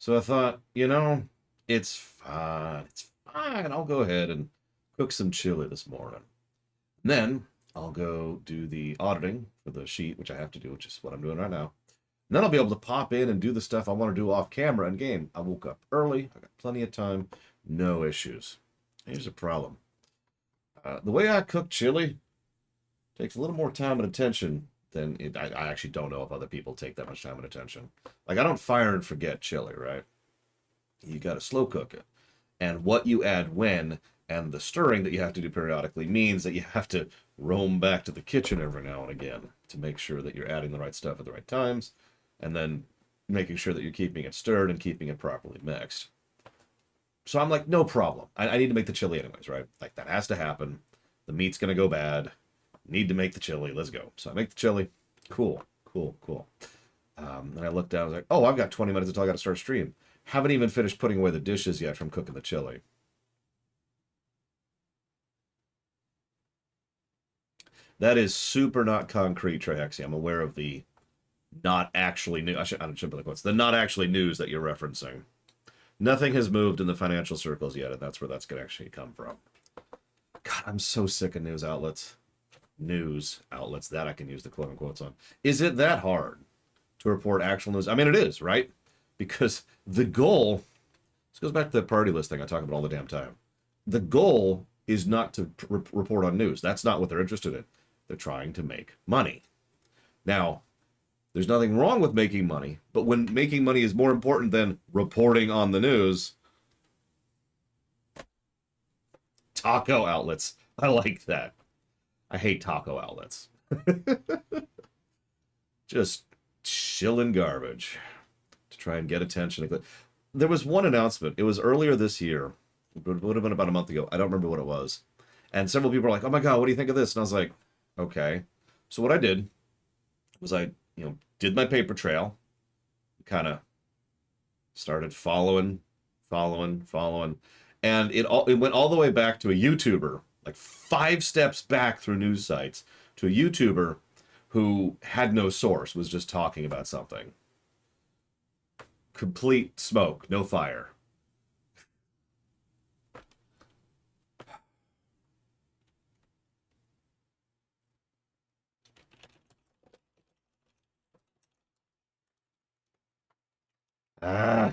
So I thought, you know, it's fine. It's fine. I'll go ahead and cook some chili this morning. And then I'll go do the auditing for the sheet, which I have to do, which is what I'm doing right now. And then I'll be able to pop in and do the stuff I want to do off camera in game. I woke up early. I got plenty of time. No issues. Here's a problem. The way I cook chili takes a little more time and attention than I actually don't know if other people take that much time and attention. Like, I don't fire and forget chili, right? You got to slow cook it. And what you add when and the stirring that you have to do periodically means that you have to roam back to the kitchen every now and again to make sure that you're adding the right stuff at the right times, and then making sure that you're keeping it stirred and keeping it properly mixed. So I'm like, no problem. I need to make the chili anyways, right? Like, that has to happen. The meat's going to go bad. Need to make the chili. Let's go. So I make the chili. Cool, cool, cool. And I looked down. I was like, oh, I've got 20 minutes until I got to start stream. Haven't even finished putting away the dishes yet from cooking the chili. That is super not concrete, Trehexy. I'm aware of the not actually new. I shouldn't put the quotes. The not actually news that you're referencing. Nothing has moved in the financial circles yet, and that's where that's going to actually come from. God, I'm so sick of news outlets. News outlets that I can use the quote unquotes on. Is it that hard to report actual news? I mean, it is, right? Because the goal, this goes back to the party list thing I talk about all the damn time. The goal is not to report on news. That's not what they're interested in. They're trying to make money. Now, there's nothing wrong with making money, but when making money is more important than reporting on the news, taco outlets. I like that. I hate taco outlets. Just chilling garbage to try and get attention. There was one announcement. It was earlier this year. It would have been about a month ago. I don't remember what it was. And several people were like, oh my God, what do you think of this? And I was like, okay. So what I did was did my paper trail, kind of started following. And it went all the way back to a YouTuber, like 5 steps back through news sites, to a YouTuber who had no source, was just talking about something. Complete smoke, no fire.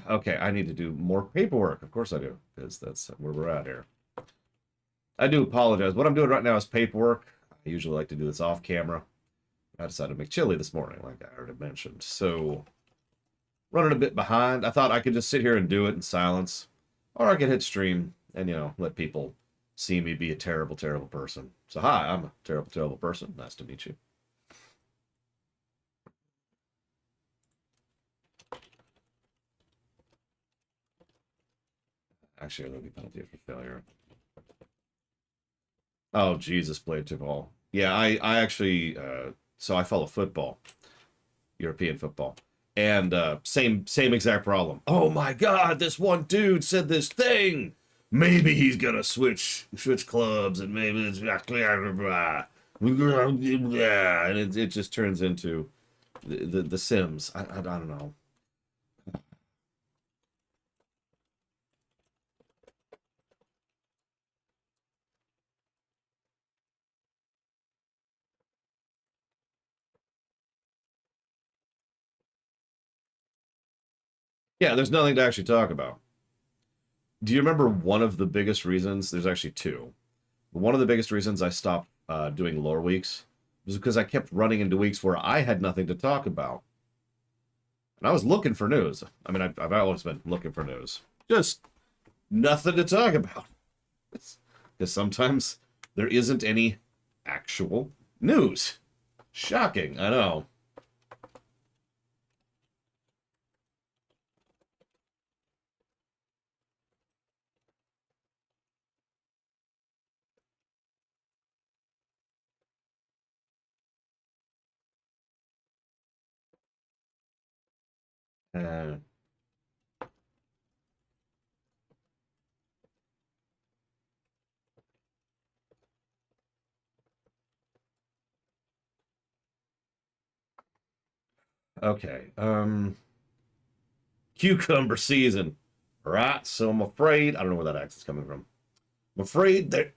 Okay, I need to do more paperwork. Of course I do, because that's where we're at here. I do apologize. What I'm doing right now is paperwork. I usually like to do this off camera. I decided to make chili this morning, like I already mentioned. So, running a bit behind. I thought I could just sit here and do it in silence. Or I could hit stream and, let people see me be a terrible, terrible person. So, hi, I'm a terrible, terrible person. Nice to meet you. Actually, there'll be penalty for failure. Oh, Jesus, played too ball. Yeah, I actually, so I follow football, European football. And same exact problem. Oh my God, this one dude said this thing. Maybe he's gonna switch clubs, and maybe it's and it just turns into the Sims. I don't know. Yeah, there's nothing to actually talk about. Do you remember one of the biggest reasons? There's actually two. One of the biggest reasons I stopped doing lore weeks was because I kept running into weeks where I had nothing to talk about. And I was looking for news. I mean, I've always been looking for news. Just nothing to talk about. Because sometimes there isn't any actual news. Shocking, I know. Uh, okay. cucumber season. Right, so I'm afraid, I don't know where that accent's coming from. I'm afraid that,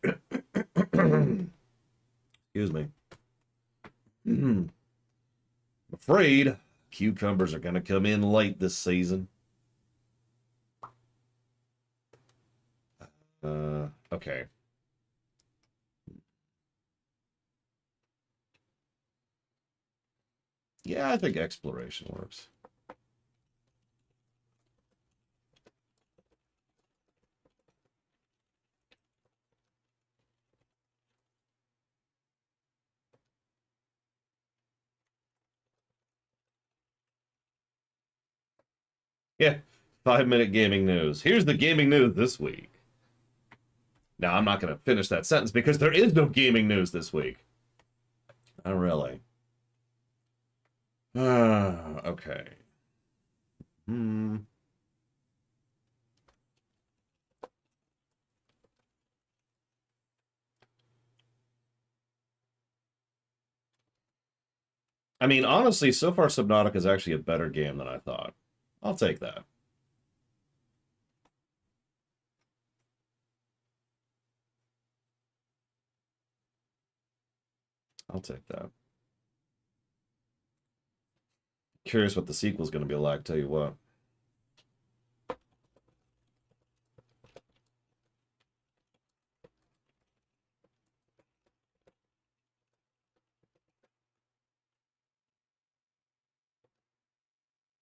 excuse me. I'm afraid cucumbers are going to come in late this season. Okay. Yeah, I think exploration works. Yeah, 5-minute gaming news. Here's the gaming news this week. Now, I'm not going to finish that sentence because there is no gaming news this week. Not really. Okay. I mean, honestly, so far Subnautica is actually a better game than I thought. I'll take that. I'll take that. Curious what the sequel's going to be like, tell you what.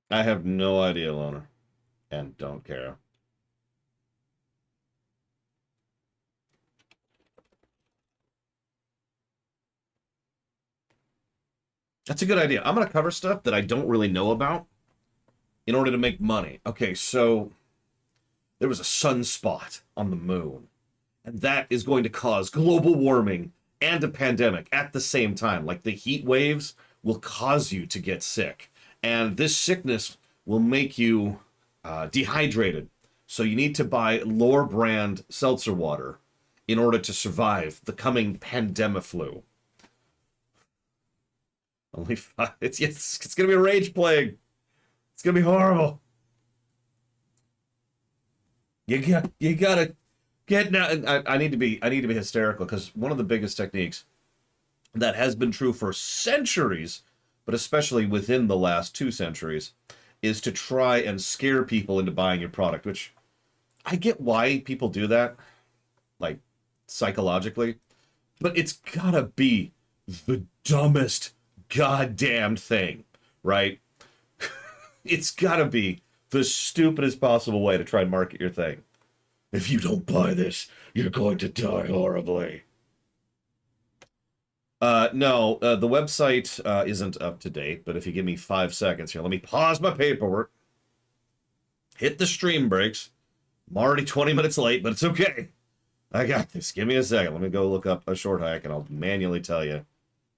I have no idea, Loner, and don't care. That's a good idea. I'm going to cover stuff that I don't really know about in order to make money. Okay, so there was a sunspot on the moon, and that is going to cause global warming and a pandemic at the same time. Like the heat waves will cause you to get sick, and this sickness will make you dehydrated. So you need to buy lower brand seltzer water in order to survive the coming pandemic flu. Only five. It's gonna be a rage plague. It's gonna be horrible. You gotta get now. I need to be hysterical because one of the biggest techniques that has been true for centuries, but especially within the last 2 centuries, is to try and scare people into buying your product. Which I get why people do that, like psychologically, but it's gotta be the dumbest goddamn thing, right? It's gotta be the stupidest possible way to try and market your thing. If you don't buy this, you're going to die horribly. No, the website isn't up to date, but if you give me 5 seconds here, let me pause my paperwork, hit the stream breaks. I'm already 20 minutes late, but it's okay. I got this. Give me a second. Let me go look up a short hike, and I'll manually tell you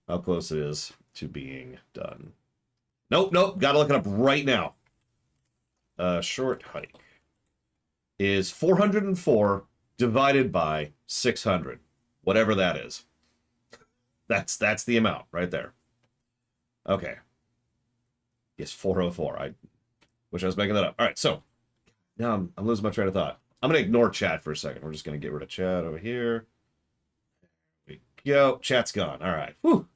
how close it is to being done. Nope. Gotta look it up right now. Short hike is 404 divided by 600, whatever that is. That's the amount right there. Okay. Yes, 404. I wish I was making that up. All right, so now I'm losing my train of thought. I'm going to ignore chat for a second. We're just going to get rid of chat over here. There we go. Chat's gone. All right. Whew.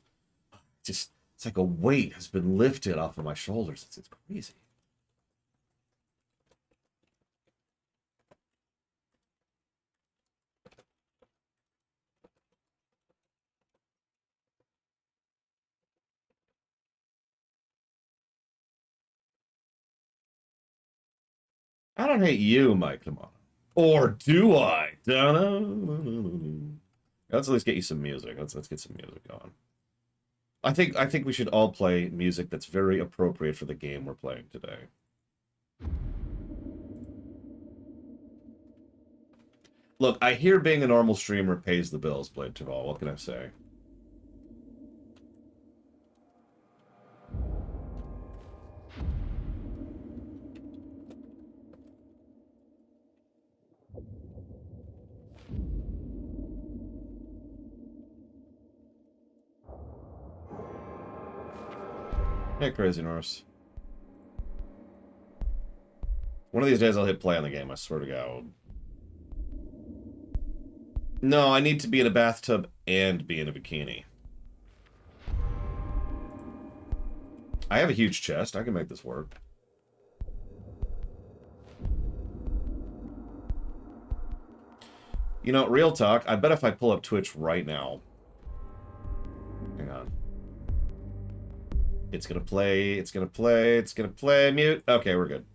It's like a weight has been lifted off of my shoulders. It's crazy. I don't hate you, Mike. Come on. Or do I? Let's at least get you some music. Let's get some music going. I think we should all play music that's very appropriate for the game we're playing today. Look, I hear being a normal streamer pays the bills, Blade Taval. What can I say? Hey, Crazy Norse. One of these days I'll hit play on the game, I swear to God. No, I need to be in a bathtub and be in a bikini. I have a huge chest. I can make this work. You know, real talk, I bet if I pull up Twitch right now... Hang on. It's gonna play, it's gonna play, it's gonna play, mute. Okay, we're good.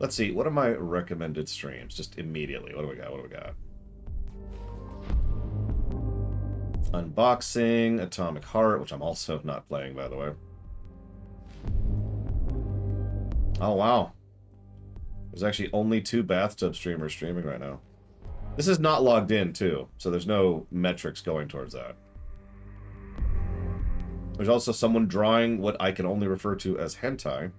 Let's see, what are my recommended streams? Just immediately. What do we got? What do we got? Unboxing, Atomic Heart, which I'm also not playing, by the way. Oh, wow. There's actually only 2 bathtub streamers streaming right now. This is not logged in, too, so there's no metrics going towards that. There's also someone drawing what I can only refer to as hentai.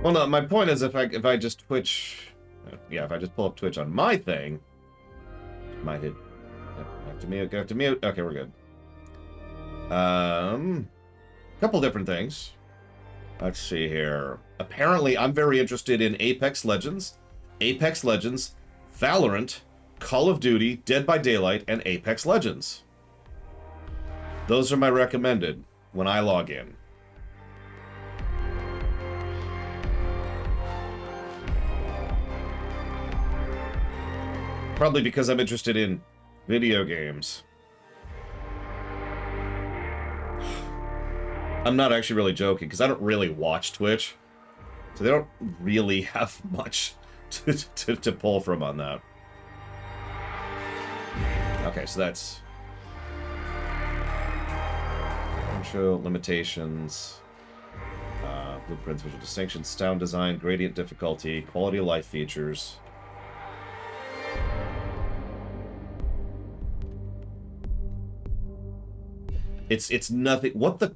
Well, no, my point is if I just Twitch, yeah, if I just pull up Twitch on my thing, might hit. Have to mute. Have to mute. Okay, we're good. Couple different things. Let's see here. Apparently, I'm very interested in Apex Legends, Valorant, Call of Duty, Dead by Daylight, and Apex Legends. Those are my recommended when I log in. Probably because I'm interested in video games. I'm not actually really joking, because I don't really watch Twitch. So they don't really have much to pull from on that. Okay, so that's... intro, limitations, blueprints, visual distinctions, sound design, gradient difficulty, quality of life features... It's nothing. What the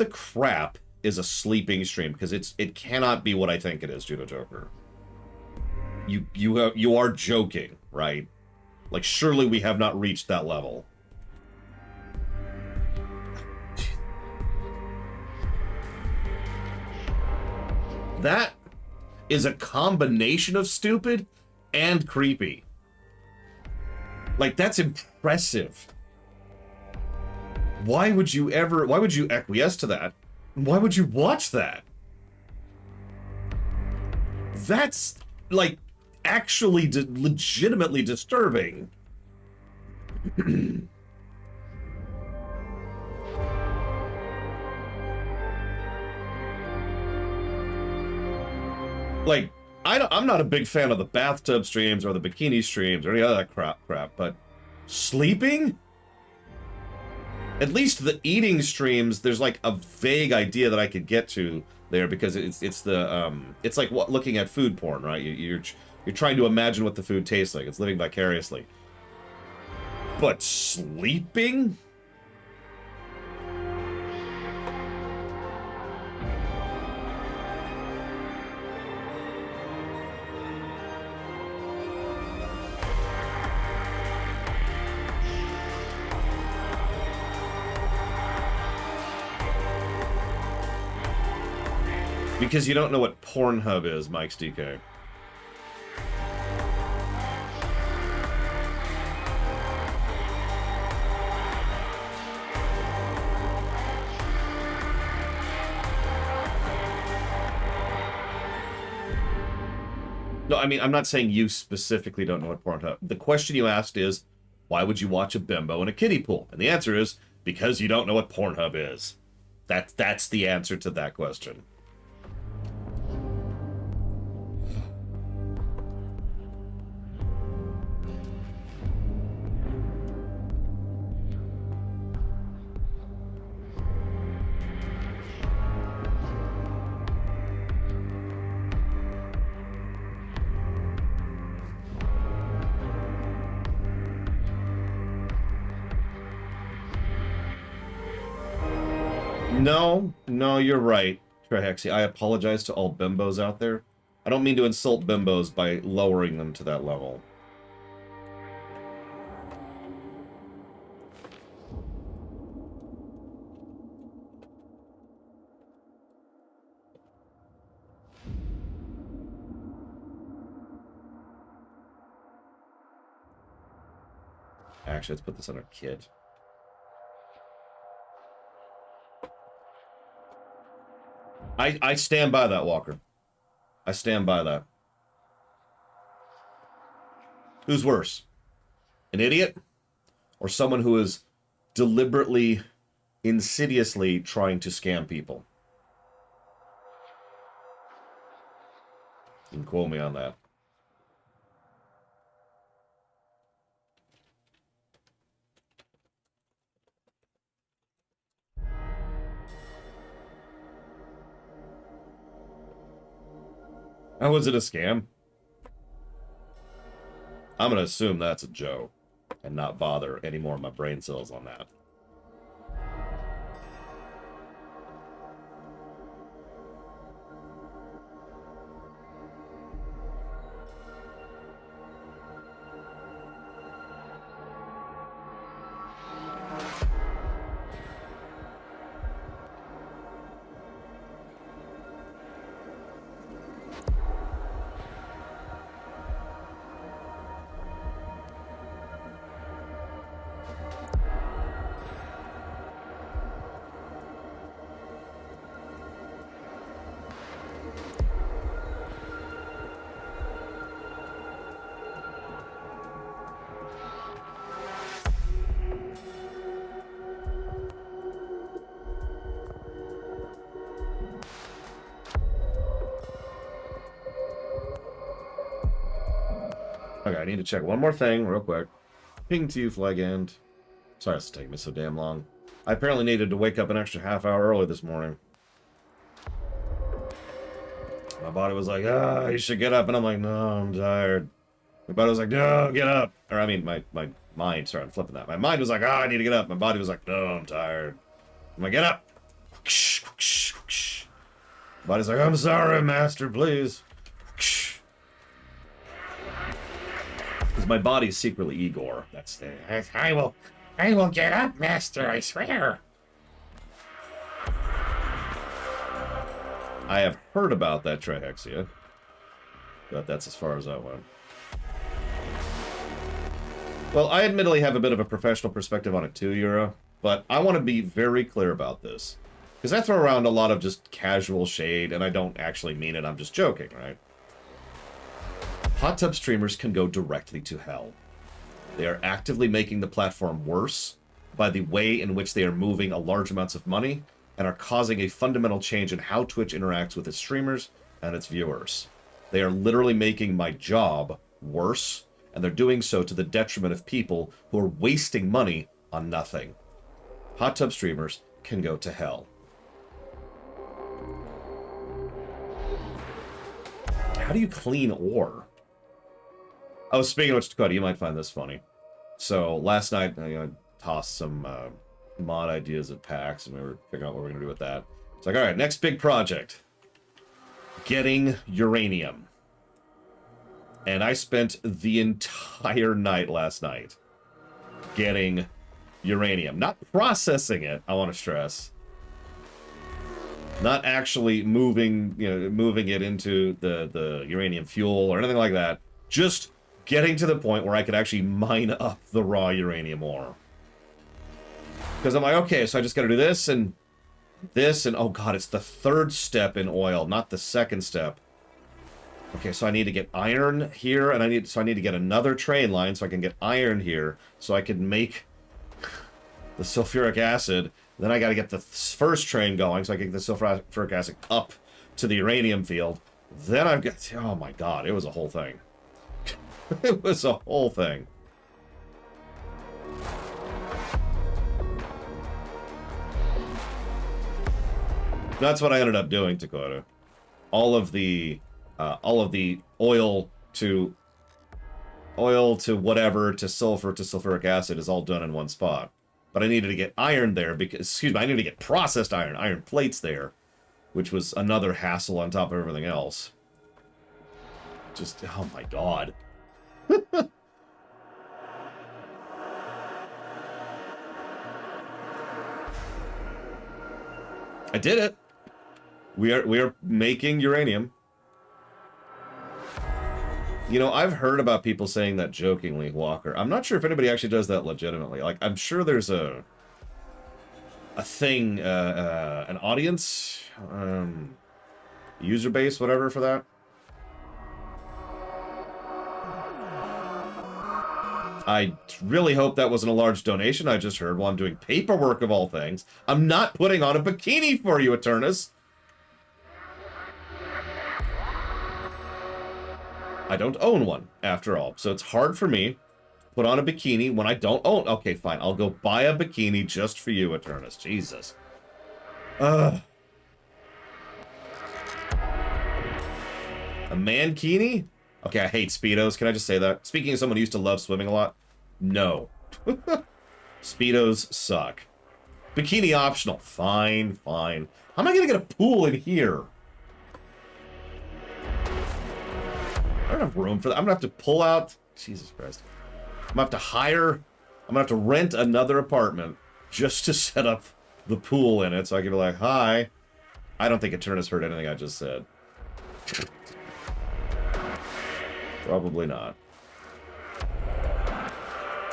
crap is a sleeping stream? Because it cannot be what I think it is, Judo Joker. You are joking, right? Like, surely we have not reached that level. That is a combination of stupid and creepy. Like, that's impressive. Why would you acquiesce to that? Why would you watch that? That's, like, actually legitimately disturbing. Like, I'm not a big fan of the bathtub streams or the bikini streams or any other crap, but sleeping? At least the eating streams, there's like a vague idea that I could get to there because it's like what looking at food porn, right? You're trying to imagine what the food tastes like. It's living vicariously. But sleeping? Because you don't know what Pornhub is, Mike's DK. No, I mean, I'm not saying you specifically don't know what Pornhub... The question you asked is, why would you watch a bimbo in a kiddie pool? And the answer is, because you don't know what Pornhub is. That's the answer to that question. No, you're right, Trehexy. I apologize to all bimbos out there. I don't mean to insult bimbos by lowering them to that level. Actually, let's put this on our kit. I stand by that, Walker. I stand by that. Who's worse? An idiot? Or someone who is deliberately, insidiously trying to scam people? You can quote me on that. How was it a scam? I'm going to assume that's a joke and not bother any more of my brain cells on that. Okay, I need to check one more thing real quick. Ping to you, Flag End. Sorry it's taking me so damn long. I apparently needed to wake up an extra half hour early this morning. My body was like, you should get up. And I'm like, no, I'm tired. My body was like, no, get up. Or, I mean, my mind, sorry, I'm flipping that. My mind was like, I need to get up. My body was like, no, I'm tired. I'm like, get up. My body's like, I'm sorry, master, please. Because my body's secretly Igor. That's the... I will get up, master, I swear. I have heard about that Trihexia, but that's as far as I went. Well, I admittedly have a bit of a professional perspective on it too, Yura, but I want to be very clear about this. Because I throw around a lot of just casual shade, and I don't actually mean it, I'm just joking, right? Hot tub streamers can go directly to hell. They are actively making the platform worse by the way in which they are moving a large amounts of money and are causing a fundamental change in how Twitch interacts with its streamers and its viewers. They are literally making my job worse, and they're doing so to the detriment of people who are wasting money on nothing. Hot tub streamers can go to hell. How do you clean ore? Oh, speaking of which, Dakota, you might find this funny. So, last night, I tossed some mod ideas at PAX, and we were figuring out what we're going to do with that. It's like, alright, next big project. Getting uranium. And I spent the entire night last night getting uranium. Not processing it, I want to stress. Not actually moving it into the uranium fuel or anything like that. Just getting to the point where I could actually mine up the raw uranium ore. Because I'm like, okay, so I just got to do this, and oh god, it's the third step in oil, not the second step. Okay, so I need to get iron here, and I need to get another train line so I can get iron here, so I can make the sulfuric acid. Then I got to get the first train going so I can get the sulfuric acid up to the uranium field. Then I've got... Oh my god, it was a whole thing. It was a whole thing. That's what I ended up doing, Dakota. All of the oil to whatever to sulfur to sulfuric acid is all done in one spot. but I needed to get iron there because, excuse me, I needed to get processed iron plates there, which was another hassle on top of everything else. Just, oh my god. I did it. We are making uranium. You know, I've heard about people saying that jokingly, Walker. I'm not sure if anybody actually does that legitimately. Like, I'm sure there's a thing, an audience, user base, whatever, for that. I really hope that wasn't a large donation I just heard while I'm doing paperwork of all things. I'm not putting on a bikini for you, Eternus. I don't own one, after all, so it's hard for me to put on a bikini when I don't own... Okay, fine, I'll go buy a bikini just for you, Eternus. Jesus. A mankini? Okay, I hate Speedos. Can I just say that? Speaking of someone who used to love swimming a lot, no. Speedos suck. Bikini optional. Fine, fine. How am I going to get a pool in here? I don't have room for that. I'm going to have to pull out... Jesus Christ. I'm going to have to hire... I'm going to have to rent another apartment just to set up the pool in it so I can be like, hi. I don't think Eternus heard anything I just said. Probably not.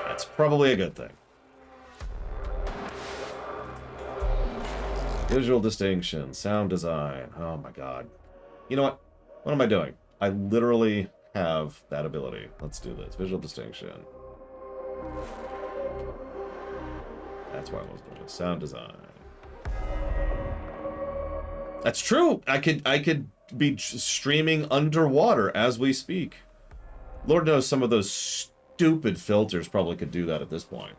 That's probably a good thing. Visual distinction, sound design. Oh my god. You know what? What am I doing? I literally have that ability. Let's do this. Visual distinction. That's why I was doing it. Sound design. That's true. I could be streaming underwater as we speak. Lord knows some of those stupid filters probably could do that at this point.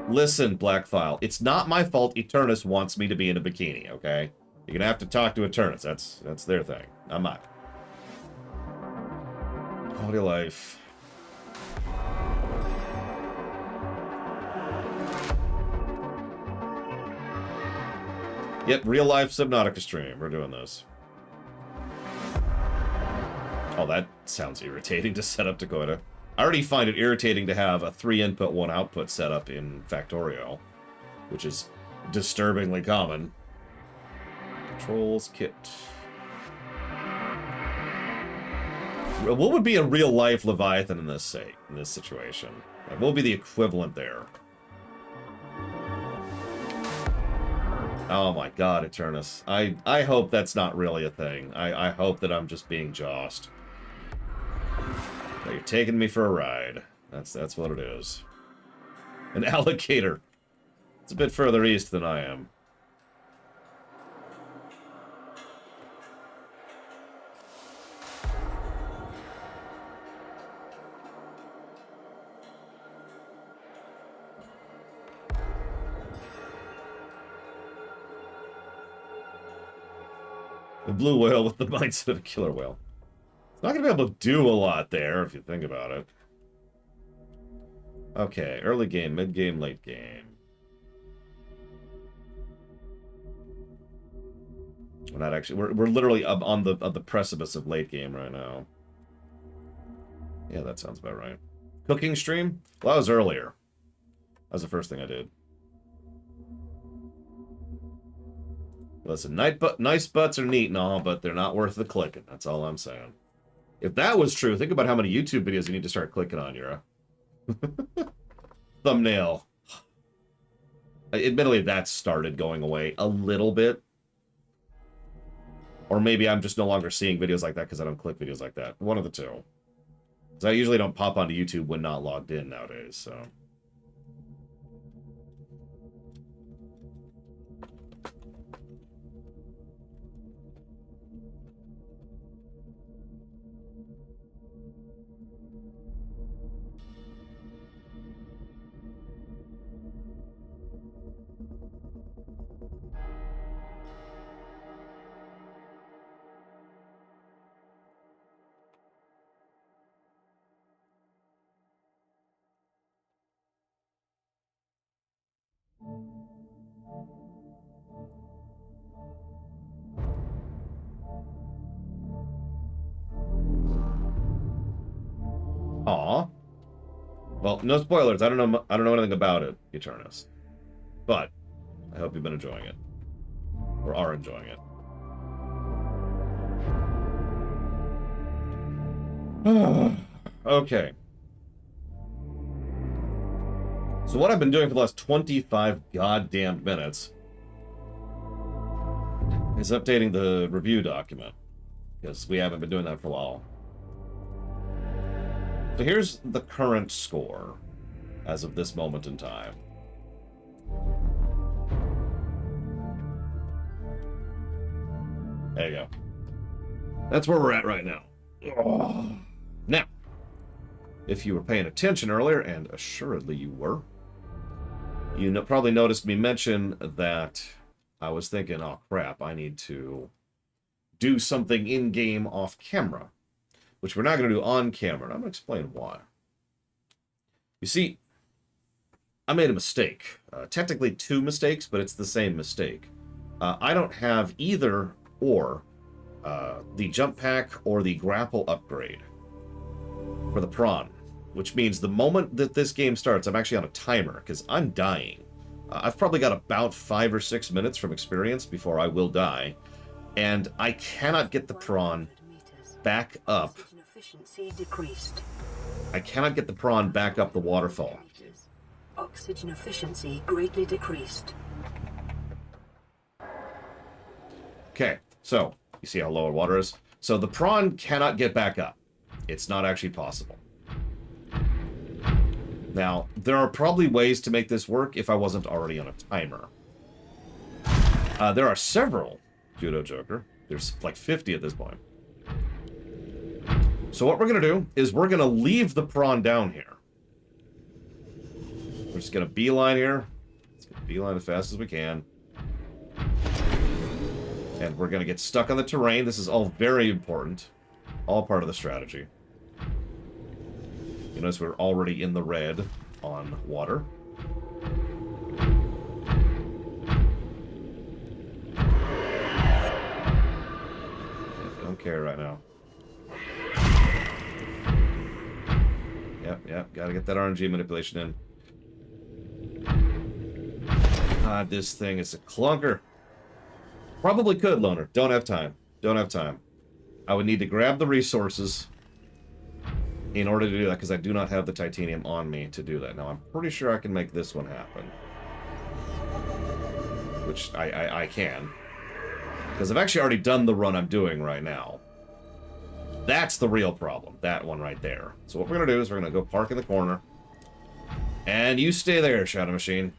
Listen, Blackfile, it's not my fault Eternus wants me to be in a bikini, okay? You're gonna have to talk to Eternus. That's their thing. I'm not. Quality of life. Yep, real life Subnautica stream. We're doing this. Oh, that sounds irritating to set up Dakota. I already find it irritating to have a 3 input 1 output setup in Factorio, which is disturbingly common. Controls kit. What would be a real life Leviathan in this situation? Like, what would be the equivalent there? Oh my god, Eternus. I hope that's not really a thing. I hope that I'm just being jossed. You're taking me for a ride. That's what it is. An alligator. It's a bit further east than I am. The blue whale with the mindset of a killer whale. It's not going to be able to do a lot there, if you think about it. Okay, early game, mid-game, late game. We're not actually... We're literally up on the precipice of late game right now. Yeah, that sounds about right. Cooking stream? Well, that was earlier. That was the first thing I did. Listen, nice butts are neat and all, but they're not worth the clicking. That's all I'm saying. If that was true, think about how many YouTube videos you need to start clicking on, Yura. Thumbnail. Admittedly, that started going away a little bit. Or maybe I'm just no longer seeing videos like that because I don't click videos like that. One of the two. Because I usually don't pop onto YouTube when not logged in nowadays, so... Well, no spoilers. I don't know anything about it, Eternus. But I hope you've been enjoying it. Or are enjoying it. Okay. So what I've been doing for the last 25 goddamn minutes is updating the review document. Because we haven't been doing that for a while. So here's the current score as of this moment in time. There you go. That's where we're at right now. Oh. Now, if you were paying attention earlier, and assuredly you were, you probably noticed me mention that I was thinking, oh crap, I need to do something in-game off-camera, which we're not going to do on-camera, and I'm going to explain why. You see, I made a mistake. Technically 2 mistakes, but it's the same mistake. I don't have either or the jump pack or the grapple upgrade for the prawn, which means the moment that this game starts, I'm actually on a timer, because I'm dying. I've probably got about 5 or 6 minutes from experience before I will die, and I cannot get the prawn back up. I cannot get the prawn back up the waterfall. Oxygen efficiency greatly decreased. Okay, so you see how low the water is? So the prawn cannot get back up. It's not actually possible. Now, there are probably ways to make this work if I wasn't already on a timer. There are several, Judo Joker. There's like 50 at this point. So what we're going to do is we're going to leave the prawn down here. We're just going to beeline here. Let's get beeline as fast as we can. And we're going to get stuck on the terrain. This is all very important. All part of the strategy. You notice we're already in the red on water. I don't care right now. Yep, gotta get that RNG manipulation in. God, this thing is a clunker. Probably could, Loner. Don't have time. Don't have time. I would need to grab the resources in order to do that, because I do not have the titanium on me to do that. Now, I'm pretty sure I can make this one happen. Which I can. Because I've actually already done the run I'm doing right now. That's the real problem. That one right there. So what we're going to do is we're going to go park in the corner. And you stay there, Shadow Machine.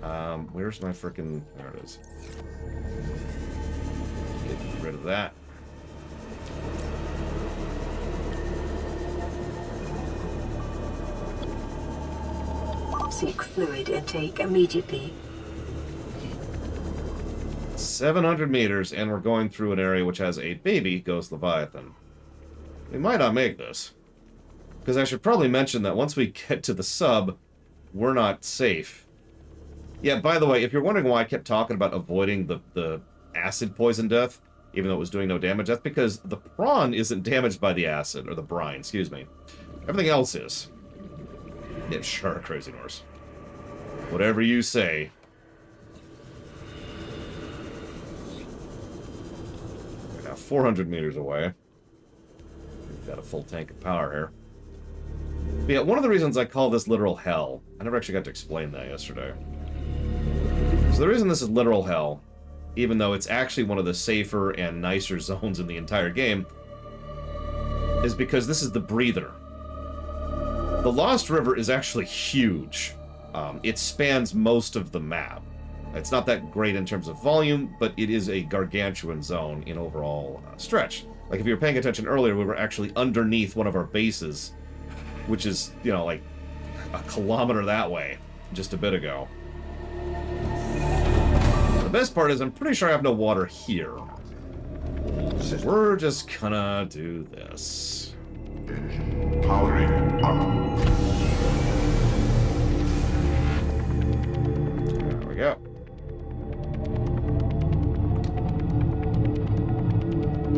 Where's my frickin'... There it is. Get rid of that. Seek fluid intake immediately. 700 meters, and we're going through an area which has a baby ghost Leviathan. We might not make this. Because I should probably mention that once we get to the sub, we're not safe. Yeah, by the way, if you're wondering why I kept talking about avoiding the acid poison death, even though it was doing no damage, that's because the prawn isn't damaged by the acid, or the brine, excuse me. Everything else is. Yeah, sure, Crazy Norse. Whatever you say. We're now 400 meters away. We've got a full tank of power here. But yeah, one of the reasons I call this literal hell, I never actually got to explain that yesterday. So the reason this is literal hell, even though it's actually one of the safer and nicer zones in the entire game, is because this is the breather. The Lost River is actually huge. It spans most of the map. It's not that great in terms of volume, but it is a gargantuan zone in overall stretch. Like, if you were paying attention earlier, we were actually underneath one of our bases, which is, you know, like a kilometer that way just a bit ago. The best part is I'm pretty sure I have no water here. So we're just gonna do this. Powering up. There we go.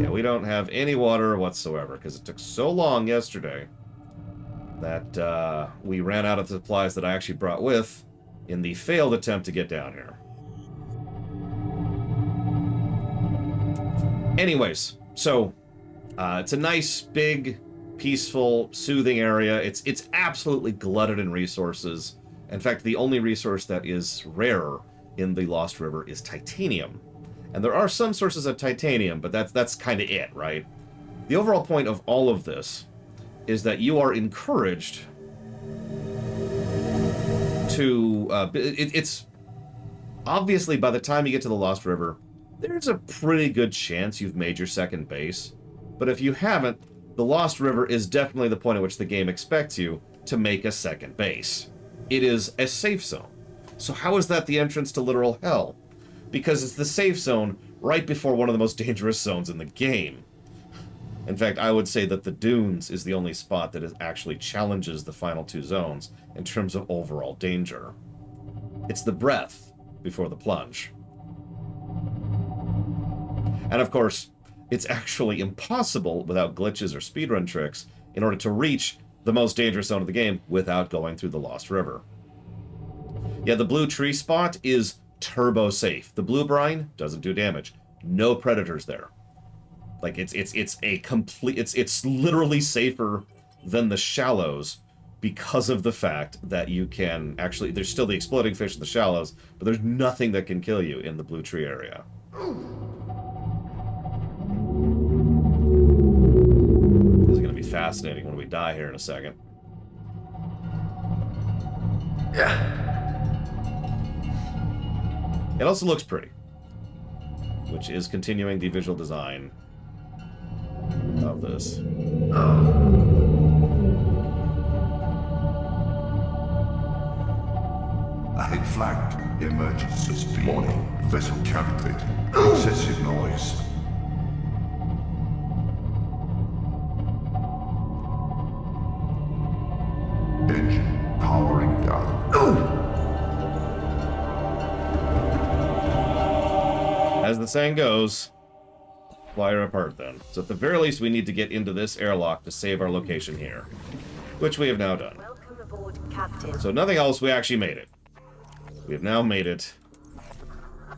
Yeah, we don't have any water whatsoever because it took so long yesterday that we ran out of supplies that I actually brought with in the failed attempt to get down here. Anyways, so it's a nice, big, peaceful, soothing area. It's absolutely glutted in resources. In fact, the only resource that is rare in the Lost River is titanium. And there are some sources of titanium, but that's kind of it, right? The overall point of all of this is that you are encouraged to... it's obviously, by the time you get to the Lost River, there's a pretty good chance you've made your second base. But if you haven't, the Lost River is definitely the point at which the game expects you to make a second base. It is a safe zone. So how is that the entrance to literal hell? Because it's the safe zone right before one of the most dangerous zones in the game. In fact, I would say that the dunes is the only spot that actually challenges the final two zones in terms of overall danger. It's the breath before the plunge. And of course, it's actually impossible without glitches or speedrun tricks in order to reach the most dangerous zone of the game without going through the Lost River. Yeah, the blue tree spot is turbo safe. The blue brine doesn't do damage. No predators there. Like it's a complete it's literally safer than the shallows because of the fact that you can actually there's still the exploding fish in the shallows, but there's nothing that can kill you in the blue tree area. This is going to be fascinating when we die here in a second. Yeah. It also looks pretty, which is continuing the visual design of this. I had flagged emergency speed. Warning, vessel calculated. Excessive noise. Engine powering down. As the saying goes, fly her apart then. So at the very least, we need to get into this airlock to save our location here, which we have now done. Welcome aboard, Captain. So nothing else, we actually made it. We have now made it.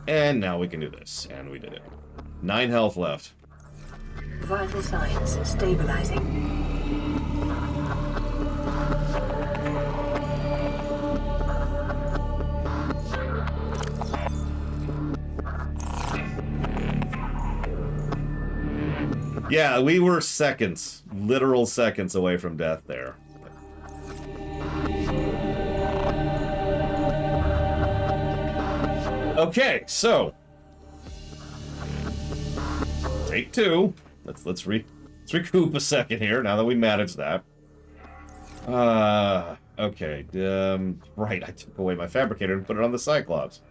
And now we can do this. And we did it. 9 health left. Vital signs stabilizing. Yeah, we were seconds, literal seconds away from death there. Okay, so take 2. Let's recoup a second here now that we managed that. Okay. Right, I took away my fabricator and put it on the Cyclops.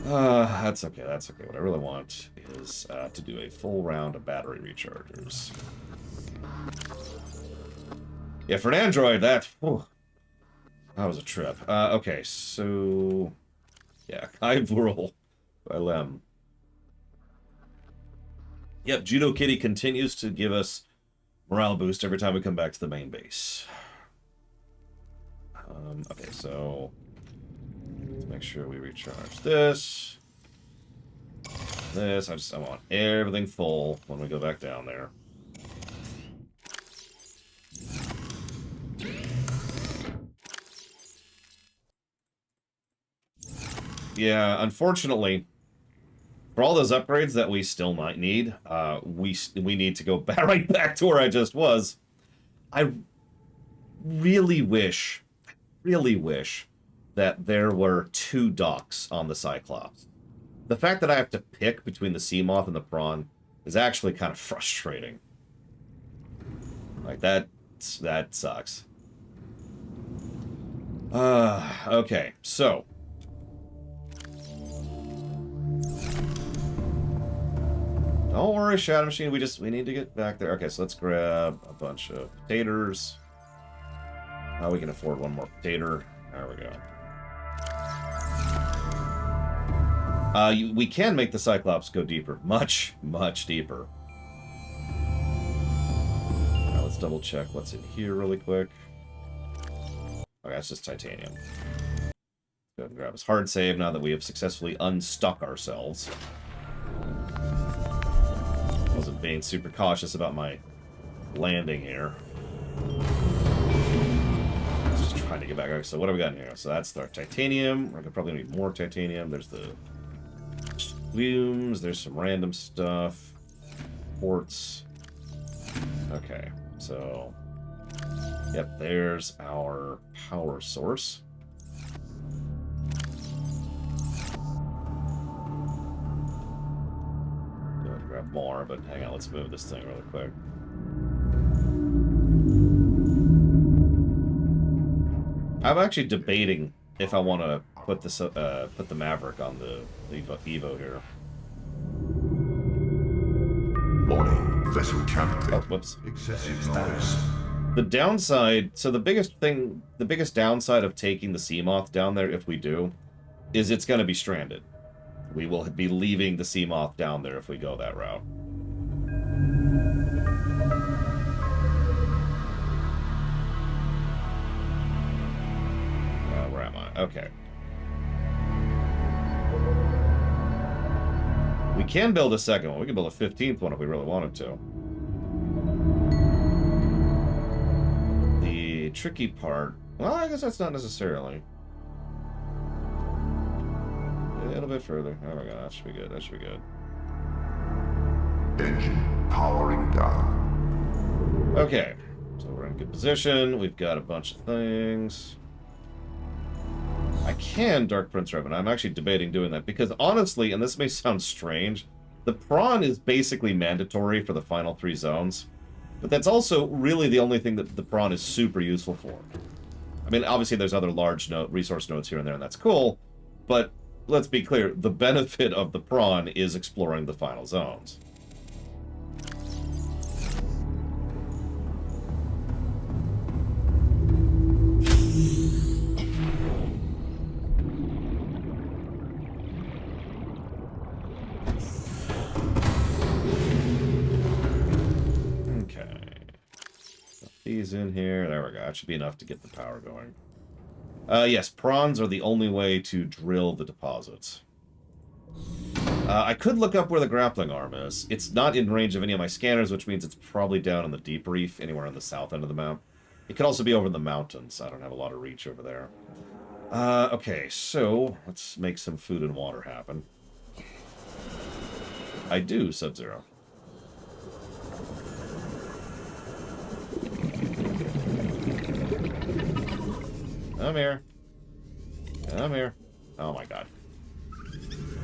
That's okay, that's okay. What I really want is to do a full round of battery rechargers. Yeah, for an android, that was a trip. Okay, so yeah, Kyvural by Lem. Yep, Judo Kitty continues to give us morale boost every time we come back to the main base. Okay, so let's make sure we recharge this. This, I want everything full when we go back down there. Yeah, unfortunately, for all those upgrades that we still might need, we need to go right back to where I just was. I really wish that there were 2 docks on the Cyclops. The fact that I have to pick between the sea moth and the prawn is actually kind of frustrating. Like, that sucks. Okay, so don't worry, Shadow Machine, we need to get back there. Okay, so let's grab a bunch of potatoes. We can afford one more potato. There we go. We can make the Cyclops go deeper. Much, much deeper. Now let's double check what's in here really quick. Okay, that's just titanium. Go ahead and grab his hard save now that we have successfully unstuck ourselves. Wasn't being super cautious about my landing here. Just trying to get back. Okay, so what have we got in here? So that's our titanium. We're gonna probably need more titanium. There's the fumes. There's some random stuff. Quartz. Okay, so yep, there's our power source. Go ahead and grab more, but hang on, let's move this thing really quick. I'm actually debating if I want to put this put the Maverick on the Evo here. Warning, vessel captain. Oh, whoops. Excessive noise. The downside, so the biggest downside of taking the Seamoth down there, if we do, is it's going to be stranded. We will be leaving the Seamoth down there if we go that route. Where am I? Okay. We can build a second one. We can build a 15th one if we really wanted to. The tricky part... Well, I guess that's not necessarily. A little bit further. Oh my god, that should be good. That should be good. Engine powering down. Okay. So we're in good position. We've got a bunch of things. I can Dark Prince Revan. I'm actually debating doing that because honestly, and this may sound strange, the prawn is basically mandatory for the final 3 zones. But that's also really the only thing that the prawn is super useful for. I mean, obviously there's other large resource nodes here and there, and that's cool. But let's be clear, the benefit of the prawn is exploring the final zones. These in here. There we go. That should be enough to get the power going. Yes, prawns are the only way to drill the deposits. I could look up where the grappling arm is. It's not in range of any of my scanners, which means it's probably down in the deep reef, anywhere on the south end of the map. It could also be over in the mountains. I don't have a lot of reach over there. Okay, so let's make some food and water happen. I do, Sub-Zero. Come here. Come here. Oh my god.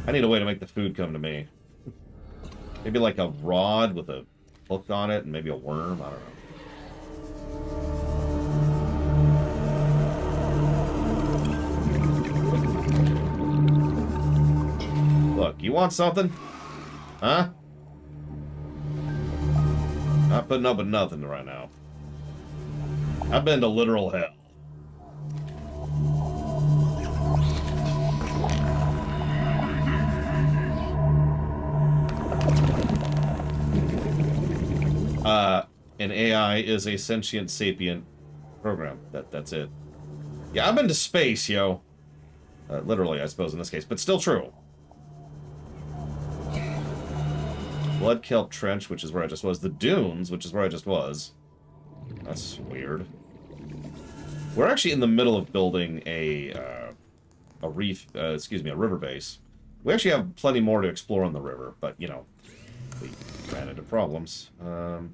I need a way to make the food come to me. Maybe like a rod with a hook on it and maybe a worm. I don't know. Look, you want something? Huh? Not putting up with nothing right now. I've been to literal hell. An AI is a sentient sapient program. That's it. Yeah, I've been to space, yo. Literally, I suppose, in this case, but still true. Blood Kelp Trench, which is where I just was. The Dunes, which is where I just was. That's weird. We're actually in the middle of building a river base. We actually have plenty more to explore on the river, but, you know, we ran into problems.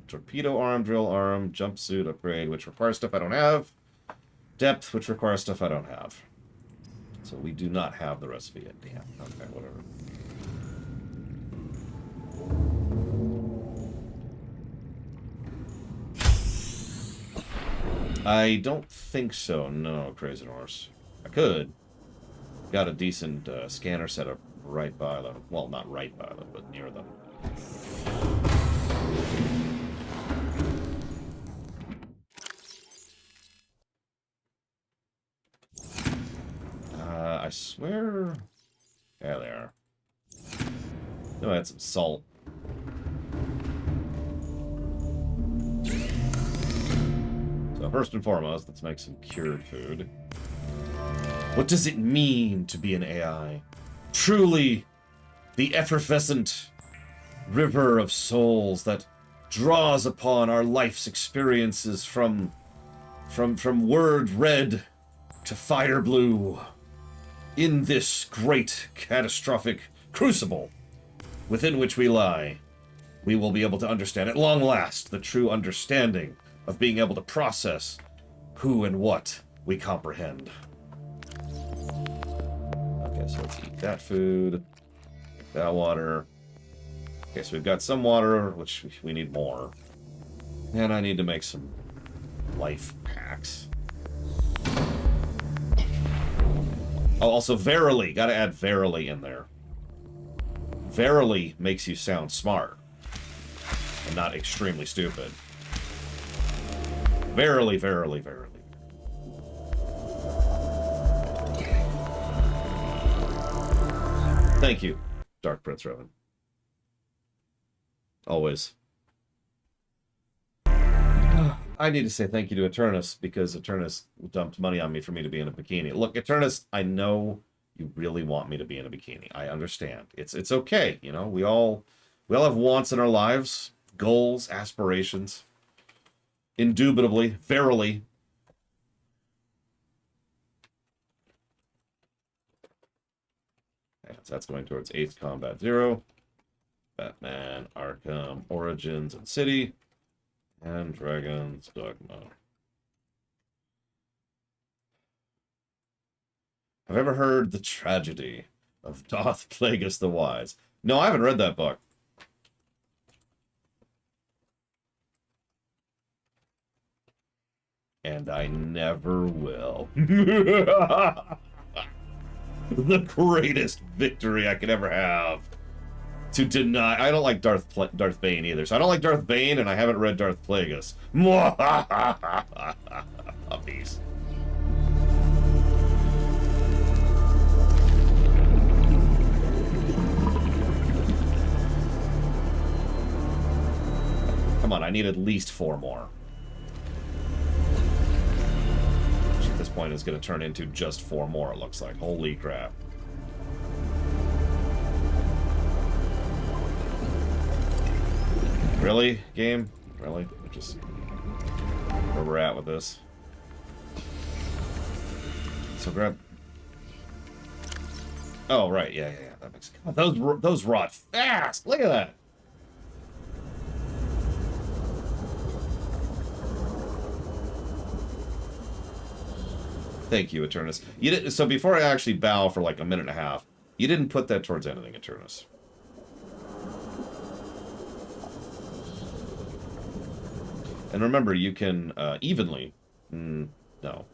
Torpedo arm, drill arm, jumpsuit upgrade, which requires stuff I don't have. Depth, which requires stuff I don't have. So we do not have the recipe yet. Damn. Okay, whatever. I don't think so, no, Crazy Horse. I could. Got a decent scanner setup right by them. Well, not right by them, but near them. I swear... There they are. No, I had some salt. first and foremost, let's make some cured food. What does it mean to be an AI? Truly, the effervescent river of souls that draws upon our life's experiences from word red to fire blue. In this great catastrophic crucible within which we lie, we will be able to understand at long last the true understanding of being able to process who and what we comprehend. Okay, so let's eat that food, that water. Okay, so we've got some water, which we need more. And I need to make some life packs. Oh, also verily. Gotta add verily in there. Verily makes you sound smart. And not extremely stupid. Verily, verily, verily. Thank you, Dark Prince Revan. Always. I need to say thank you to Eternus, because Eternus dumped money on me for me to be in a bikini. Look, Eternus, I know you really want me to be in a bikini. I understand. It's okay, you know. We all have wants in our lives, goals, aspirations. Indubitably, verily. And so that's going towards 8th Combat 0. Batman, Arkham, Origins, and City. And Dragon's Dogma. Have you ever heard The Tragedy of Doth Plagueis the Wise? No, I haven't read that book. And I never will. The greatest victory I could ever have. To deny... I don't like Darth Bane either. So I don't like Darth Bane, and I haven't read Darth Plagueis. Puppies. Come on, I need at least 4 more. Which at this point is going to turn into just 4 more, it looks like. Holy crap. Really, game? Really? Just where we're at with this. So grab... Oh, right. Yeah. That makes... God, those rot fast! Look at that! Thank you, Eternus. You didn't... So before I actually bow for like a minute and a half, you didn't put that towards anything, Eternus. And remember, you can evenly... no.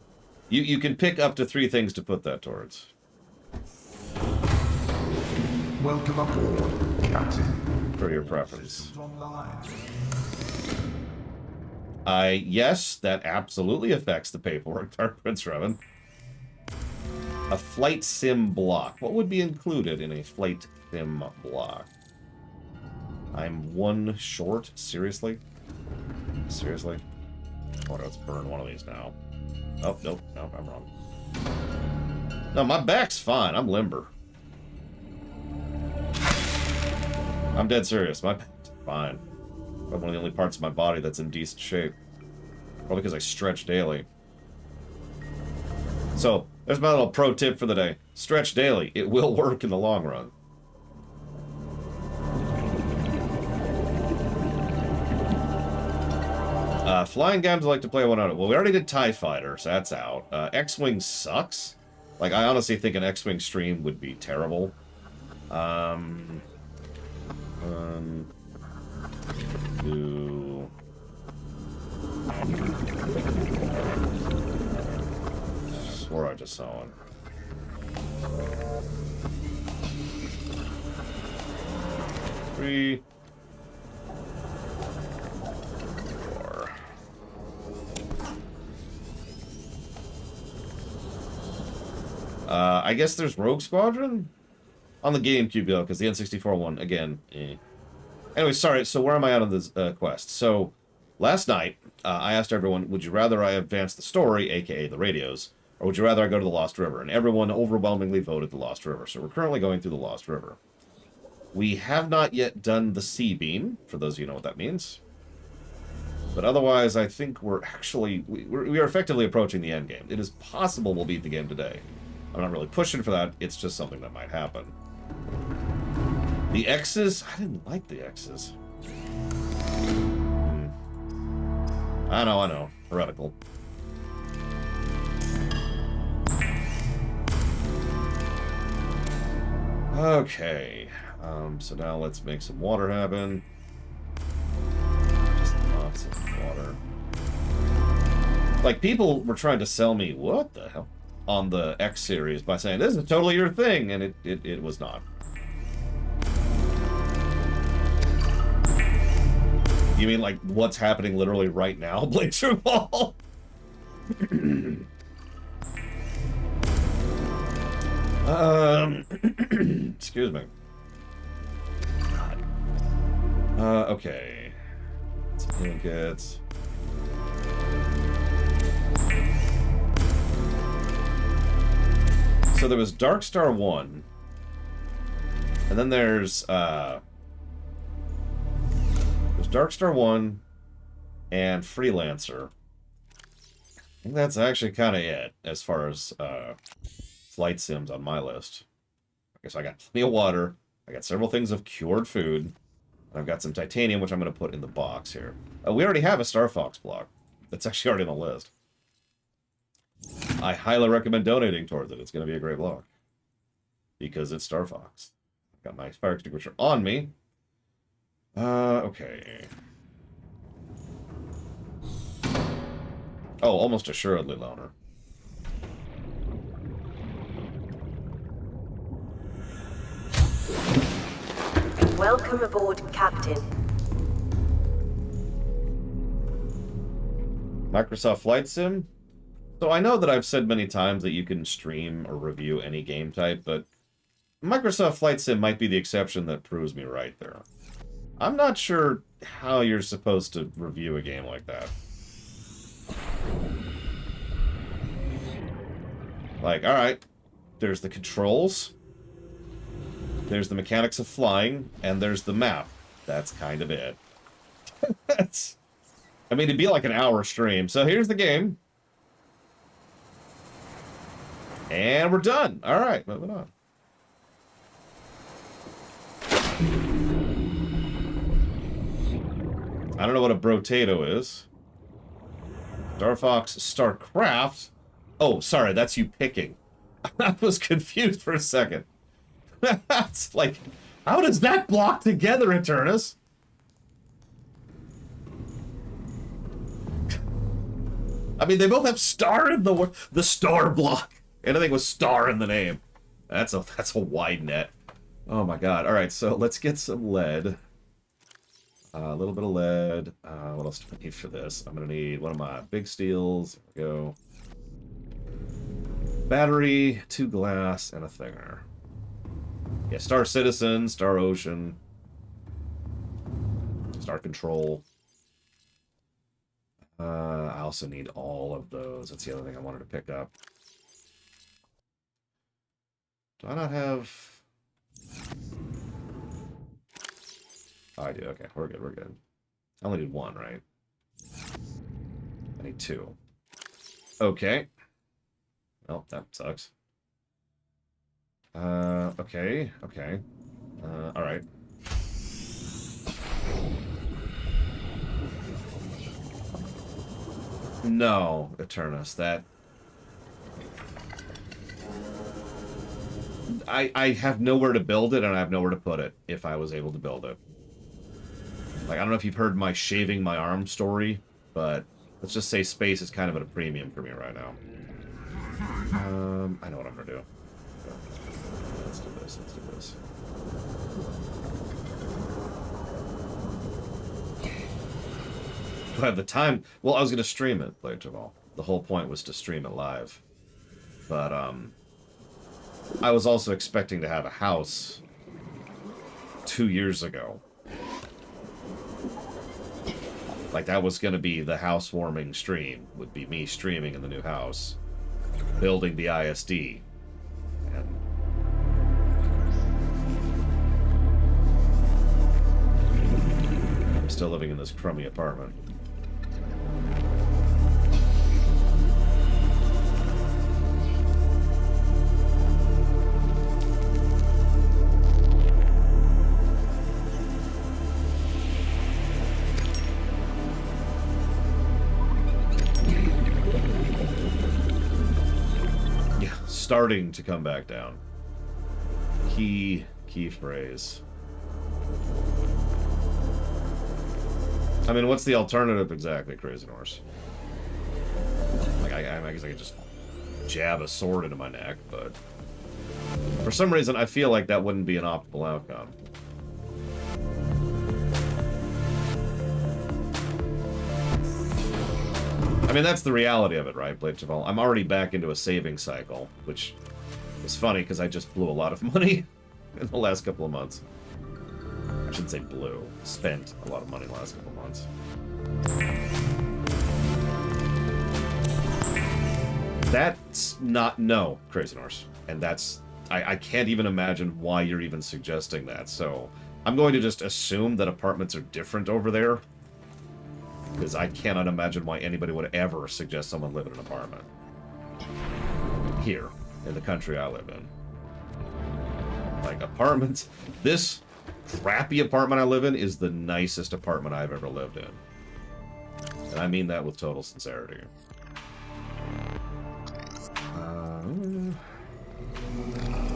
You can pick up to 3 things to put that towards. Welcome aboard, Captain. For your preference. Yes, that absolutely affects the paperwork, Dark Prince Revan. A flight sim block. What would be included in a flight sim block? I'm 1 short? Seriously? Seriously? Oh, let's burn one of these now. Oh, nope, I'm wrong. No, my back's fine. I'm limber. I'm dead serious. My back's fine. One of the only parts of my body that's in decent shape. Probably because I stretch daily. So, there's my little pro tip for the day. Stretch daily. It will work in the long run. Flying games I like to play one out of. Well, we already did TIE Fighter, so that's out. X-Wing sucks. Like, I honestly think an X-Wing stream would be terrible. 1, 2... Swore I just saw one. 3... I guess there's Rogue Squadron? On the GameCube, though, because the N64 one, again, eh. Anyway, sorry, so where am I at on this quest? So, last night, I asked everyone, would you rather I advance the story, aka the radios, or would you rather I go to the Lost River? And everyone overwhelmingly voted the Lost River. So we're currently going through the Lost River. We have not yet done the Sea Beam, for those of you who know what that means. But otherwise, I think we're actually... We are effectively approaching the end game. It is possible we'll beat the game today. I'm not really pushing for that. It's just something that might happen. The X's? I didn't like the X's. I know. Heretical. Okay. So now let's make some water happen. Just lots of water. Like, people were trying to sell me, what the hell, on the X series by saying, this is totally your thing, and it was not. You mean, like, what's happening literally right now, Blazer Ball? Excuse me. Okay. Blankets. So there was Dark Star 1. And then there's Dark Star 1 and Freelancer. I think that's actually kind of it as far as flight sims on my list. Okay, so I got plenty of water. I got several things of cured food. I've got some titanium, which I'm going to put in the box here. We already have a Star Fox block. That's actually already on the list. I highly recommend donating towards it. It's going to be a great block. Because it's Star Fox. I've got my fire extinguisher on me. Okay. Oh, almost assuredly loner. Welcome aboard, Captain. Microsoft Flight Sim? So I know that I've said many times that you can stream or review any game type, but Microsoft Flight Sim might be the exception that proves me right there. I'm not sure how you're supposed to review a game like that. Like, alright, there's the controls, there's the mechanics of flying, and there's the map. That's kind of it. I mean, it'd be like an hour stream. So here's the game. And we're done. Alright, moving on. I don't know what a brotato is. Star Fox Starcraft. Oh, sorry, that's you picking. I was confused for a second. That's like, how does that block together, Eternus? I mean, they both have star in the word. The star block. Anything with star in the name. That's a wide net. Oh my god. All right, so let's get some lead. A little bit of lead. What else do I need for this? I'm gonna need one of my big steels. There we go. Battery, 2 glass, and a thinger. Yeah, Star Citizen, Star Ocean, Star Control. I also need all of those. That's the other thing I wanted to pick up. Do I not have... Oh, I do. Okay, we're good, we're good. I only need 1, right? I need 2. Okay. Well, that sucks. Okay. Alright. No, Eternus, that... I have nowhere to build it, and I have nowhere to put it, if I was able to build it. Like, I don't know if you've heard my shaving my arm story, but let's just say space is kind of at a premium for me right now. I know what I'm gonna do. Let's do this, let's do this. Do I have the time? Well, I was gonna stream it, Blade Jamal. The whole point was to stream it live. But, I was also expecting to have a house 2 years ago. Like, that was going to be the housewarming stream, would be me streaming in the new house, building the ISD. And I'm still living in this crummy apartment. Starting to come back down. Key phrase. I mean, what's the alternative exactly, Crazy Norse? Like, I guess I could just jab a sword into my neck, but for some reason I feel like that wouldn't be an optimal outcome. I mean, that's the reality of it, right, Blade Chaval? I'm already back into a saving cycle, which is funny because I just blew a lot of money in the last couple of months. I shouldn't say blew. Spent a lot of money in the last couple of months. That's not... No, Crazy Norse. And that's... I can't even imagine why you're even suggesting that. So I'm going to just assume that apartments are different over there. Because I cannot imagine why anybody would ever suggest someone live in an apartment. Here, in the country I live in. Like, apartments... This crappy apartment I live in is the nicest apartment I've ever lived in. And I mean that with total sincerity.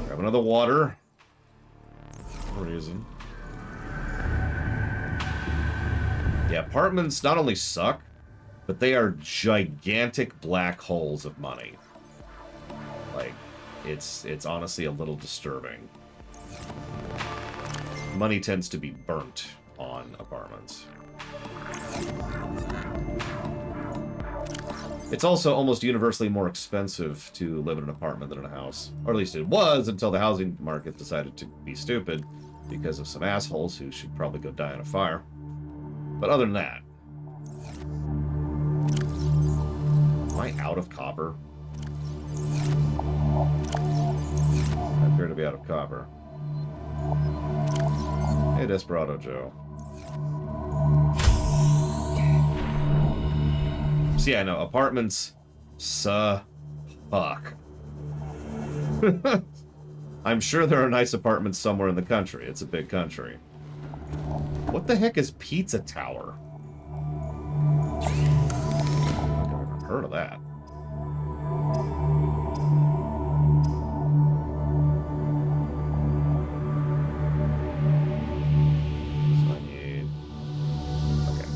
Grab another water. For no reason. Yeah, apartments not only suck, but they are gigantic black holes of money. Like, it's honestly a little disturbing. Money tends to be burnt on apartments. It's also almost universally more expensive to live in an apartment than in a house. Or at least it was until the housing market decided to be stupid because of some assholes who should probably go die in a fire. But other than that... Am I out of copper? I appear to be out of copper. Hey, Desperado Joe. See, I know. Apartments suck. I'm sure there are nice apartments somewhere in the country. It's a big country. What the heck is Pizza Tower? I've never heard of that. So I need... Okay.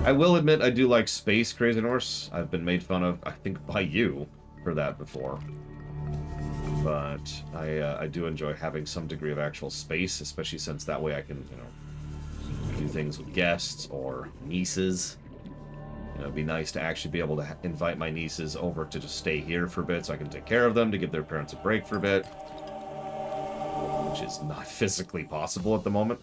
I will admit I do like space, Crazy Norse. I've been made fun of, I think, by you for that before. But I do enjoy having some degree of actual space, especially since that way I can, you know, do things with guests or nieces. You know, it'd be nice to actually be able to invite my nieces over to just stay here for a bit so I can take care of them, to give their parents a break for a bit. Which is not physically possible at the moment.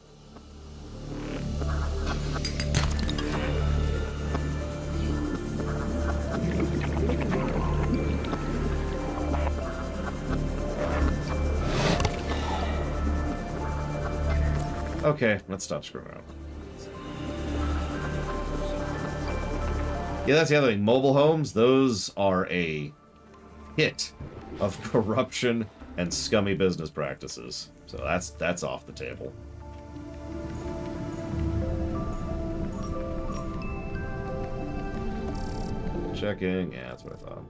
Okay, let's stop screwing around. Yeah, that's the other thing. Mobile homes, those are a hit of corruption and scummy business practices. So that's off the table. Checking. Yeah, that's what I thought.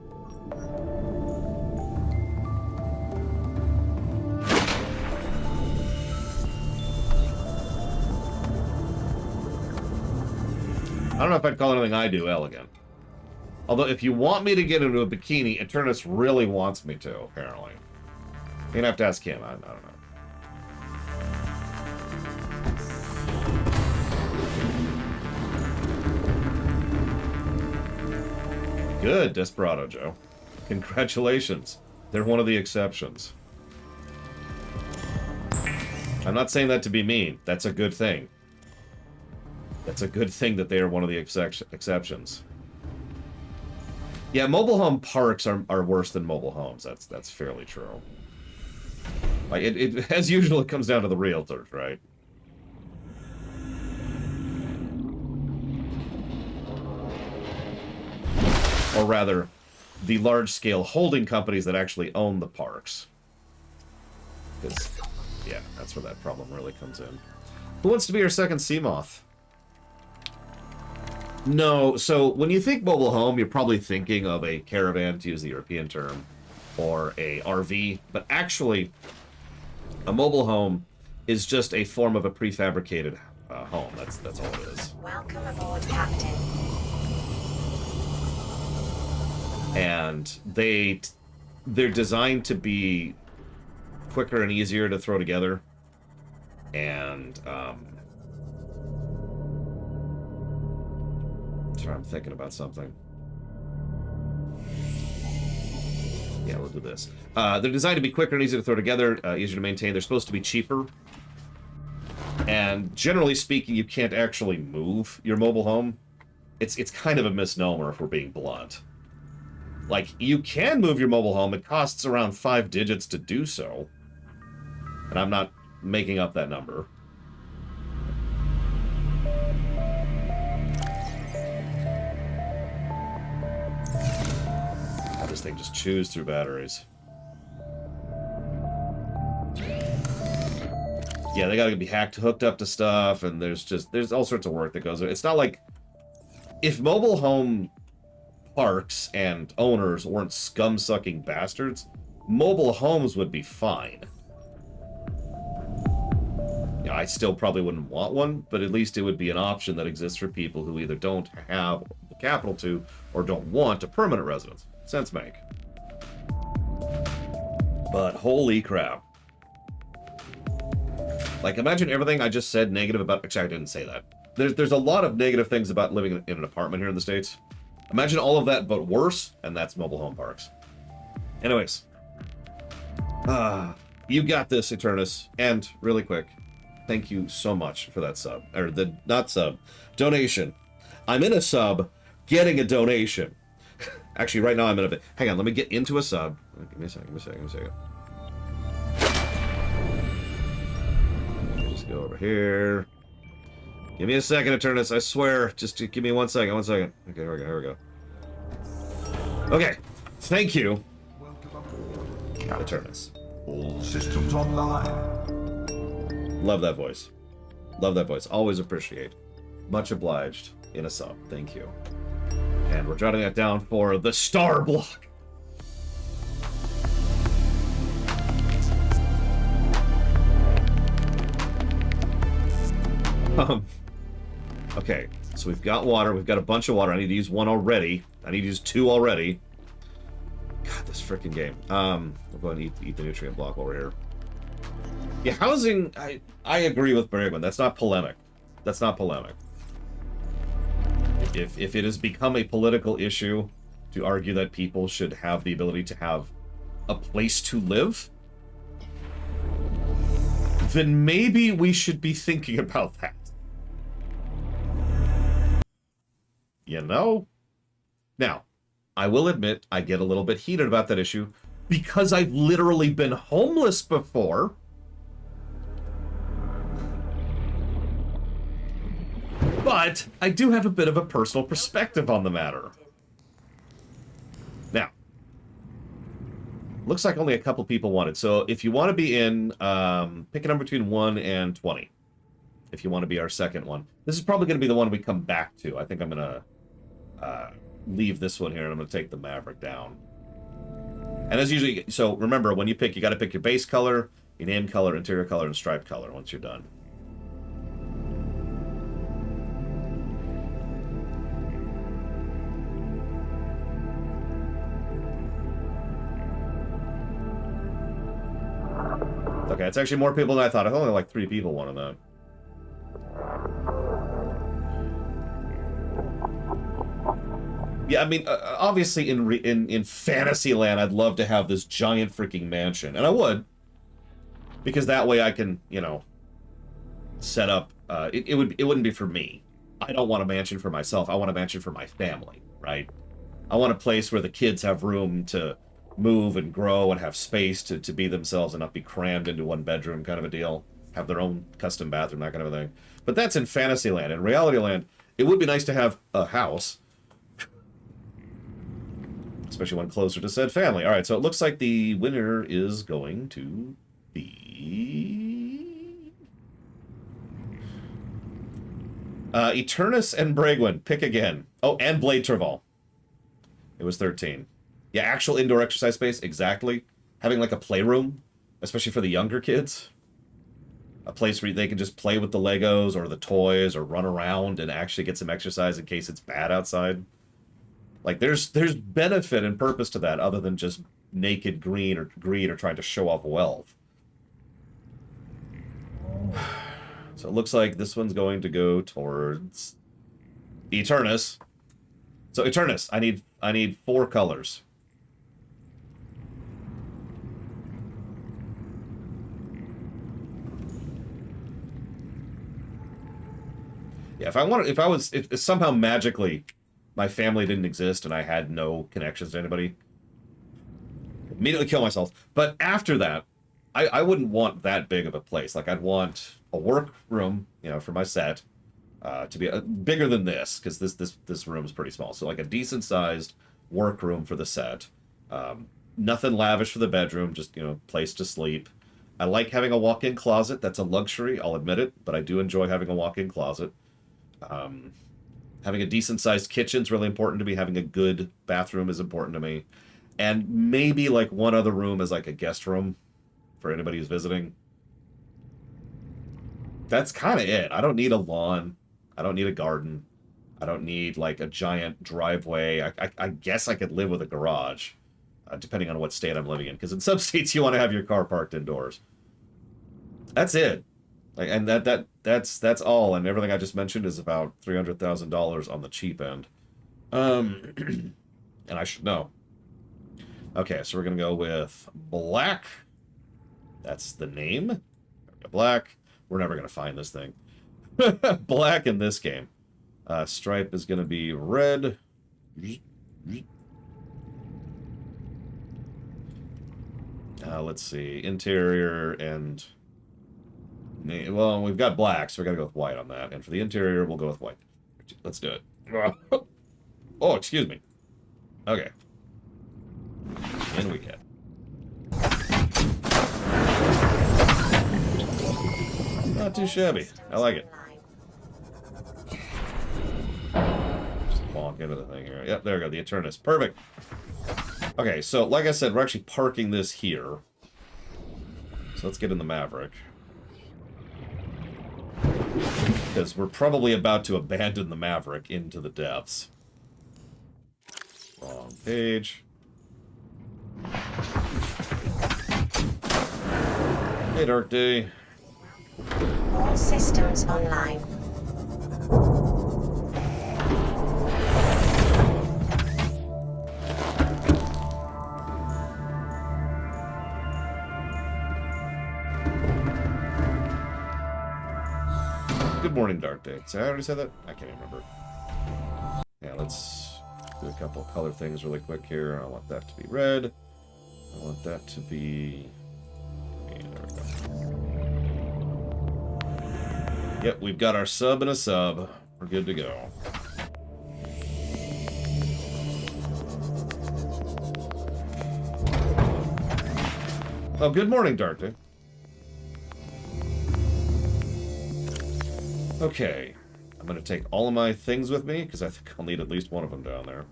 I don't know if I'd call anything I do elegant. Although, if you want me to get into a bikini, Eternus really wants me to, apparently. You're gonna have to ask him. I don't know. Good, Desperado Joe. Congratulations. They're one of the exceptions. I'm not saying that to be mean. That's a good thing. That's a good thing that they are one of the exceptions. Yeah, mobile home parks are worse than mobile homes. That's fairly true. Like it as usual, it comes down to the realtors, right? Or rather, the large-scale holding companies that actually own the parks. Because, yeah, that's where that problem really comes in. Who wants to be our second Seamoth? No, so when you think mobile home, you're probably thinking of a caravan, to use the European term, or a RV, but actually, a mobile home is just a form of a prefabricated home. That's all it is. Welcome aboard, Captain. And they're designed to be quicker and easier to throw together. And sorry, I'm thinking about something. Yeah, we'll do this. They're designed to be quicker and easier to throw together, easier to maintain. They're supposed to be cheaper. And generally speaking, you can't actually move your mobile home. It's kind of a misnomer if we're being blunt. Like, you can move your mobile home. It costs around 5 digits to do so. And I'm not making up that number. This thing just chews through batteries. Yeah, they gotta be hooked up to stuff, and there's all sorts of work that goes in. It's not like if mobile home parks and owners weren't scum-sucking bastards, mobile homes would be fine. Yeah, I still probably wouldn't want one, but at least it would be an option that exists for people who either don't have the capital to or don't want a permanent residence. Sense make. But holy crap. Like, imagine everything I just said negative about... Actually, I didn't say that. There's a lot of negative things about living in an apartment here in the States. Imagine all of that, but worse, and that's mobile home parks. Anyways. You got this, Eternus. And, really quick, thank you so much for that sub. Or, not sub. Donation. I'm in a sub, getting a donation. Actually, right now I'm in a bit... Hang on, let me get into a sub. Give me a second. Just go over here. Give me a second, Eternus, I swear. Just give me 1 second, 1 second. Okay, here we go. Okay, thank you, Eternus. All systems online. Love that voice. Love that voice. Always appreciate. Much obliged in a sub. Thank you. And we're jotting that down for the star block. Okay, so we've got water. We've got a bunch of water. I need to use one already. I need to use 2 already. God, this freaking game. We'll go ahead and eat the nutrient block while we're here. Yeah, housing, I agree with Bergman. That's not polemic. That's not polemic. If it has become a political issue to argue that people should have the ability to have a place to live, then maybe we should be thinking about that. You know? Now, I will admit I get a little bit heated about that issue because I've literally been homeless before. But I do have a bit of a personal perspective on the matter. Now, looks like only a couple people wanted. So if you want to be in, pick a number between 1 and 20. If you want to be our second one. This is probably going to be the one we come back to. I think I'm going to leave this one here, and I'm going to take the Maverick down. And as usually, so remember, when you pick, you got to pick your base color, your name color, interior color, and stripe color once you're done. Okay, it's actually more people than I thought. I thought only like 3 people wanted that. Yeah, I mean, obviously in Fantasyland, I'd love to have this giant freaking mansion, and I would, because that way I can, you know, set up. It wouldn't be for me. I don't want a mansion for myself. I want a mansion for my family, right? I want a place where the kids have room to move and grow and have space to be themselves and not be crammed into one bedroom kind of a deal. Have their own custom bathroom, that kind of a thing. But that's in Fantasyland. In Realityland, it would be nice to have a house, especially one closer to said family. All right, so it looks like the winner is going to be Eternus and Bragwin. Pick again. Oh, and Blade Traval. It was 13. Yeah, actual indoor exercise space, exactly. Having like a playroom, especially for the younger kids. A place where they can just play with the Legos or the toys or run around and actually get some exercise in case it's bad outside. Like, there's benefit and purpose to that other than just naked greed or trying to show off wealth. So it looks like this one's going to go towards Eternus. So Eternus, I need 4 colors. Yeah, if somehow magically my family didn't exist and I had no connections to anybody, immediately kill myself. But after that, I wouldn't want that big of a place. Like, I'd want a work room, you know, for my set, to be bigger than this, because this room is pretty small. So like a decent sized work room for the set. Nothing lavish for the bedroom, just, you know, place to sleep. I like having a walk-in closet. That's a luxury, I'll admit it, but I do enjoy having a walk-in closet. Having a decent-sized kitchen is really important to me. Having a good bathroom is important to me. And maybe, like, one other room as, like, a guest room for anybody who's visiting. That's kind of it. I don't need a lawn. I don't need a garden. I don't need, like, a giant driveway. I guess I could live with a garage, depending on what state I'm living in. Because in some states, you want to have your car parked indoors. That's it. Like, and that's all, and everything I just mentioned is about $300,000 on the cheap end. And I should know. Okay, so we're gonna go with black. That's the name. Black. We're never gonna find this thing. Black in this game. Stripe is gonna be red. Let's see, interior and. Well, we've got black, so we gotta go with white on that. And for the interior, we'll go with white. Let's do it. Oh, excuse me. Okay. In we get. Not too shabby. I like it. Just walk into the thing here. Yep, there we go. The Eternus. Perfect. Okay, so like I said, we're actually parking this here. So let's get in the Maverick. Because we're probably about to abandon the Maverick into the depths. Wrong page. Hey, Dark Day. All systems online. Good morning, Dark Day. Did I already say that? I can't even remember. Yeah, let's do a couple color things really quick here. I want that to be red. I want that to be... There we go. Yep, we've got our sub and a sub. We're good to go. Oh, good morning, Dark Day. Okay, I'm going to take all of my things with me, because I think I'll need at least one of them down there.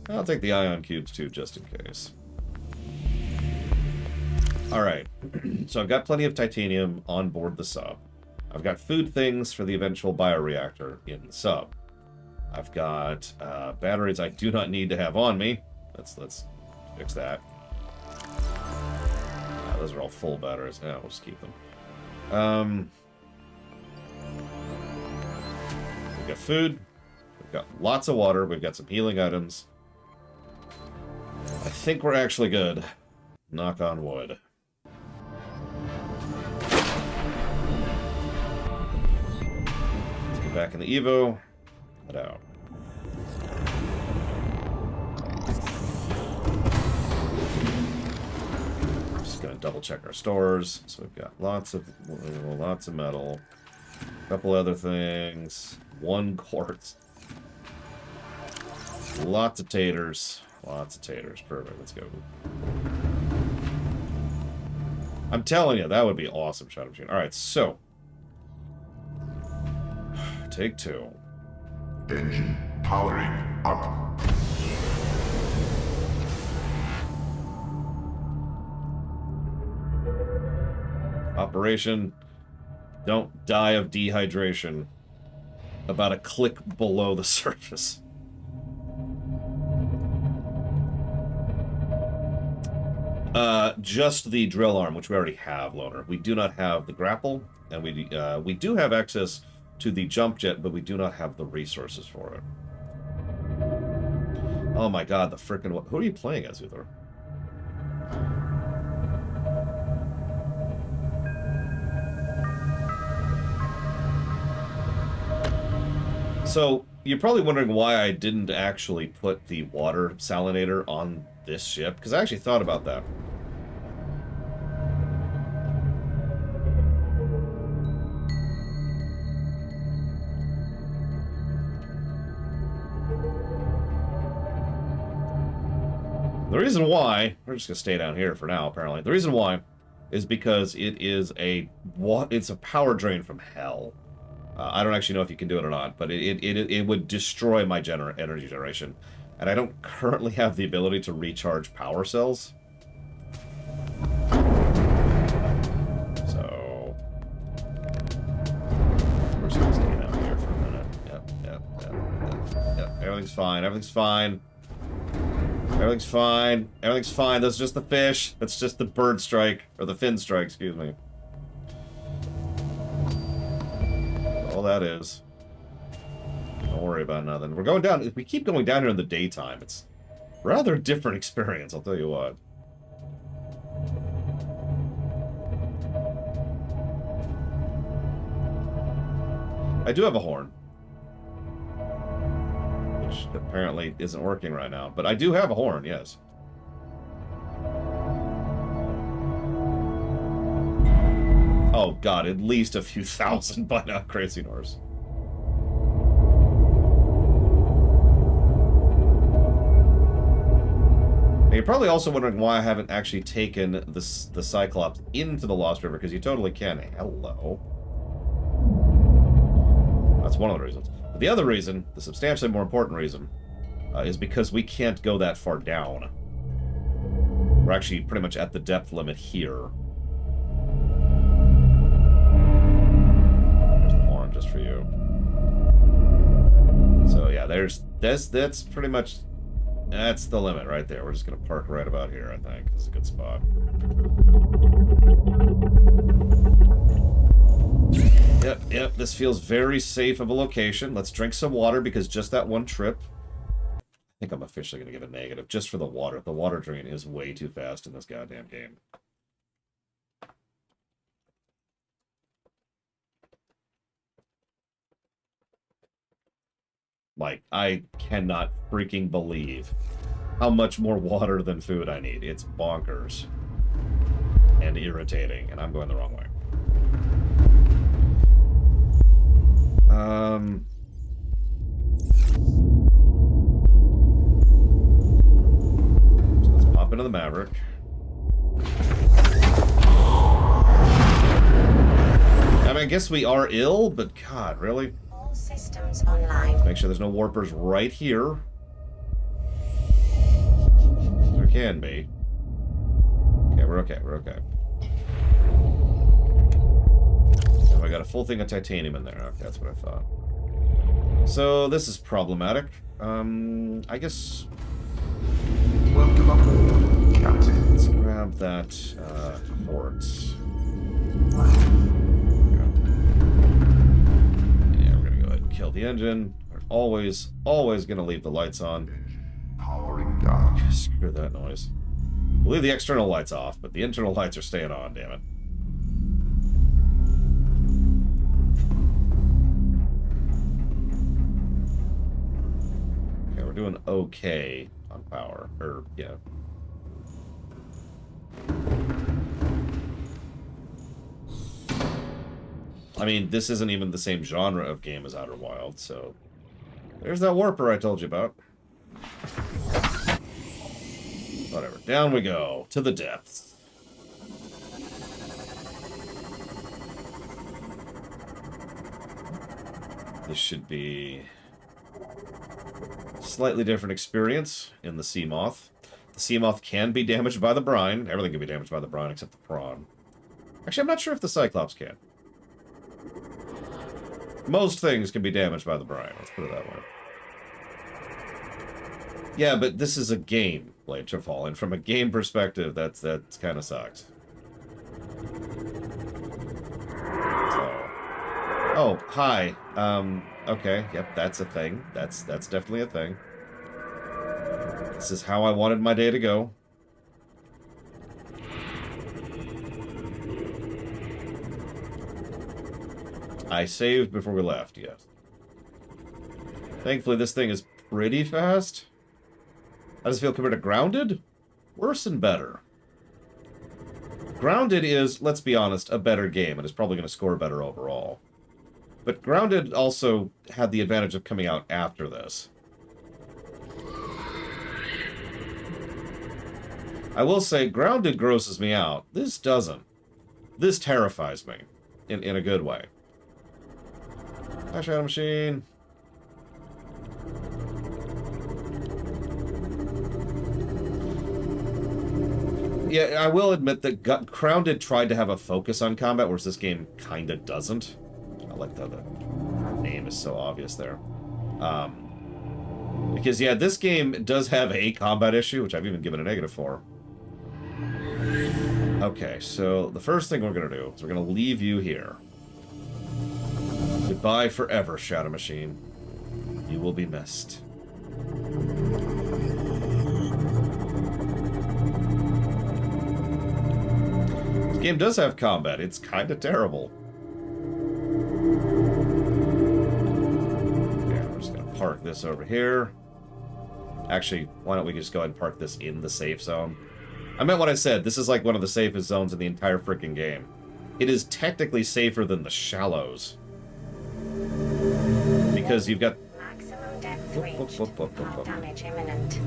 I'll take the ion cubes, too, just in case. Alright, so I've got plenty of titanium on board the sub. I've got food things for the eventual bioreactor in the sub. I've got batteries I do not need to have on me. Let's fix that. Those are all full batteries. Yeah, we'll just keep them. We've got food. We've got lots of water. We've got some healing items. think we're actually good. Knock on wood. Let's get back in the Evo. Head out. Just gonna double check our stores. So we've got lots of metal. A couple other things. 1 quartz. Lots of taters. Lots of taters. Perfect. Let's go. I'm telling you, that would be awesome, Shadow Machine. Alright, so. Take 2. Engine powering up. Operation. Don't die of dehydration. About a click below the surface. Just the drill arm, which we already have, Loner. We do not have the grapple, and we do have access to the jump jet, but we do not have the resources for it. Oh my god, the frickin'... Who are you playing as, Uther? So, you're probably wondering why I didn't actually put the water salinator on this ship, because I actually thought about that. The reason why, we're just gonna stay down here for now, apparently. The reason why is because it's a power drain from hell. I don't actually know if you can do it or not, but it would destroy my energy generation. And I don't currently have the ability to recharge power cells. So... we're just gonna stay down here for a minute. Yep. Everything's fine. Everything's fine. Everything's fine. Everything's fine. That's just the fish. That's just the bird strike. Or the fin strike, excuse me. All that is. Don't worry about nothing. We're going down. If we keep going down here in the daytime, it's a rather different experience, I'll tell you what. I do have a horn. Which apparently isn't working right now. But I do have a horn, yes. Oh god, at least a few thousand by now, Crazy Norse. Now you're probably also wondering why I haven't actually taken the Cyclops into the Lost River, because you totally can. Hello. That's one of the reasons. But the other reason, the substantially more important reason, is because we can't go that far down. We're actually pretty much at the depth limit here. There's the horn just for you. So yeah, that's pretty much, that's the limit right there. We're just gonna park right about here, I think. This is a good spot. Yep, this feels very safe of a location. Let's drink some water, because just that one trip... I think I'm officially going to give it negative, just for the water. The water drain is way too fast in this goddamn game. Like, I cannot freaking believe how much more water than food I need. It's bonkers. And irritating, and I'm going the wrong way. So let's pop into the Maverick. I mean, I guess we are ill, but God, really? All systems online. Make sure there's no warpers right here. There can be. Okay, we're okay, we're okay. I got a full thing of titanium in there. Okay, that's what I thought. So this is problematic. I guess. Welcome aboard, Captain. Let's grab that quartz. Yeah, we're gonna go ahead and kill the engine. We're always gonna leave the lights on. Powering down. Screw that noise. We'll leave the external lights off, but the internal lights are staying on, damn it. Okay, we're doing okay on power. Or, yeah. I mean, this isn't even the same genre of game as Outer Wilds, so... There's that warper I told you about. Whatever. Down we go. To the depths. This should be... slightly different experience in the sea moth. The sea moth can be damaged by the brine. Everything can be damaged by the brine except the prawn. Actually, I'm not sure if the cyclops can. Most things can be damaged by the brine. Let's put it that way. Yeah, but this is a game, Blade Trifall, and from a game perspective, that's kind of sucks. So, oh, hi. Okay, yep, that's a thing. That's definitely a thing. This is how I wanted my day to go. I saved before we left, yes. Thankfully, this thing is pretty fast. How does it feel compared to Grounded? Worse and better. Grounded is, let's be honest, a better game, and is probably going to score better overall. But Grounded also had the advantage of coming out after this. I will say, Grounded grosses me out. This doesn't. This terrifies me. In a good way. Hi, Shadow Machine. Yeah, I will admit that Grounded tried to have a focus on combat, whereas this game kinda doesn't. I like that the name is so obvious there. Because, yeah, this game does have a combat issue, which I've even given a negative for. Okay, so the first thing we're gonna do is we're gonna leave you here. Goodbye forever, Shadow Machine. You will be missed. This game does have combat. It's kind of terrible. Yeah, we're just going to park this over here. Actually, why don't we just go ahead and park this in the safe zone? I meant what I said. This is like one of the safest zones in the entire freaking game. It is technically safer than the Shallows. Because you've got... Maximum depth reached. Damage imminent.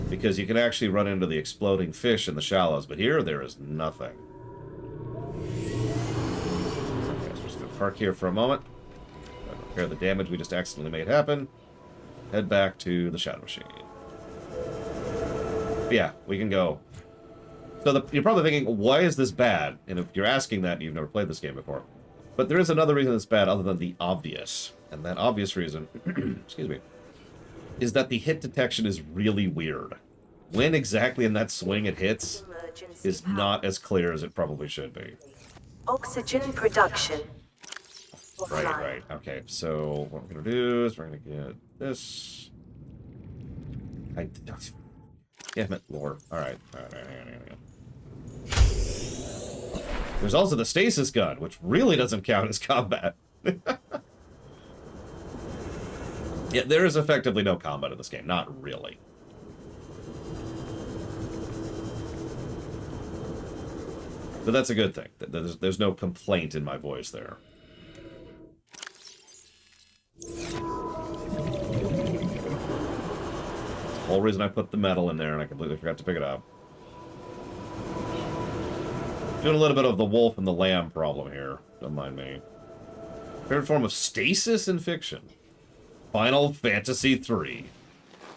Because you can actually run into the exploding fish in the Shallows, but here, there is nothing. Okay, so we're just going to park here for a moment. Repair the damage we just accidentally made happen. Head back to the Shadow Machine. But yeah, we can go. So you're probably thinking, why is this bad? And if you're asking that, you've never played this game before. But there is another reason it's bad other than the obvious. And that obvious reason, excuse me, is that the hit detection is really weird. When exactly in that swing it hits is not as clear as it probably should be. Oxygen production. Right. Okay, so what we're going to do is we're going to get this. Damn it, Lord. Alright. There's also the stasis gun, which really doesn't count as combat. Yeah, there is effectively no combat in this game. Not really. But that's a good thing. There's no complaint in my voice there. The whole reason I put the metal in there, and I completely forgot to pick it up. Doing a little bit of the wolf and the lamb problem here. Don't mind me. Favorite form of stasis in fiction. Final Fantasy III.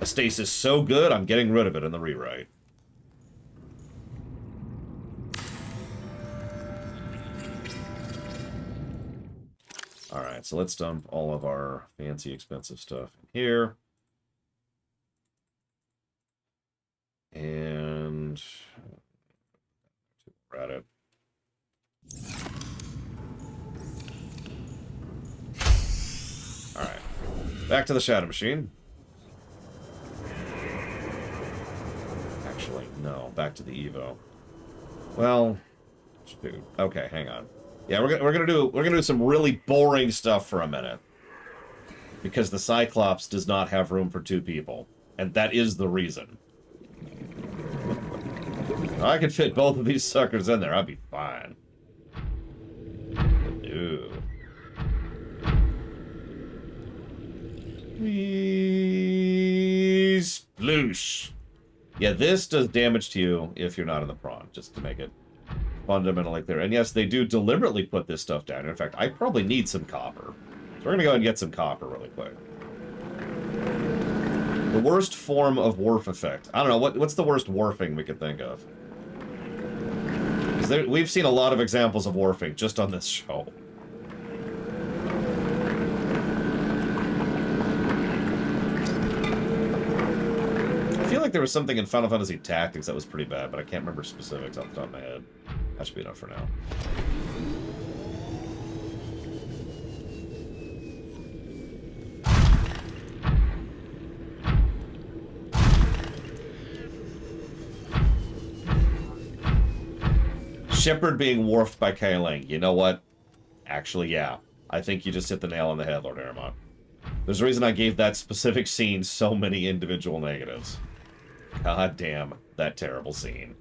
A stasis so good, I'm getting rid of it in the rewrite. Alright, so let's dump all of our fancy, expensive stuff in here. And... we're at it. Alright. Back to the Shadow Machine. back to the Evo. Well, dude. Okay, hang on. Yeah, we're gonna do some really boring stuff for a minute. Because the Cyclops does not have room for 2 people. And that is the reason. I could fit both of these suckers in there. I'd be fine. No. Sploosh. Yeah, this does damage to you if you're not in the prawn, just to make it fundamentally clear. And yes, they do deliberately put this stuff down. In fact, I probably need some copper. So we're going to go ahead and get some copper really quick. The worst form of wharf effect. I don't know, what's the worst wharfing we could think of? We've seen a lot of examples of wharfing just on this show. I feel like there was something in Final Fantasy Tactics that was pretty bad, but I can't remember specifics off the top of my head. That should be enough for now. Shepard being wharfed by Kai Lang. You know what? Actually, yeah. I think you just hit the nail on the head, Lord Aramont. There's a reason I gave that specific scene so many individual negatives. God damn, that terrible scene.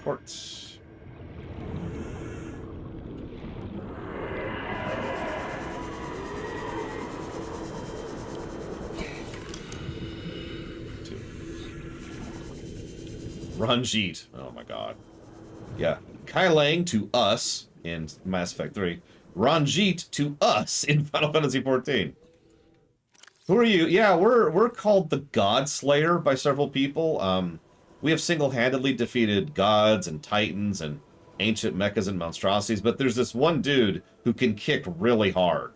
Quartz. Ranjit. Oh my god. Yeah. Kai Lang to us in Mass Effect 3. Ranjit to us in Final Fantasy 14. Who are you? Yeah, we're called the God Slayer by several people. We have single-handedly defeated gods and titans and ancient mechas and monstrosities, but there's this one dude who can kick really hard.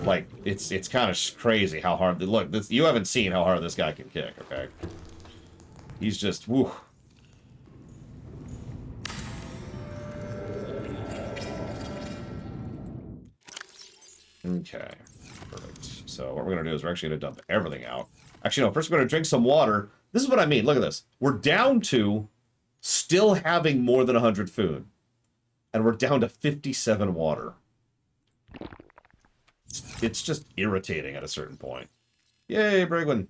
Like, it's kind of crazy how hard... Look, you haven't seen how hard this guy can kick, okay? He's just... woo. Okay. Perfect. So what we're going to do is we're actually going to dump everything out. Actually, no, first we're going to drink some water. This is what I mean. Look at this. We're down to still having more than 100 food. And we're down to 57 water. It's just irritating at a certain point. Yay, Brigwin.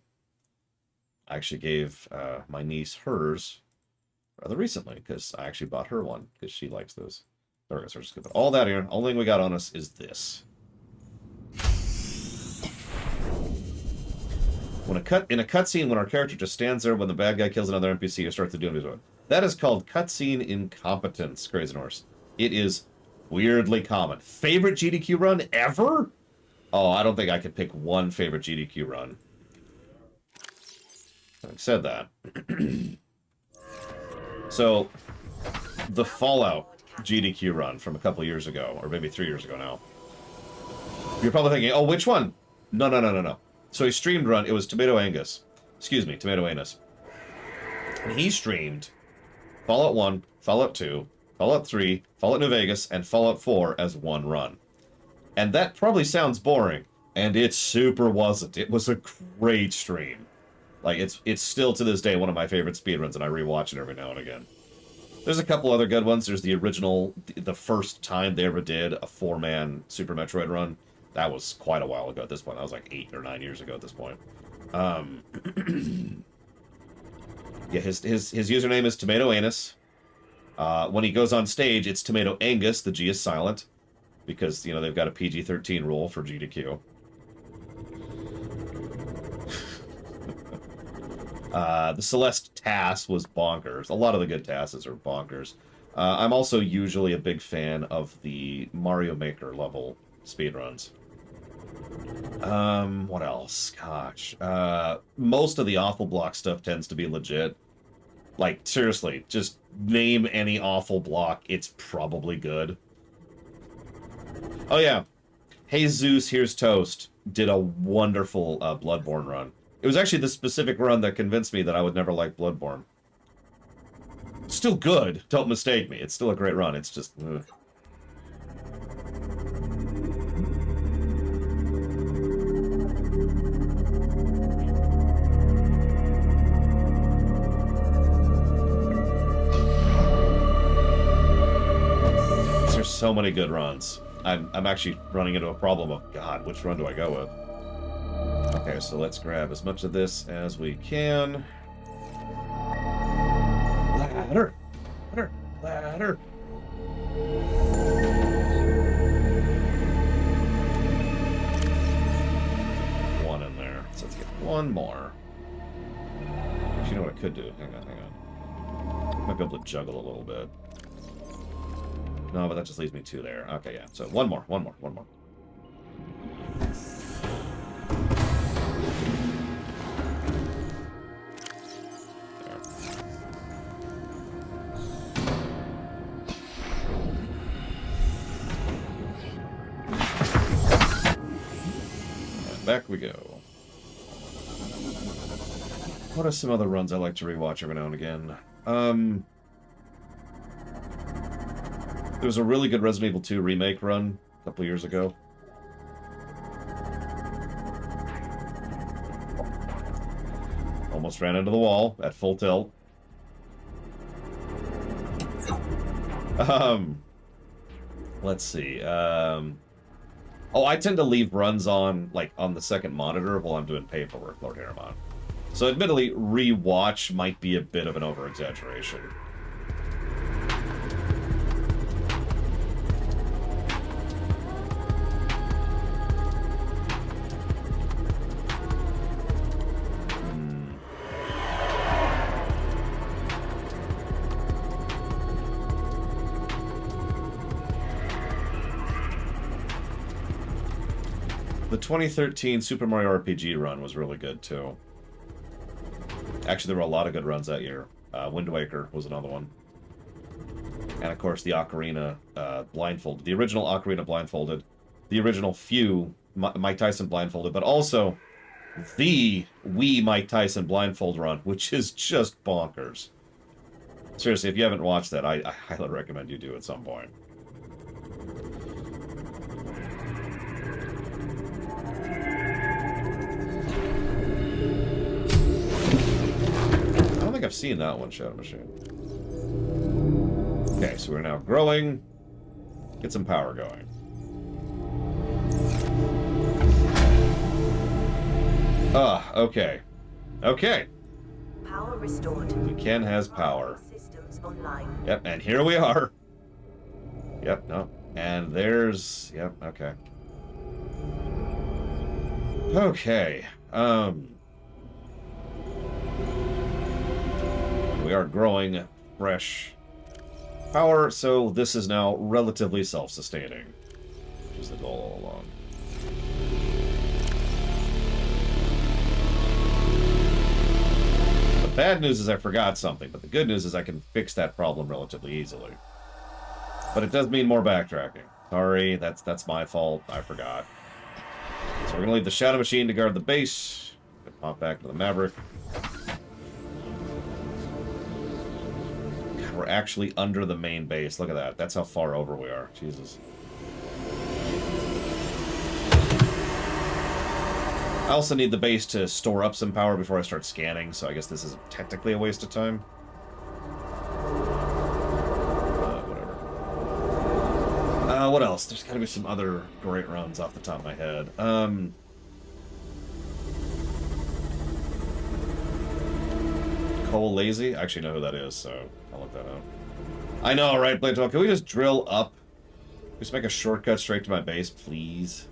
I actually gave my niece hers rather recently, because I actually bought her one, because she likes those. There we go, so we're just gonna put all that here. Only thing we got on us is this. In a cutscene, when our character just stands there when the bad guy kills another NPC or starts to do his own. That is called cutscene incompetence, Crazy Norse. It is weirdly common. Favorite GDQ run ever? Oh, I don't think I could pick one favorite GDQ run. Having said that, so the Fallout GDQ run from a couple years ago, or maybe 3 years ago now. You're probably thinking, oh, which one? No. So he streamed run, it was Tomato Angus. Excuse me, Tomato Anus. And he streamed Fallout 1, Fallout 2, Fallout 3, Fallout New Vegas, and Fallout 4 as one run. And that probably sounds boring, and it super wasn't. It was a great stream. Like, it's still to this day one of my favorite speedruns, and I rewatch it every now and again. There's a couple other good ones. There's the original, the first time they ever did a 4-man Super Metroid run. That was quite a while ago at this point. That was like 8 or 9 years ago at this point. Yeah, his username is Tomato Anus. When he goes on stage, it's Tomato Angus. The G is silent. Because, you know, they've got a PG-13 rule for GDQ. The Celeste TAS was bonkers. A lot of the good TASs are bonkers. I'm also usually a big fan of the Mario Maker level speedruns. What else? Gosh. Most of the Awful Block stuff tends to be legit. Like, seriously, just name any Awful Block, it's probably good. Oh yeah. Hey Zeus, Here's Toast did a wonderful Bloodborne run. It was actually the specific run that convinced me that I would never like Bloodborne. Still good, don't mistake me. It's still a great run, it's just... ugh. so many good runs. I'm actually running into a problem of, God, which run do I go with? Okay, so let's grab as much of this as we can. Ladder! Ladder! Ladder! One in there. So let's get one more. Actually, you know what I could do? Hang on, hang on. Might be able to juggle a little bit. No, but that just leaves me two there. Okay, yeah. So one more. There. And back we go. What are some other runs I like to rewatch every now and again? There was a really good Resident Evil 2 remake run a couple years ago. Almost ran into the wall at full tilt. Let's see. Oh, I tend to leave runs on, like, on the second monitor while I'm doing paperwork, Lord Harriman. So admittedly, rewatch might be a bit of an over-exaggeration. The 2013 Super Mario RPG run was really good, too. Actually, there were a lot of good runs that year. Wind Waker was another one. And, of course, the Ocarina Blindfolded. The original Ocarina Blindfolded. The original Few Mike Tyson Blindfolded. But also, the Wii Mike Tyson Blindfold run, which is just bonkers. Seriously, if you haven't watched that, I highly recommend you do at some point. I don't think I've seen that one, Shadow Machine. Okay, so we're now growing. Get some power going. Okay. Okay. Power restored. Ken has power. Systems online. Yep, and here we are. Yep, no. And there's... Yep, okay. Okay. We are growing fresh power, so this is now relatively self-sustaining. Which is the goal all along. The bad news is I forgot something, but the good news is I can fix that problem relatively easily. But it does mean more backtracking. Sorry, that's my fault. I forgot. So we're gonna leave the Shadow Machine to guard the base. Pop back to the Maverick. God, we're actually under the main base. Look at that. That's how far over we are. Jesus. I also need the base to store up some power before I start scanning, so I guess this is technically a waste of time. Whatever. What else? There's gotta be some other great runs off the top of my head. Cole Lazy? I actually know who that is, so I'll look that up. I know, right, Blade? Can we just drill up? Just make a shortcut straight to my base, please?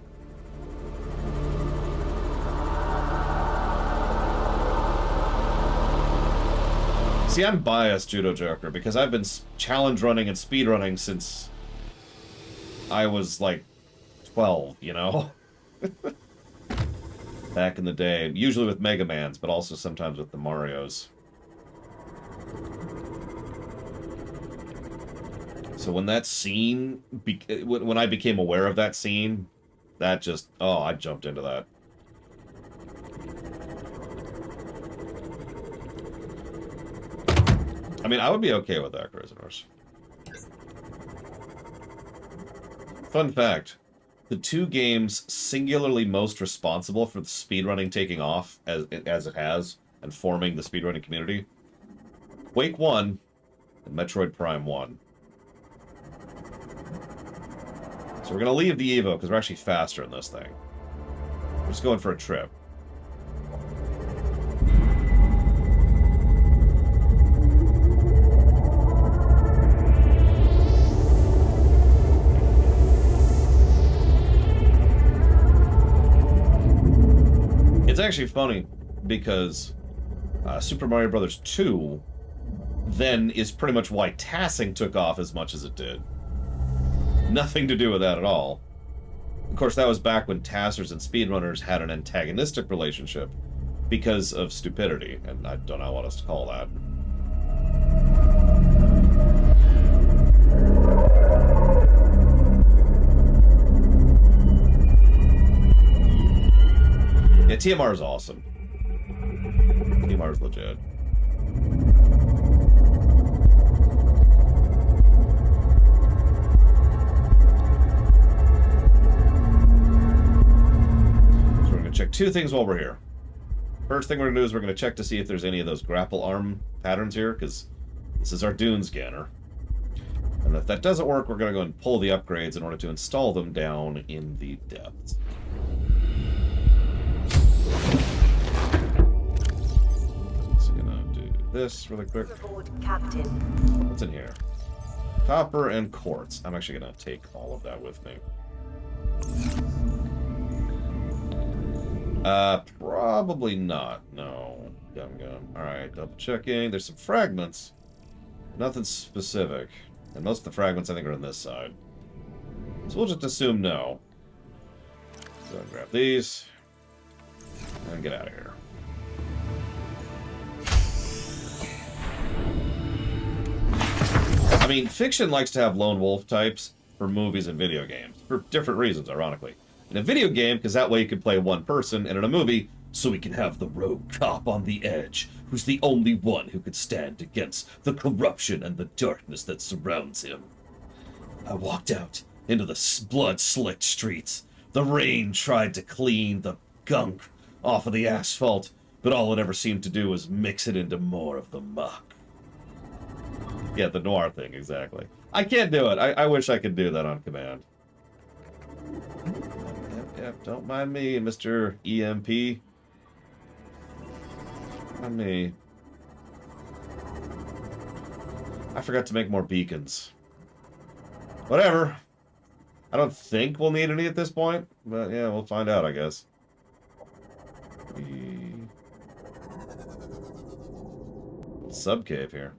See, I'm biased, Judo Joker, because I've been challenge running and speed running since I was, like, 12, you know? Back in the day. Usually with Mega Mans, but also sometimes with the Marios. So when that scene, when I became aware of that scene, that just, oh, I jumped into that. I mean, I would be okay with that, Prisoners. Fun fact. The two games singularly most responsible for the speedrunning taking off, as it has, and forming the speedrunning community, Quake 1 and Metroid Prime 1. So we're going to leave the Evo because we're actually faster in this thing. We're just going for a trip. It's actually funny because Super Mario Bros. 2 then is pretty much why tassing took off as much as it did. Nothing to do with that at all. Of course, that was back when tassers and speedrunners had an antagonistic relationship because of stupidity, and I don't know what else to call that. Yeah, TMR is awesome. TMR is legit. So we're going to check two things while we're here. First thing we're going to do is we're going to check to see if there's any of those grapple arm patterns here, because this is our dune scanner. And if that doesn't work, we're going to go and pull the upgrades in order to install them down in the depths. This really quick. Captain. What's in here? Copper and quartz. I'm actually going to take all of that with me. Probably not. No. Gum. Alright, double checking. There's some fragments. Nothing specific. And most of the fragments I think are on this side. So we'll just assume no. So grab these. And get out of here. I mean, fiction likes to have lone wolf types for movies and video games. For different reasons, ironically. In a video game, because that way you can play one person, and in a movie, so we can have the rogue cop on the edge, who's the only one who could stand against the corruption and the darkness that surrounds him. I walked out into the blood-slicked streets. The rain tried to clean the gunk off of the asphalt, but all it ever seemed to do was mix it into more of the muck. Yeah, the noir thing, exactly. I can't do it. I wish I could do that on command. Yep, don't mind me, Mr. EMP. Mind me. I forgot to make more beacons. Whatever. I don't think we'll need any at this point, but yeah, we'll find out, I guess. Subcave here.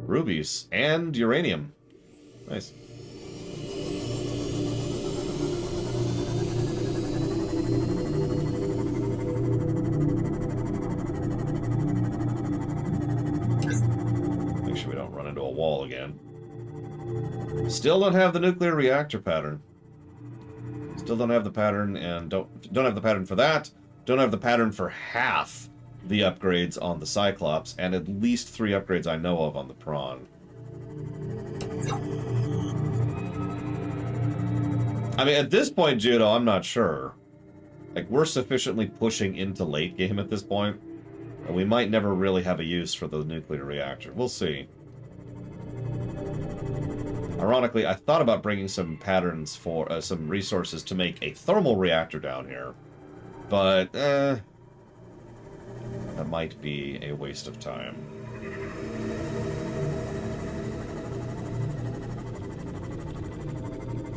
Rubies and uranium. Nice. Make sure we don't run into a wall again. Still don't have the nuclear reactor pattern. Still don't have the pattern, and don't have the pattern for that. Don't have the pattern for half the upgrades on the Cyclops, and at least 3 upgrades I know of on the Prawn. I mean, at this point, Judo, I'm not sure. Like, we're sufficiently pushing into late game at this point, and we might never really have a use for the nuclear reactor. We'll see. Ironically, I thought about bringing some patterns for some resources to make a thermal reactor down here, but that might be a waste of time.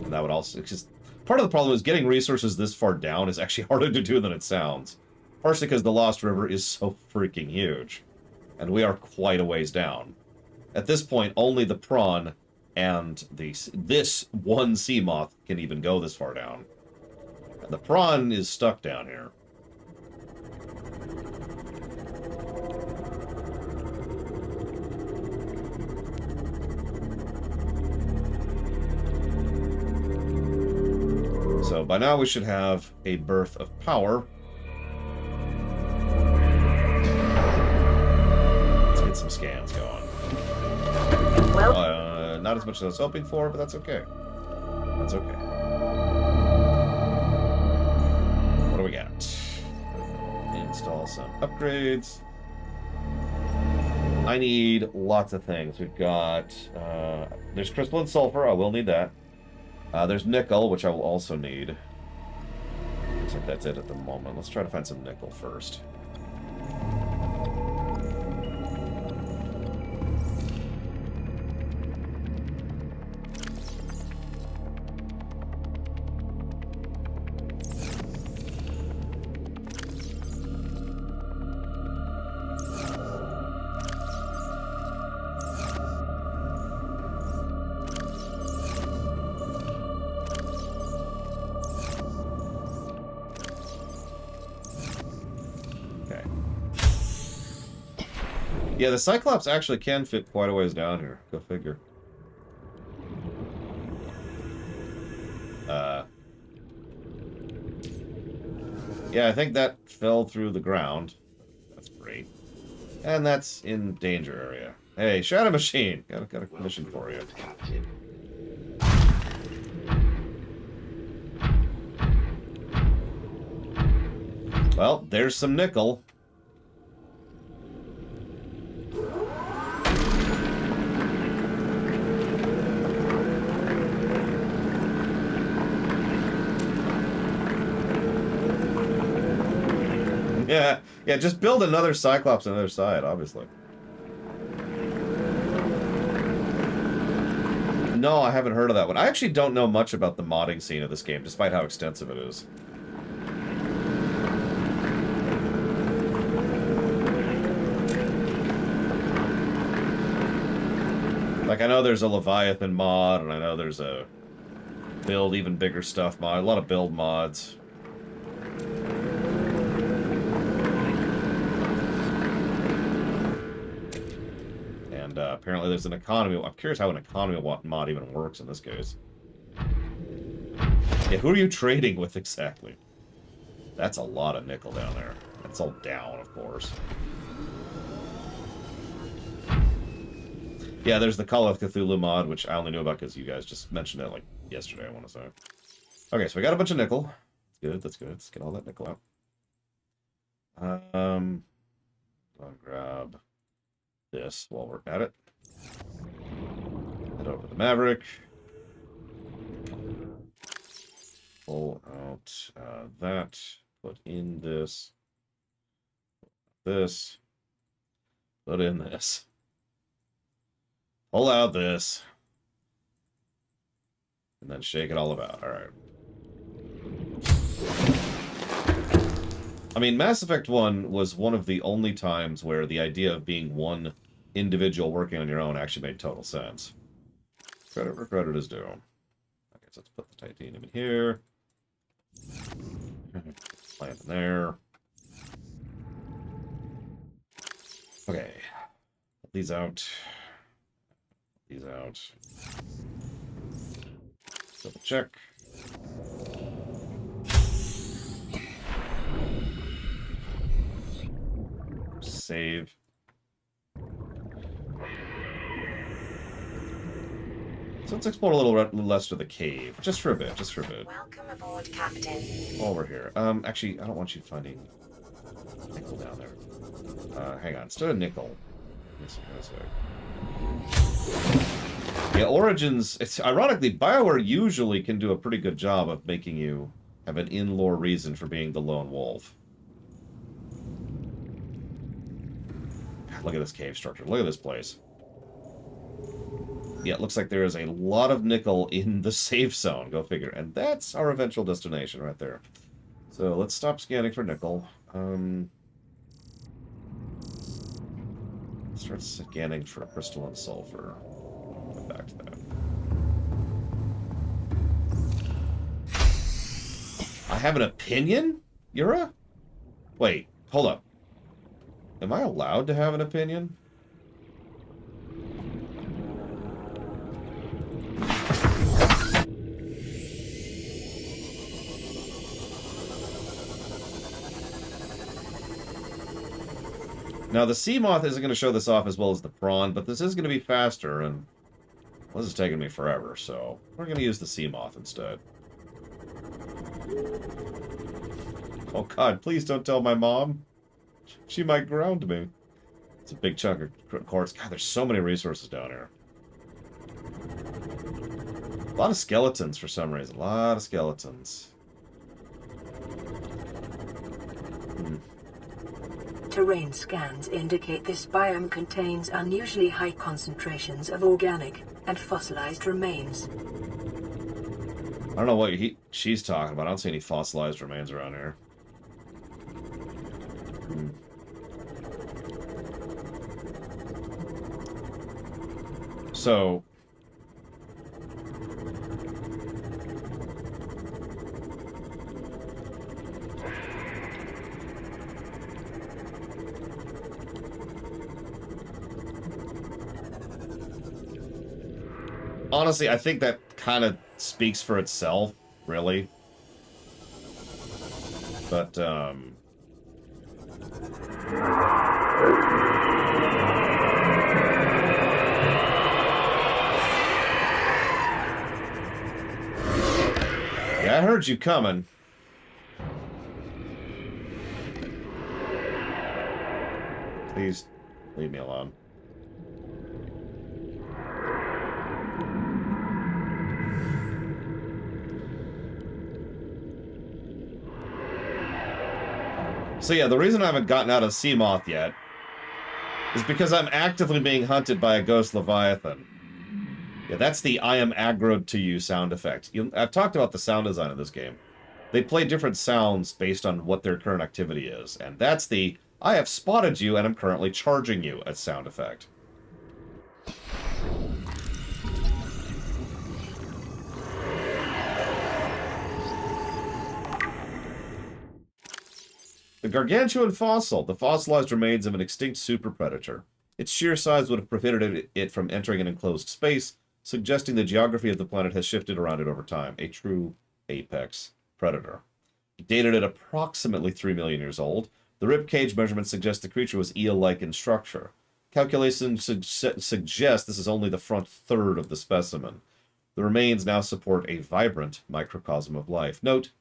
And that would also... Just, part of the problem is getting resources this far down is actually harder to do than it sounds. Partially because the Lost River is so freaking huge. And we are quite a ways down. At this point, only the Prawn and this one sea moth can even go this far down. And the Prawn is stuck down here. So by now we should have a birth of power. Let's get some scans going. Well, not as much as I was hoping for, but that's okay. That's okay. What do we got? Install some upgrades. I need lots of things. We've got... there's crystalline sulfur. I will need that. There's nickel, which I will also need. Looks like that's it at the moment. Let's try to find some nickel first. Yeah, the Cyclops actually can fit quite a ways down here. Go figure. Yeah, I think that fell through the ground. That's great. And that's in danger area. Hey, Shadow Machine! Got a mission for you. Well, there's some nickel. Yeah, just build another Cyclops on the other side, obviously. No, I haven't heard of that one. I actually don't know much about the modding scene of this game, despite how extensive it is. Like, I know there's a Leviathan mod, and I know there's a build even bigger stuff mod. A lot of build mods. And apparently there's an economy. I'm curious how an economy mod even works in this case. Yeah, who are you trading with exactly? That's a lot of nickel down there. That's all down, of course. Yeah, there's the Call of Cthulhu mod, which I only knew about because you guys just mentioned it like yesterday, I want to say. Okay, so we got a bunch of nickel. That's good, that's good. Let's get all that nickel out. I'll grab this while we're at it. Head over to the Maverick. Pull out that. Put in this. This. Put in this. Pull out this. And then shake it all about. Alright. I mean, Mass Effect 1 was one of the only times where the idea of being one individual working on your own actually made total sense. Credit where credit is due. Okay, so let's put the titanium in here. Plant in there. Okay. Put these out. These out. Double check. Save. So let's explore a little less to the cave, just for a bit, just for a bit. Welcome aboard, Captain. While we're here, actually, I don't want you finding nickel down there. Hang on, instead of nickel. Yeah, Origins. It's ironically BioWare usually can do a pretty good job of making you have an in-lore reason for being the lone wolf. Look at this cave structure. Look at this place. Yeah, it looks like there is a lot of nickel in the safe zone. Go figure. And that's our eventual destination right there. So let's stop scanning for nickel. Start scanning for crystalline sulfur. Come back to that. I have an opinion, Yura? Wait, hold up. Am I allowed to have an opinion? Now, the sea moth isn't going to show this off as well as the prawn, but this is going to be faster, and well, this is taking me forever, so we're going to use the sea moth instead. Oh god, please don't tell my mom. She might ground me. It's a big chunk of quartz. God, there's so many resources down here. A lot of skeletons for some reason. A lot of skeletons. Terrain scans indicate this biome contains unusually high concentrations of organic and fossilized remains. I don't know what she's talking about. I don't see any fossilized remains around here. So... honestly, I think that kind of speaks for itself, really. But, yeah, I heard you coming. Please leave me alone. So yeah, the reason I haven't gotten out of Seamoth yet is because I'm actively being hunted by a ghost Leviathan. Yeah, that's the I am aggroed to you sound effect. I've talked about the sound design of this game. They play different sounds based on what their current activity is, and that's the I have spotted you and I'm currently charging you as sound effect. The gargantuan fossil, the fossilized remains of an extinct super predator. Its sheer size would have prohibited it from entering an enclosed space, suggesting the geography of the planet has shifted around it over time. A true apex predator. Dated at approximately 3 million years old, the ribcage measurements suggest the creature was eel-like in structure. Calculations suggest this is only the front third of the specimen. The remains now support a vibrant microcosm of life. Note,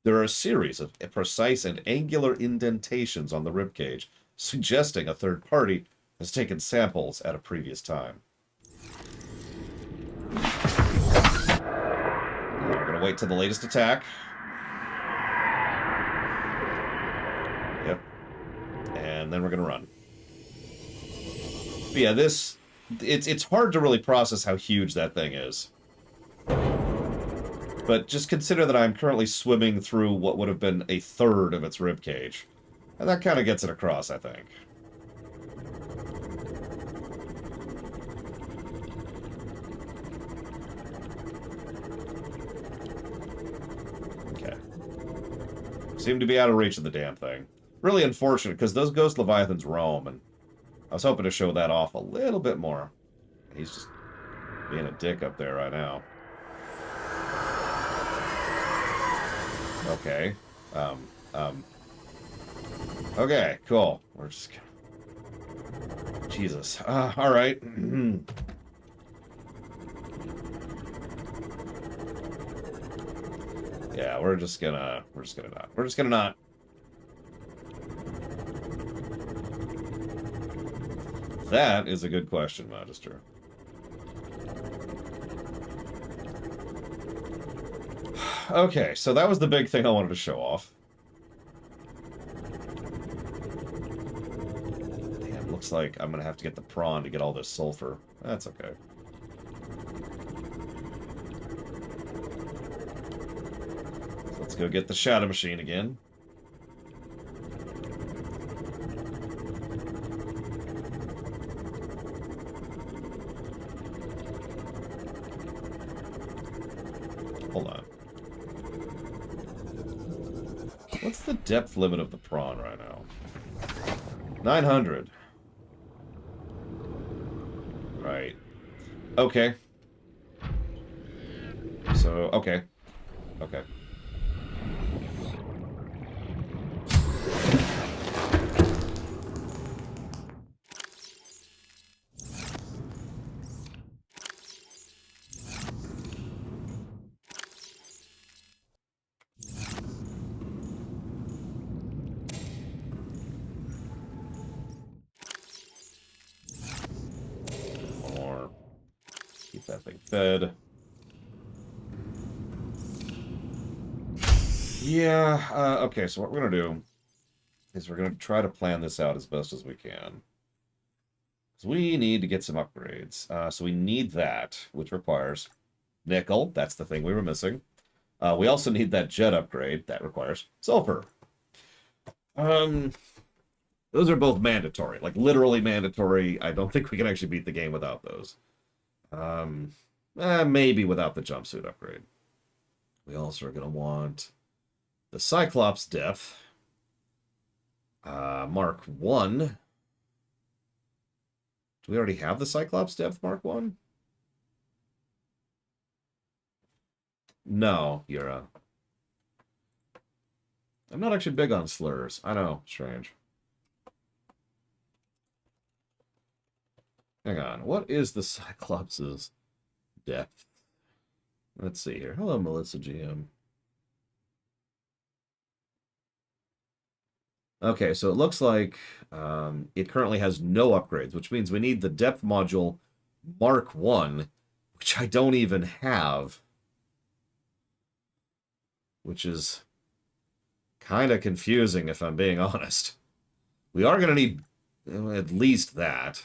there are a series of precise and angular indentations on the ribcage, suggesting a third party has taken samples at a previous time. We're going to wait till the latest attack. Yep. And then we're going to run. But yeah, it's hard to really process how huge that thing is. But just consider that I'm currently swimming through what would have been a third of its ribcage. And that kind of gets it across, I think. Okay. Seem to be out of reach of the damn thing. Really unfortunate, because those ghost leviathans roam, and I was hoping to show that off a little bit more. He's just being a dick up there right now. Okay. Okay, cool. We're just... Jesus. Alright. Yeah, we're just gonna not. That is a good question, Magister. Okay, so that was the big thing I wanted to show off. Damn, looks like I'm gonna have to get the prawn to get all this sulfur. That's okay. So let's go get the shadow machine again. Hold on. What's the depth limit of the prawn right now? 900. Right. Okay. So, okay. Okay. Keep that thing fed. Yeah, okay, so what we're going to do is we're going to try to plan this out as best as we can. So we need to get some upgrades. So we need that, which requires nickel. That's the thing we were missing. We also need that jet upgrade. That requires sulfur. Those are both mandatory. Like, literally mandatory. I don't think we can actually beat the game without those. Maybe without the jumpsuit upgrade. We also are going to want the Cyclops depth. Mark 1. Do we already have the Cyclops depth Mark 1? No, Yura. I'm not actually big on slurs. I know, strange. Hang on, what is the Cyclops' depth? Let's see here. Hello, Melissa GM. Okay, so it looks like it currently has no upgrades, which means we need the depth module Mark 1, which I don't even have. Which is kind of confusing, if I'm being honest. We are going to need at least that.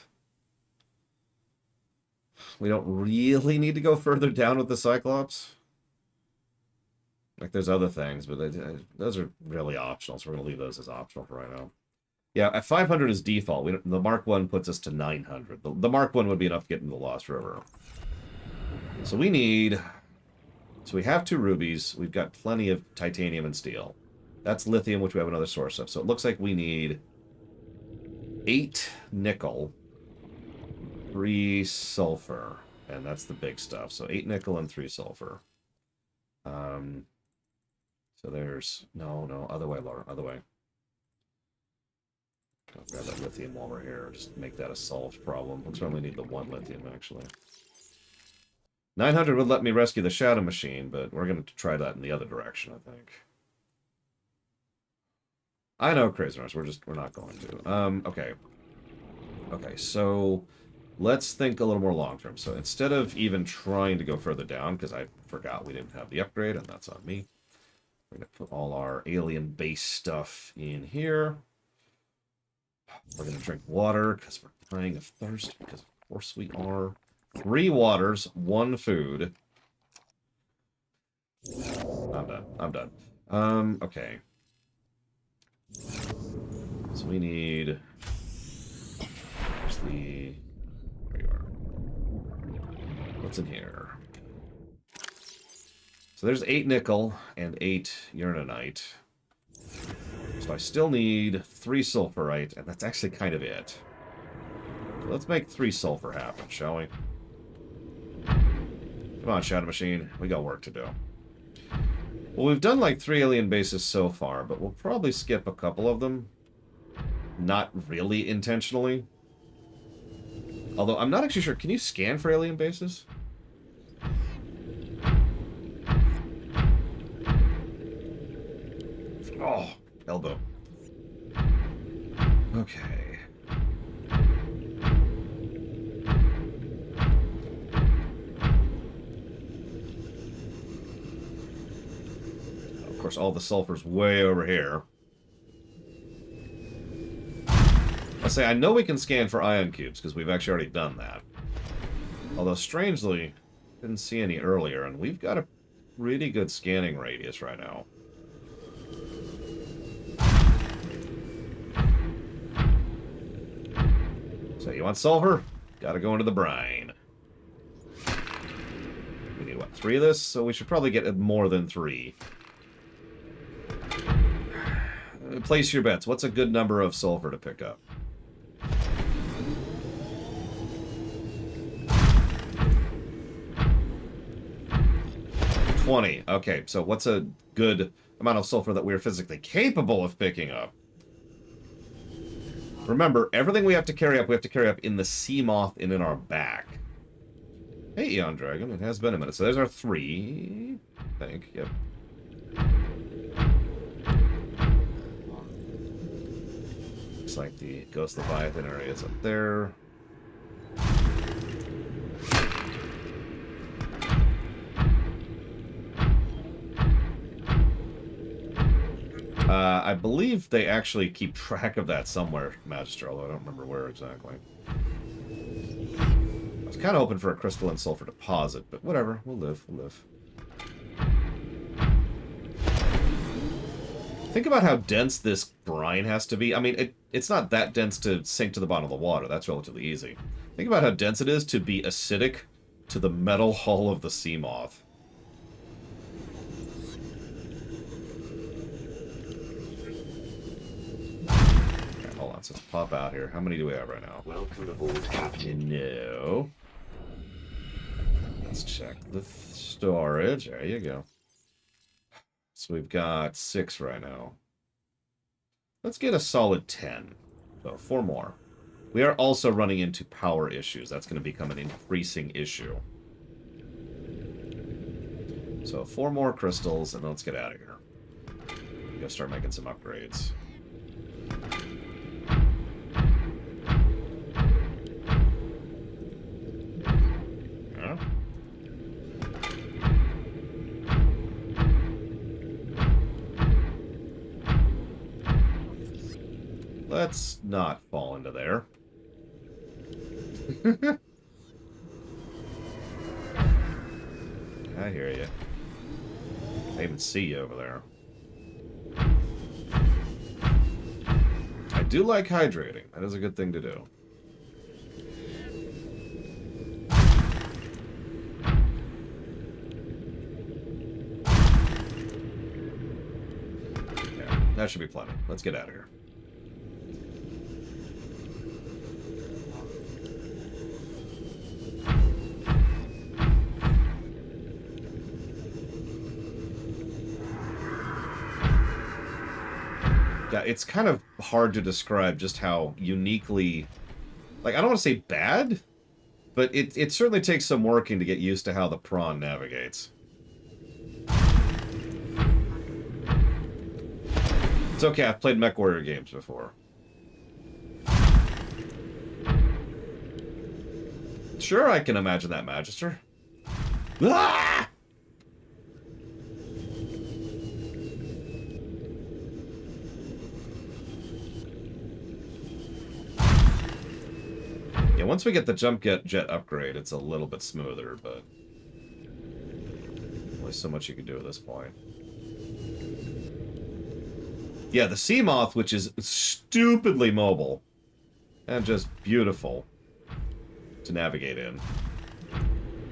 We don't really need to go further down with the Cyclops. Like, there's other things, but those are really optional, so we're going to leave those as optional for right now. Yeah, at 500 is default. The Mark 1 puts us to 900. The Mark 1 would be enough to get into the Lost River. So we need... So we have 2 rubies. We've got plenty of titanium and steel. That's lithium, which we have another source of. So it looks like we need 8 nickel, 3 sulfur, and that's the big stuff. So 8 nickel and 3 sulfur. So there's... No, other way, Laura. Other way. I'll grab that lithium while we're here. Just make that a solved problem. Looks like we need the 1 lithium, actually. 900 would let me rescue the shadow machine, but we're going to try that in the other direction, I think. I know, Crazy Runners. We're not going to. Okay. Okay, so let's think a little more long-term. So instead of even trying to go further down, because I forgot we didn't have the upgrade, and that's on me, we're going to put all our alien base stuff in here. We're going to drink water, because we're dying of thirst, because of course we are. 3 waters, 1 food. I'm done. Okay. So we need... Where's the... There you are. What's in here? So there's 8 nickel and 8 uraninite. So I still need 3 sulfurite, and that's actually kind of it. So let's make 3 sulfur happen, shall we? Come on, Shadow Machine. We got work to do. Well, we've done like 3 alien bases so far, but we'll probably skip a couple of them. Not really intentionally. Although, I'm not actually sure. Can you scan for alien bases? Oh, elbow. Okay. Of course, all the sulfur's way over here. I'll say, I know we can scan for ion cubes, because we've actually already done that. Although, strangely, didn't see any earlier, and we've got a pretty good scanning radius right now. So, you want sulfur? Gotta go into the brine. We need, what, 3 of this? So we should probably get more than 3. Place your bets. What's a good number of sulfur to pick up? 20. Okay, so what's a good amount of sulfur that we're physically capable of picking up? Remember, everything we have to carry up in the sea moth and in our back. Hey, Eon Dragon, it has been a minute. So there's our 3, I think. Yep. Looks like the Ghost Leviathan area is up there. I believe they actually keep track of that somewhere, Magister, although I don't remember where exactly. I was kind of hoping for a crystalline sulfur deposit, but whatever. We'll live. We'll live. Think about how dense this brine has to be. I mean, it's not that dense to sink to the bottom of the water. That's relatively easy. Think about how dense it is to be acidic to the metal hull of the sea moth. Okay, hold on. So let's pop out here. How many do we have right now? Welcome aboard, Captain. No. Let's check the storage. There you go. So we've got 6 right now. Let's get a solid 10. So 4 more. We are also running into power issues. That's going to become an increasing issue. So 4 more crystals, and then let's get out of here. Go start making some upgrades. Huh? Let's not fall into there. I hear you. I even see you over there. I do like hydrating. That is a good thing to do. Yeah, that should be plenty. Let's get out of here. Yeah, it's kind of hard to describe just how uniquely... Like, I don't want to say bad, but it certainly takes some working to get used to how the prawn navigates. It's okay, I've played MechWarrior games before. Sure, I can imagine that, Magister. Ah! Yeah, once we get the jump jet upgrade, it's a little bit smoother, but only so much you can do at this point. Yeah, the sea moth, which is stupidly mobile and just beautiful to navigate in.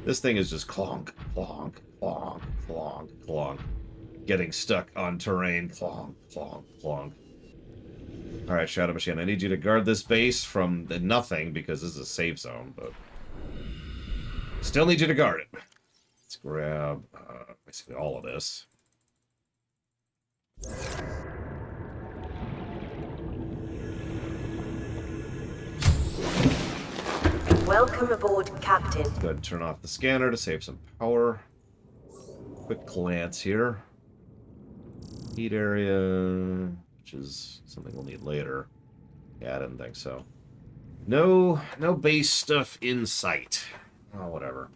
This thing is just clonk, clonk, clonk, clonk, clonk. Getting stuck on terrain, clonk, clonk, clonk. Alright, Shadow Machine, I need you to guard this base from the nothing, because this is a safe zone, but... Still need you to guard it. Let's grab, basically all of this. Welcome aboard, Captain. Go ahead and turn off the scanner to save some power. Quick glance here. Heat area... which is something we'll need later. Yeah, I didn't think so. No base stuff in sight. Oh, whatever.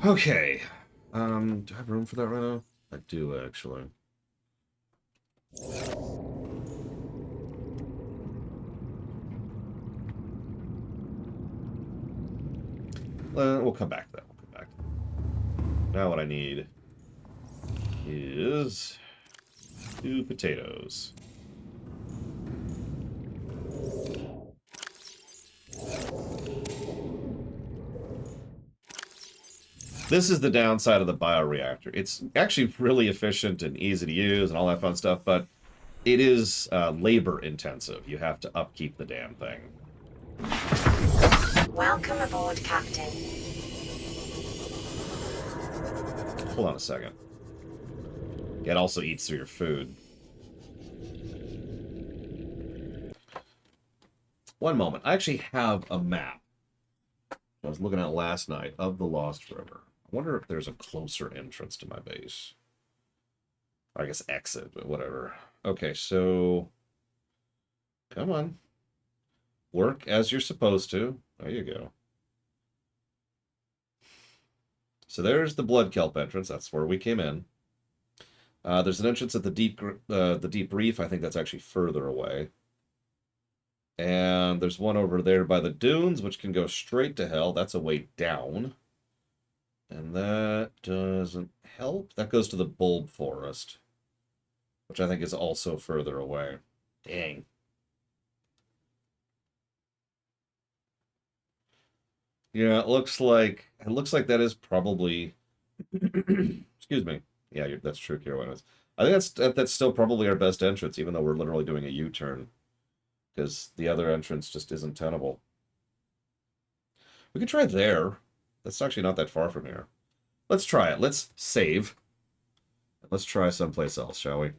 Okay. Do I have room for that right now? I do, actually. We'll come back to that. We'll come back to that. Now what I need is... 2 potatoes. This is the downside of the bioreactor. It's actually really efficient and easy to use and all that fun stuff, but it is labor intensive. You have to upkeep the damn thing. Welcome aboard, Captain. Hold on a second. It also eats through your food. One moment. I actually have a map. I was looking at last night of the Lost River. I wonder if there's a closer entrance to my base. I guess exit, but whatever. Okay, so... Come on. Work as you're supposed to. There you go. So there's the Blood Kelp entrance. That's where we came in. There's an entrance at the deep reef. I think that's actually further away. And there's one over there by the dunes, which can go straight to hell. That's a way down. And that doesn't help. That goes to the bulb forest, which I think is also further away. Dang. Yeah, it looks like that is probably excuse me. Yeah, that's true, Kira. I think that's still probably our best entrance, even though we're literally doing a U-turn, because the other entrance just isn't tenable. We could try there. That's actually not that far from here. Let's try it. Let's save. Let's try someplace else, shall we?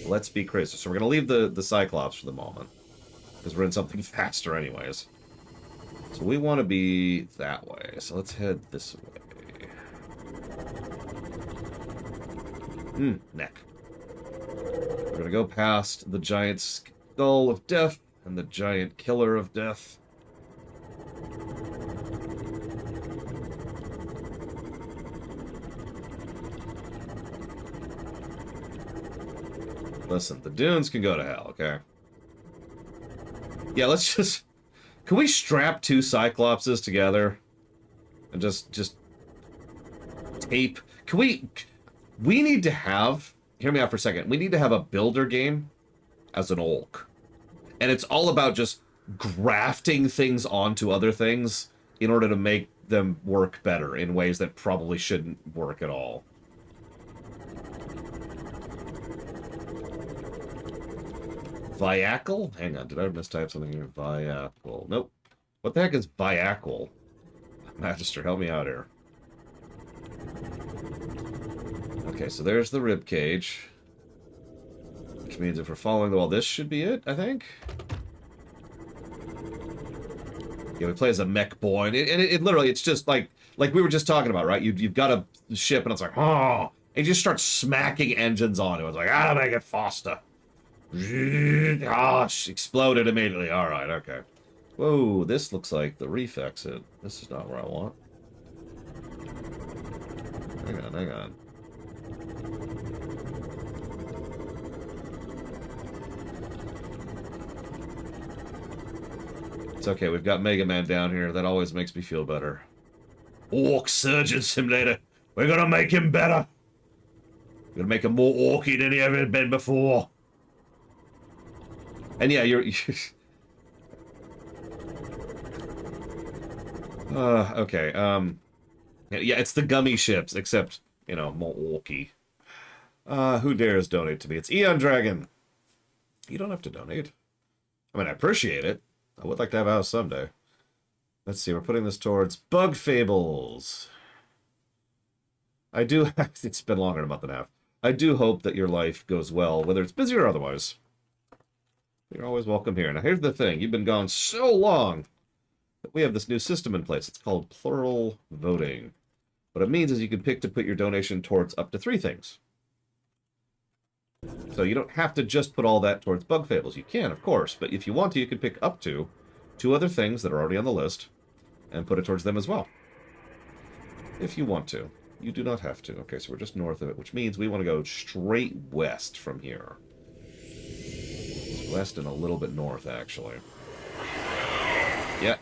Let's be crazy. So we're going to leave the Cyclops for the moment, because we're in something faster anyways. So we want to be that way. So let's head this way. Neck. We're going to go past the giant skull of death and the giant killer of death. Listen, the dunes can go to hell, okay? Yeah, let's just... Can we strap two Cyclopses together? And just tape... Can we... We need to have... Hear me out for a second. We need to have a builder game as an Olk. And it's all about just grafting things onto other things in order to make them work better in ways that probably shouldn't work at all. Viacal? Hang on, did I mistype something here? Viacal. Nope. What the heck is Viacal? Magister, help me out here. Okay, so there's the rib cage. Which means if we're following the wall, this should be it, I think. Yeah, we play as a mech boy, and it literally, it's just like we were just talking about, right? You've got a ship, and it's like, oh, and you just start smacking engines on it. It's like, gotta make it faster. Gosh, exploded immediately. All right, okay. Whoa, this looks like the reef exit. This is not where I want. Hang on. It's okay, we've got Mega Man down here. That always makes me feel better. Orc Surgeon Simulator. We're gonna make him better. We're gonna make him more orky than he ever been before. And yeah, you're... okay, yeah, it's the gummy ships, except, you know, more orky. Who dares donate to me? It's Eon Dragon. You don't have to donate. I mean, I appreciate it. I would like to have a house someday. Let's see, we're putting this towards Bug Fables. I do... It's been longer than a month and a half. I do hope that your life goes well, whether it's busy or otherwise. You're always welcome here. Now, here's the thing. You've been gone so long that we have this new system in place. It's called plural voting. What it means is you can pick to put your donation towards up to 3 things. So you don't have to just put all that towards Bug Fables. You can, of course, but if you want to, you can pick up to 2 other things that are already on the list and put it towards them as well. If you want to. You do not have to. Okay, so we're just north of it, which means we want to go straight west from here. West and a little bit north, actually.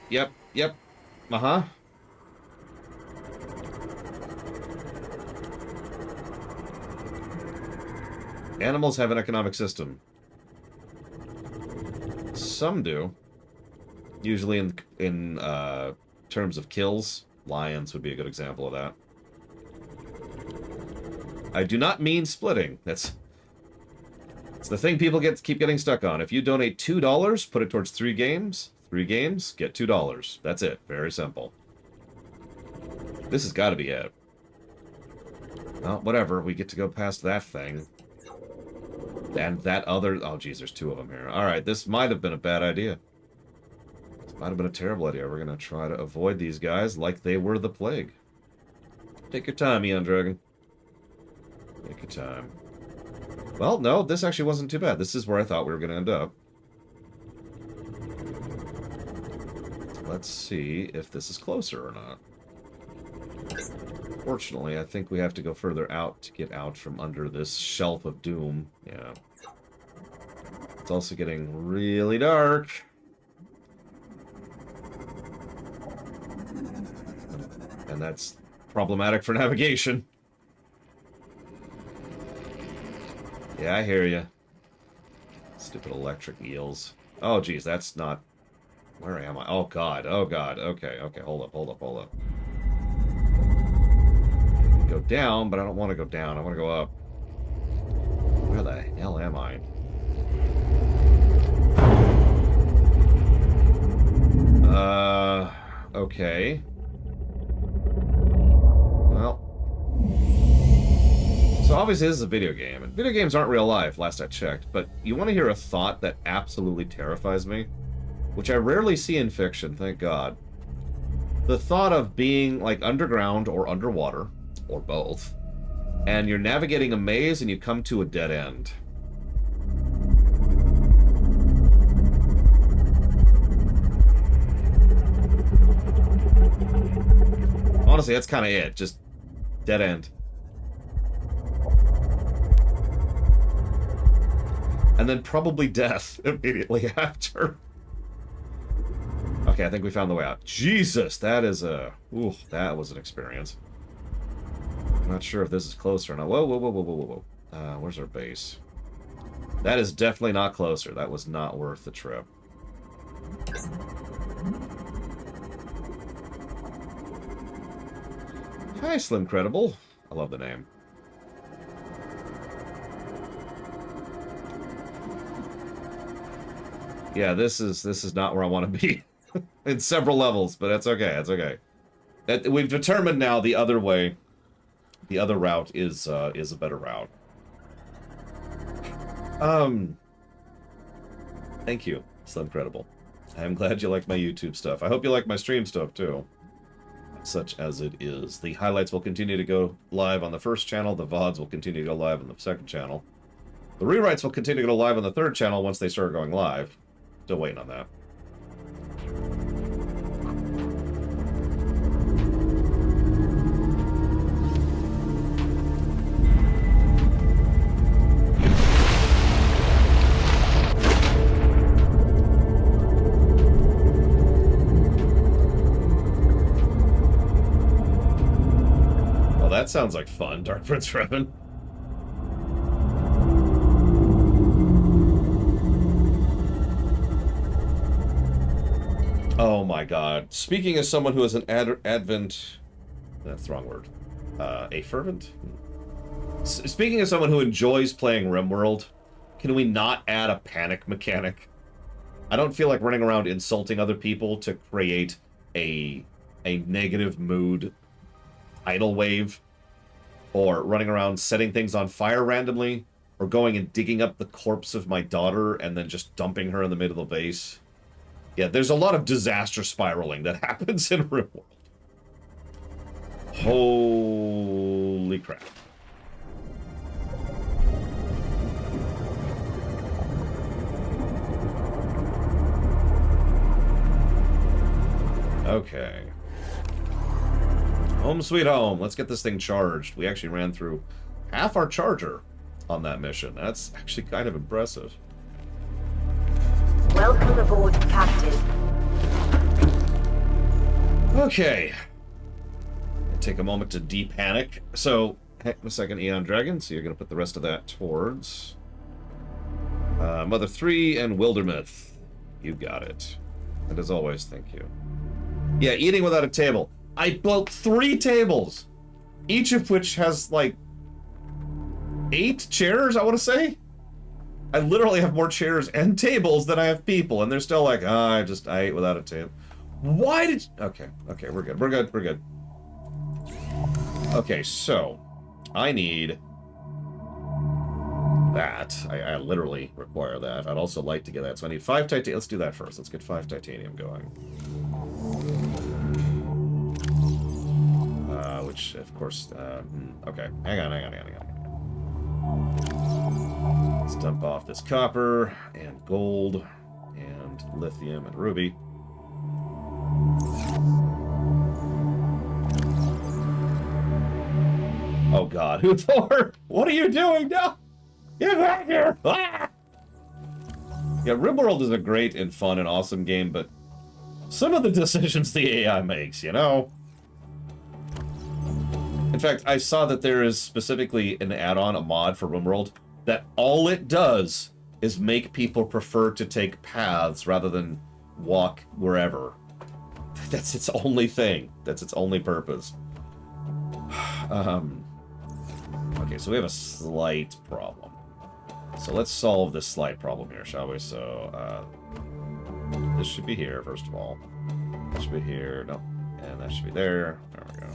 Yep. Uh-huh. Animals have an economic system. Some do. Usually in terms of kills. Lions would be a good example of that. I do not mean splitting. It's the thing people keep getting stuck on. If you donate $2, put it towards 3 games. 3 games, get $2. That's it. Very simple. This has got to be it. Well, whatever. We get to go past that thing. And that other... Oh, geez, there's 2 of them here. Alright, this might have been a bad idea. This might have been a terrible idea. We're going to try to avoid these guys like they were the plague. Take your time, Eon Dragon. Take your time. Well, no, this actually wasn't too bad. This is where I thought we were going to end up. Let's see if this is closer or not. Fortunately, I think we have to go further out to get out from under this shelf of doom. Yeah. It's also getting really dark. And that's problematic for navigation. Yeah, I hear you. Stupid electric eels. Oh, geez, that's not... Where am I? Oh, God. Oh, God. Okay, okay. Hold up, hold up, hold up. Go down, but I don't want to go down. I want to go up. Where the hell am I? Okay. Well. So obviously this is a video game, and video games aren't real life, last I checked, but you want to hear a thought that absolutely terrifies me? Which I rarely see in fiction, thank God. The thought of being, like, underground or underwater, or both, and you're navigating a maze and you come to a dead end. Honestly, that's kind of it. Just dead end. And then probably death immediately after. Okay, I think we found the way out. Jesus, that is a... Ooh, that was an experience. I'm not sure if this is closer or not. Whoa, whoa, whoa, whoa, whoa, whoa, whoa. Where's our base? That is definitely not closer. That was not worth the trip. Hi, Slim Credible. I love the name. Yeah, this is not where I want to be. In several levels, but that's okay. That's okay. We've determined now the other way, the other route is a better route. Thank you, Slim Credible. I'm glad you like my YouTube stuff. I hope you like my stream stuff too. Such as it is. The highlights will continue to go live on the first channel. The VODs will continue to go live on the second channel. The rewrites will continue to go live on the third channel once they start going live. Still waiting on that. That sounds like fun, Dark Prince Revan. Oh my god. Speaking as someone who is an advent... That's the wrong word. A fervent? Speaking as someone who enjoys playing RimWorld, can we not add a panic mechanic? I don't feel like running around insulting other people to create a negative mood tidal wave. Or running around setting things on fire randomly, or going and digging up the corpse of my daughter and then just dumping her in the middle of the base. Yeah, there's a lot of disaster spiraling that happens in RimWorld. Holy crap. Okay. Home sweet home. Let's get this thing charged. We actually ran through half our charger on that mission. That's actually kind of impressive. Welcome aboard, Captain. Okay. Take a moment to de-panic. So, hang on a second, Eon Dragon. So you're going to put the rest of that towards Mother 3 and Wildermyth. You got it. And as always, thank you. Yeah, eating without a table. I built 3 tables, each of which has, like, 8 chairs, I want to say? I literally have more chairs and tables than I have people, and they're still like, I ate without a table. Why did... Okay, we're good, we're good. Okay, so, I need that. I literally require that. I'd also like to get that, so I need 5 titanium. Let's do that first. Let's get 5 titanium going. Which, of course, okay. Hang on. Let's dump off this copper, and gold, and lithium, and ruby. Oh god, Thor! What are you doing? No! Get back here! Ah! Yeah, RimWorld is a great and fun and awesome game, but some of the decisions the AI makes, you know? In fact, I saw that there is specifically an add-on, a mod for RimWorld, that all it does is make people prefer to take paths rather than walk wherever. That's its only thing. That's its only purpose. Okay, so we have a slight problem. So let's solve this slight problem here, shall we? So, this should be here, first of all. This should be here. No. And that should be there. There we go.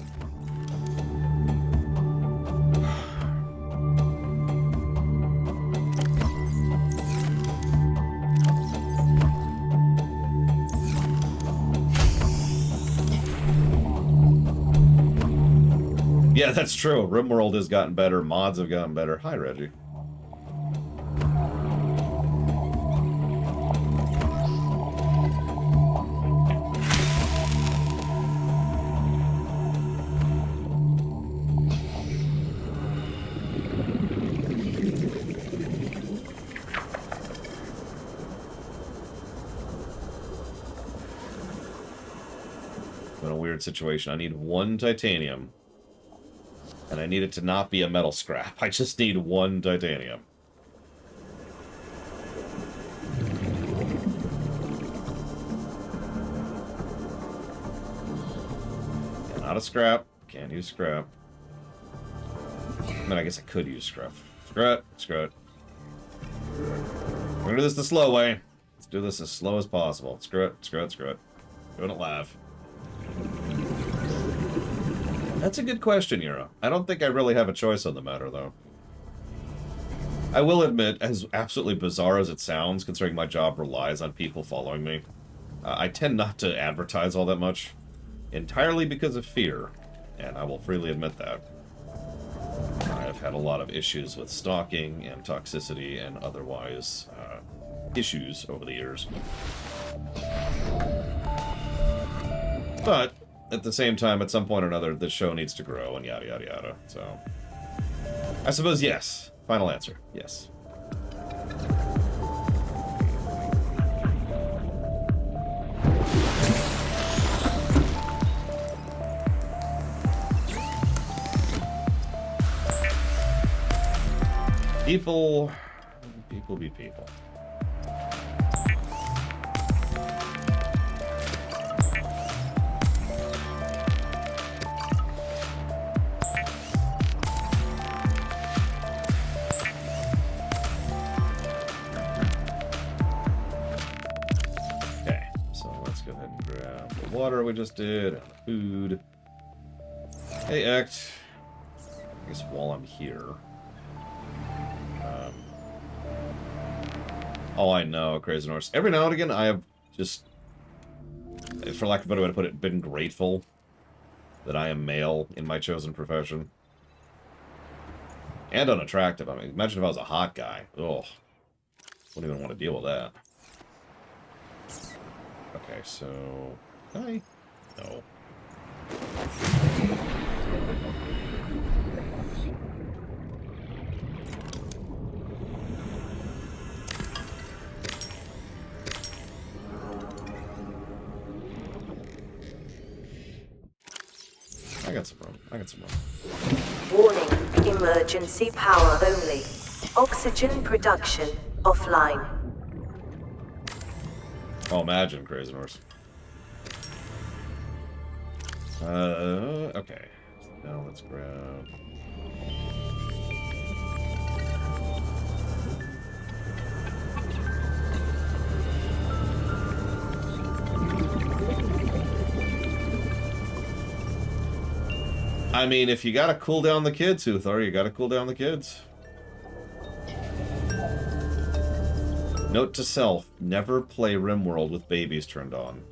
Yeah, that's true. RimWorld has gotten better. Mods have gotten better. Hi, Reggie. I'm in a weird situation. I need 1 titanium. And I need it to not be a metal scrap. I just need 1 titanium. Yeah, not a scrap. Can't use scrap. I mean, I guess I could use scrap. Screw it. Screw it. We're gonna do this the slow way. Let's do this as slow as possible. Screw it. Screw it. Screw it. Doing it live. That's a good question, Yura. I don't think I really have a choice on the matter, though. I will admit, as absolutely bizarre as it sounds, considering my job relies on people following me, I tend not to advertise all that much, entirely because of fear, and I will freely admit that. I've had a lot of issues with stalking and toxicity and otherwise issues over the years. But at the same time, at some point or another, the show needs to grow and yada yada yada. So, I suppose yes. Final answer, yes. People be people. Water we just did, and food. Hey, Act. I guess while I'm here. Oh, I know, Crazy Norse. Every now and again, I have just, for lack of a better way to put it, been grateful that I am male in my chosen profession. And unattractive. I mean, imagine if I was a hot guy. Ugh. Wouldn't even want to deal with that. Okay, so... Hi. No. I got some room. I got some room. Warning, emergency power only. Oxygen production offline. Oh, imagine, Crazy Norse. Okay. Now let's grab... I mean, if you gotta cool down the kids, Uthor, you gotta cool down the kids. Note to self, never play RimWorld with babies turned on.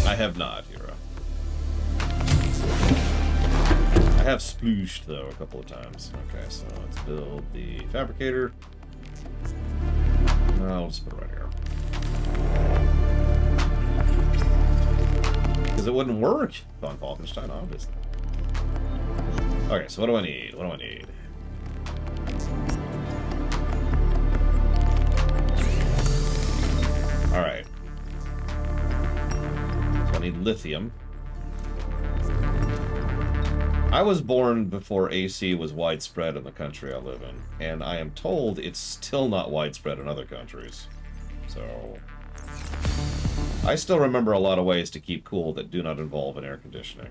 I have not, Hero. I have splooshed, though, a couple of times. Okay, so let's build the fabricator. I'll just put it right here. Because it wouldn't work on Falkenstein, obviously. Okay, so what do I need? What do I need? Alright. So I need lithium. I was born before AC was widespread in the country I live in, and I am told it's still not widespread in other countries. So I still remember a lot of ways to keep cool that do not involve an air conditioning.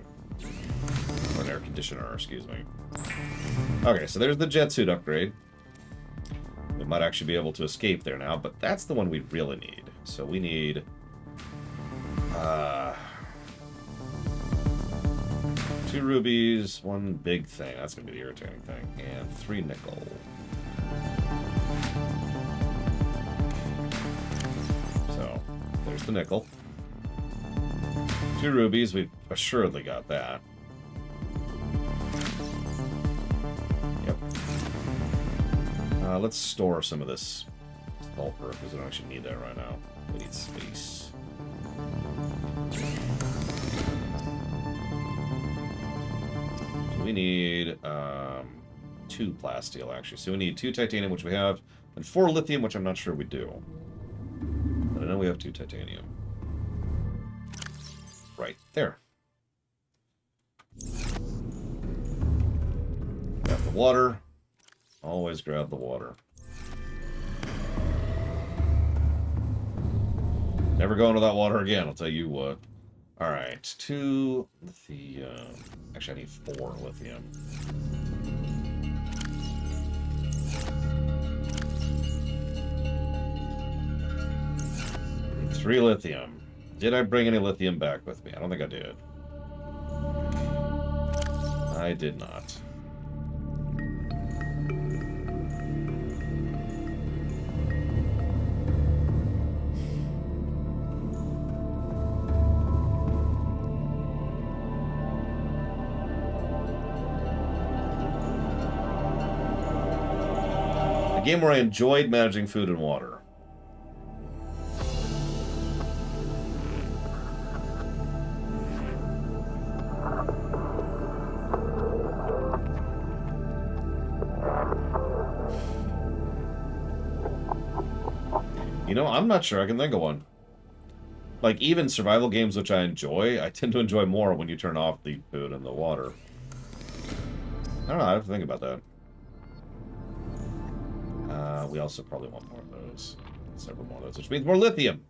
Or an air conditioner, excuse me. Okay, so there's the jet suit upgrade. We might actually be able to escape there now, but that's the one we really need. So we need... 2 rubies, 1 big thing. That's going to be the irritating thing. And 3 nickel. So, there's the nickel. 2 rubies, we've assuredly got that. Yep. Let's store some of this sulfur, because we don't actually need that right now. We need space. So we need 2 plasteel, actually. So we need 2 titanium, which we have, and 4 lithium, which I'm not sure we do. But I know we have 2 titanium. Right there. Grab the water. Always grab the water. Never go into that water again, I'll tell you what. Alright, 2 lithium. Actually, I need 4 lithium. 3 lithium. Did I bring any lithium back with me? I don't think I did. I did not. A game where I enjoyed managing food and water. You know, I'm not sure I can think of one. Like, even survival games which I enjoy, I tend to enjoy more when you turn off the food and the water. I don't know, I have to think about that. We also probably want more of those. Several more of those, which means more lithium!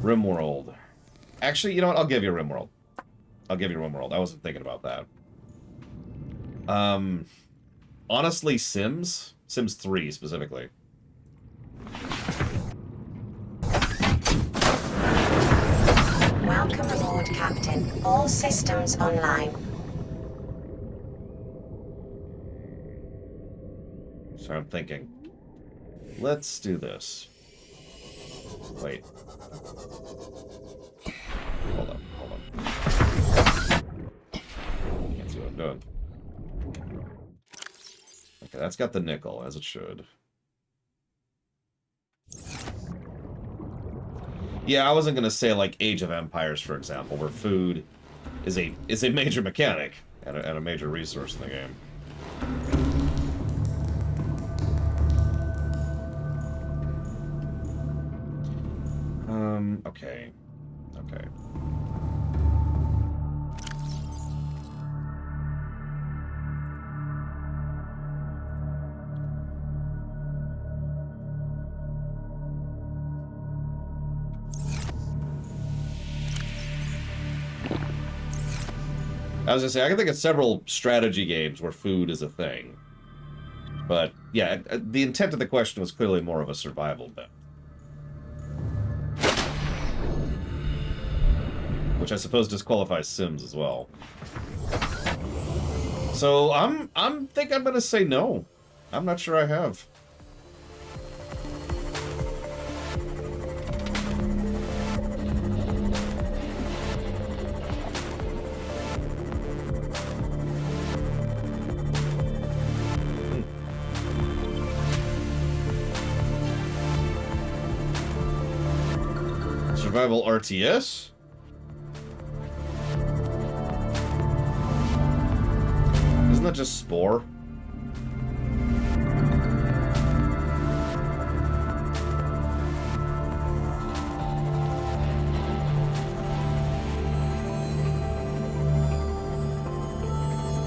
RimWorld. Actually, you know what? I'll give you RimWorld. I'll give you RimWorld. I wasn't thinking about that. Honestly, Sims? Sims 3, specifically. Welcome aboard, Captain. All systems online. So I'm thinking. Let's do this. Wait. Hold on, hold on. Can't see what I'm doing. Okay, that's got the nickel, as it should. Yeah, I wasn't gonna say like Age of Empires, for example, where food is a major mechanic and a major resource in the game. Okay. Okay. I was gonna say, I can think of several strategy games where food is a thing. But, yeah, the intent of the question was clearly more of a survival bit. Which I suppose disqualifies Sims as well. So, I'm gonna say no. I'm not sure I have. Survival RTS? Isn't that just Spore?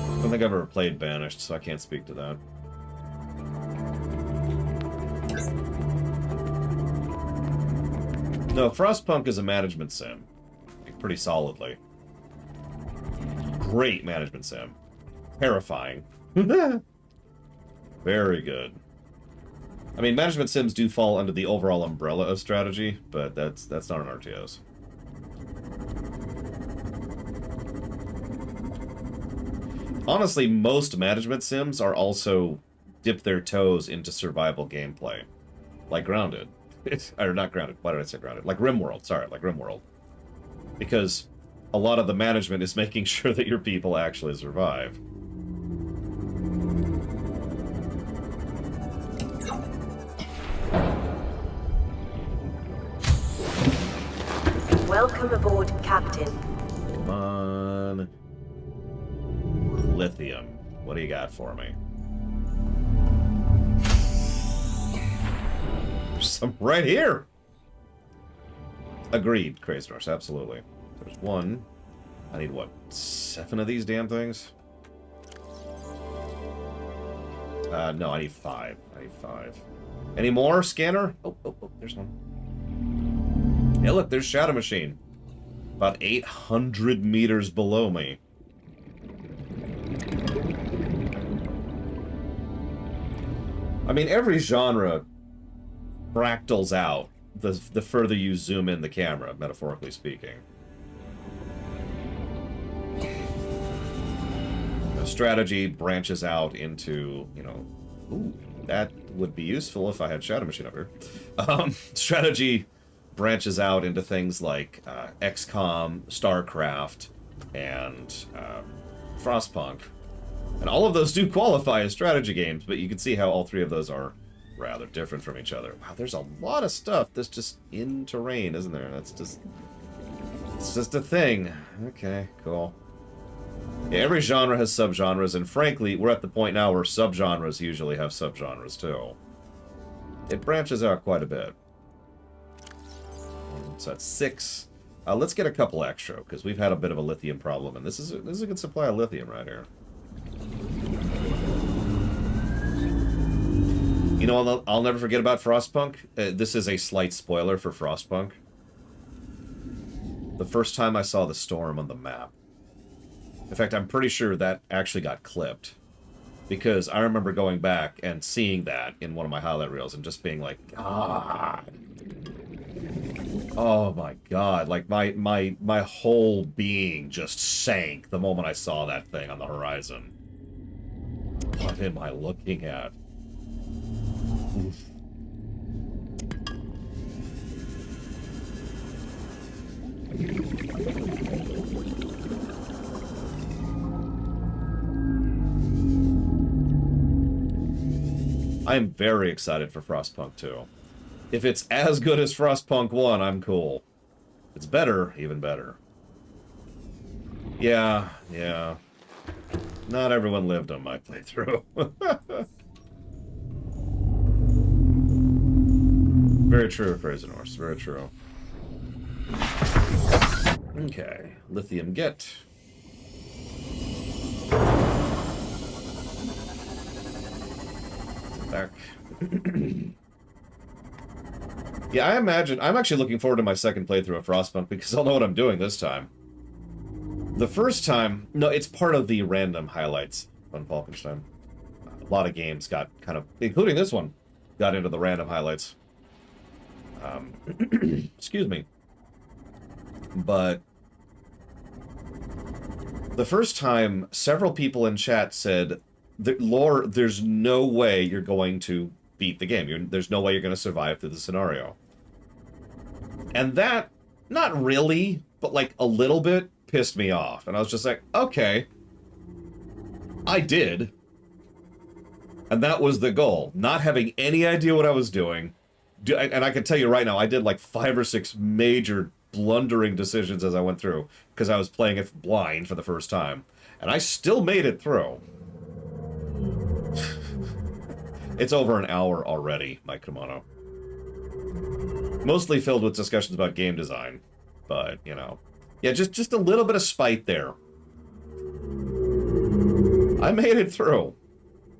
I don't think I've ever played Banished, so I can't speak to that. No, Frostpunk is a management sim. Like, pretty solidly. Great management sim. Terrifying. Very good. I mean, management sims do fall under the overall umbrella of strategy, but that's not an RTS. Honestly, most management sims are also dip their toes into survival gameplay. Like Grounded. Or not Grounded, why did I say Grounded? Like RimWorld, sorry, like RimWorld. Because a lot of the management is making sure that your people actually survive. Welcome aboard, Captain. Come on. Lithium. What do you got for me? There's some right here! Agreed, Crazed Horse, absolutely. There's one. I need, what, 7 of these damn things? No, I need 5. I need 5. Any more, scanner? Oh, there's one. Yeah, look, there's Shadow Machine. About 800 meters below me. I mean, every genre fractals out the further you zoom in the camera, metaphorically speaking. Strategy branches out into, you know... Ooh, that would be useful if I had Shadow Machine up here. Strategy branches out into things like XCOM, StarCraft, and Frostpunk. And all of those do qualify as strategy games, but you can see how all 3 of those are rather different from each other. Wow, there's a lot of stuff that's just in terrain, isn't there? That's just... It's just a thing. Okay, cool. Yeah, every genre has subgenres, and frankly, we're at the point now where subgenres usually have subgenres, too. It branches out quite a bit. So that's 6. Let's get a couple extra, because we've had a bit of a lithium problem, and this is a good supply of lithium right here. You know, I'll never forget about Frostpunk. This is a slight spoiler for Frostpunk. The first time I saw the storm on the map. In fact, I'm pretty sure that actually got clipped. Because I remember going back and seeing that in one of my highlight reels and just being like, God. Oh my God. Like, my whole being just sank the moment I saw that thing on the horizon. What am I looking at? Oof. I am very excited for Frostpunk 2. If it's as good as Frostpunk 1, I'm cool. If it's better, even better. Yeah. Not everyone lived on my playthrough. Very true, Crazy Horse. Very true. Okay. Lithium get. Back. Yeah, I imagine... I'm actually looking forward to my second playthrough of Frostpunk because I'll know what I'm doing this time. The first time... No, it's part of the random highlights on Falkenstein. A lot of games got kind of... Including this one. Got into the random highlights. Excuse me. But... The first time, several people in chat said... Lore, there's no way you're going to beat the game. There's no way you're going to survive through the scenario. And that, not really, but like a little bit, pissed me off. And I was just like, okay. I did. And that was the goal. Not having any idea what I was doing. And I can tell you right now, I did like 5 or 6 major blundering decisions as I went through, because I was playing it blind for the first time. And I still made it through. It's over an hour already, Mike Kimono. Mostly filled with discussions about game design. But, you know. Yeah, just a little bit of spite there. I made it through.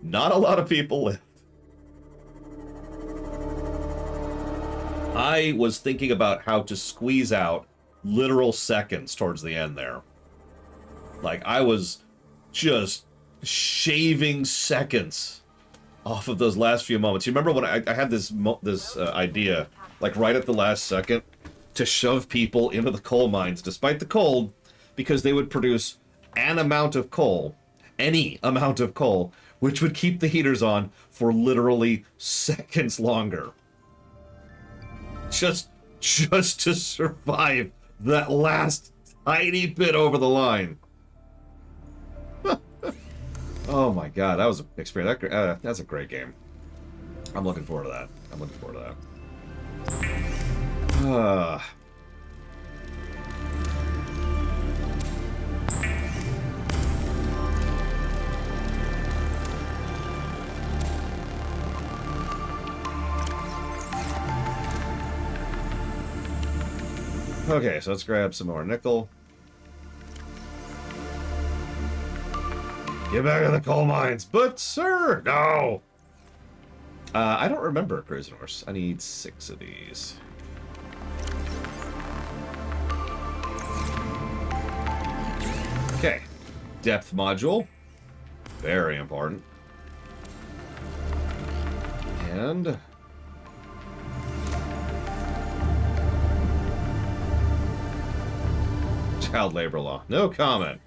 Not a lot of people lived. I was thinking about how to squeeze out literal seconds towards the end there. Like, I was just shaving seconds off of those last few moments. You remember when I had this idea, like right at the last second, to shove people into the coal mines, despite the cold, because they would produce an amount of coal, any amount of coal, which would keep the heaters on for literally seconds longer. Just to survive that last tiny bit over the line. Oh my god, that was an experience. That's a great game. I'm looking forward to that. I'm looking forward to that. Okay, so let's grab some more nickel. Get back to the coal mines. But, sir, no! I don't remember prisoners. I need 6 of these. Okay. Depth module. Very important. And... child labor law. No comment.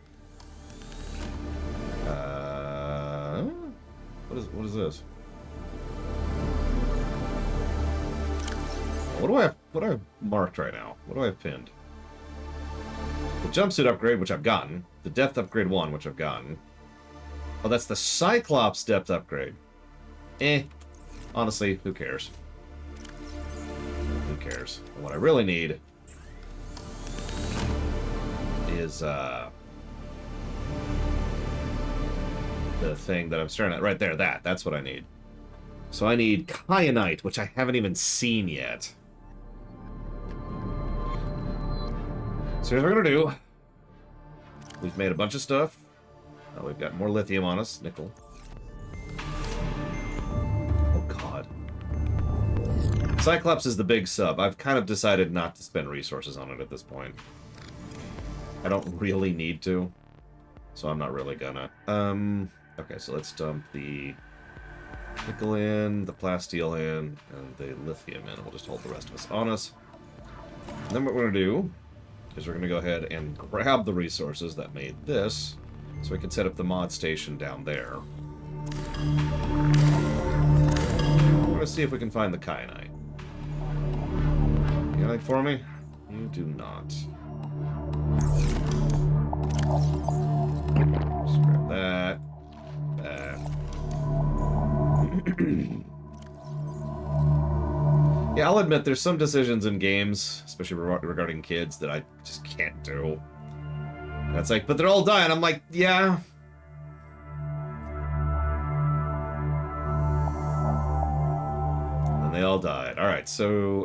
What is this? What do I have marked right now? What do I have pinned? The jumpsuit upgrade, which I've gotten. The depth upgrade 1, which I've gotten. Oh, that's the Cyclops depth upgrade. Honestly, who cares? Who cares? And what I really need is the thing that I'm staring at right there. That's what I need. So I need kyanite, which I haven't even seen yet. So here's what we're gonna do. We've made a bunch of stuff. We've got more lithium on us, nickel. Oh god. Cyclops is the big sub. I've kind of decided not to spend resources on it at this point. I don't really need to, so I'm not really gonna. Okay, so let's dump the nickel in, the plasteel in, and the lithium in. We'll just hold the rest of us on us. And then what we're gonna do is we're gonna go ahead and grab the resources that made this, so we can set up the mod station down there. We're gonna see if we can find the kyanite. You got anything for me? You do not. Just grab that. Yeah, I'll admit there's some decisions in games, especially regarding kids, that I just can't do. And it's like, but they're all dying. I'm like, yeah. And they all died. Alright, so,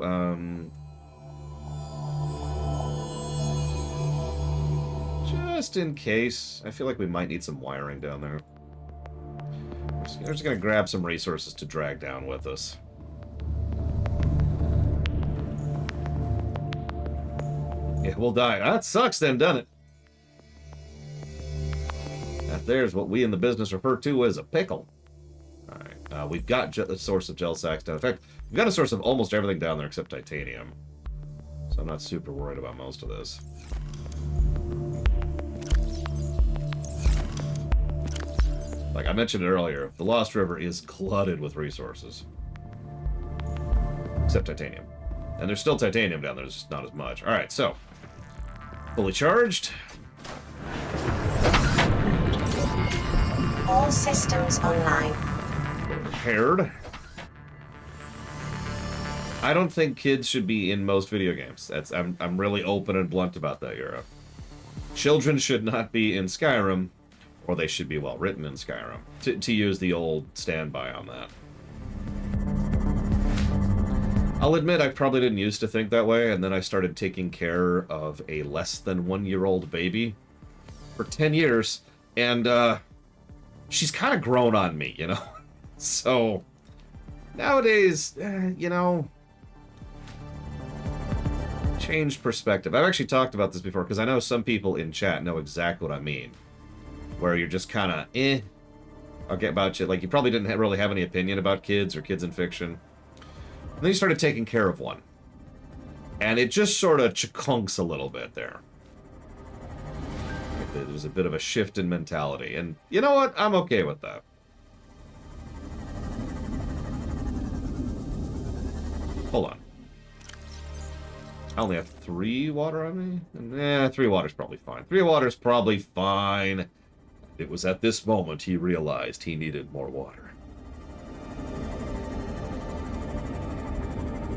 just in case, I feel like we might need some wiring down there. We're just gonna grab some resources to drag down with us. Yeah, we'll die. That sucks then, doesn't it? That there's what we in the business refer to as a pickle. Alright, we've got a source of gel sacks down. In fact, we've got a source of almost everything down there except titanium. So I'm not super worried about most of this. Like I mentioned earlier, the Lost River is glutted with resources. Except titanium. And there's still titanium down there, there's just not as much. Alright, so. Fully charged. All systems online. Repaired. I don't think kids should be in most video games. I'm really open and blunt about that, Yura. Children should not be in Skyrim, or they should be well written in Skyrim, to use the old standby on that. I'll admit I probably didn't used to think that way, and then I started taking care of a less than 1-year-old baby for 10 years, and she's kind of grown on me, you know? So, nowadays, you know, changed perspective. I've actually talked about this before, because I know some people in chat know exactly what I mean. Where you're just kind of, I'll get about you. Like, you probably didn't really have any opinion about kids or kids in fiction. And then you started taking care of one. And it just sort of chunks a little bit there. Like there's a bit of a shift in mentality. And you know what? I'm okay with that. Hold on. I only have 3 water on me? 3 water's probably fine. 3 water's probably fine. It was at this moment he realized he needed more water.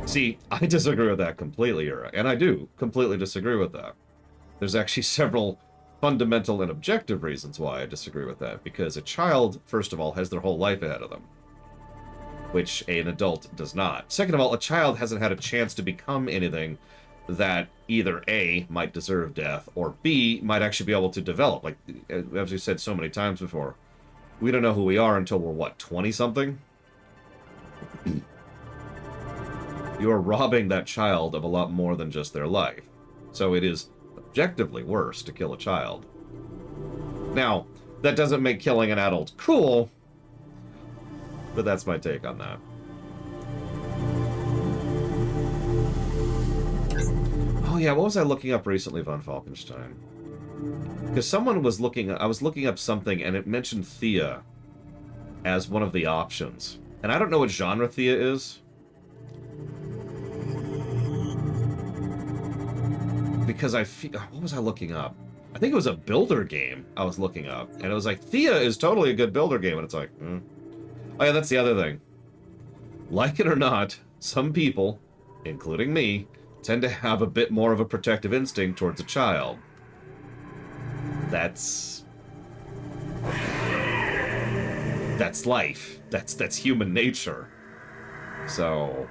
See, I disagree with that completely, Yura. And I do completely disagree with that. There's actually several fundamental and objective reasons why I disagree with that. Because a child, first of all, has their whole life ahead of them. Which an adult does not. Second of all, a child hasn't had a chance to become anything that either A, might deserve death, or B, might actually be able to develop. Like, as we said so many times before, we don't know who we are until we're, what, 20-something? You are robbing that child of a lot more than just their life. So it is objectively worse to kill a child. Now, that doesn't make killing an adult cool, but that's my take on that. Oh yeah, what was I looking up recently, Von Falkenstein? Because someone was looking... I was looking up something, and it mentioned Thea as one of the options. And I don't know what genre Thea is. Because I feel... What was I looking up? I think it was a builder game I was looking up. And it was like, Thea is totally a good builder game. And it's like, Oh yeah, that's the other thing. Like it or not, some people, including me, tend to have a bit more of a protective instinct towards a child. That's life. That's human nature. So,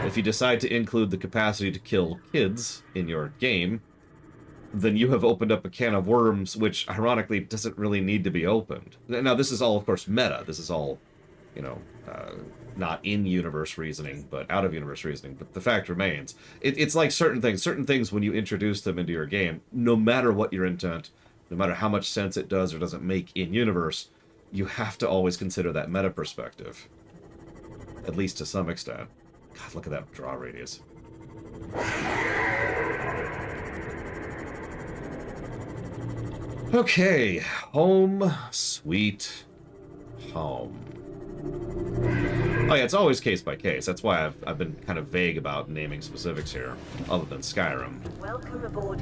if you decide to include the capacity to kill kids in your game, then you have opened up a can of worms, which, ironically, doesn't really need to be opened. Now, this is all, of course, meta. This is all, you know, not in-universe reasoning, but out-of-universe reasoning. But the fact remains, it's like certain things. Certain things, when you introduce them into your game, no matter what your intent, no matter how much sense it does or doesn't make in-universe, you have to always consider that meta perspective. At least to some extent. God, look at that draw radius. Okay, home, sweet home. Oh yeah, it's always case by case. That's why I've been kind of vague about naming specifics here, other than Skyrim. Welcome aboard.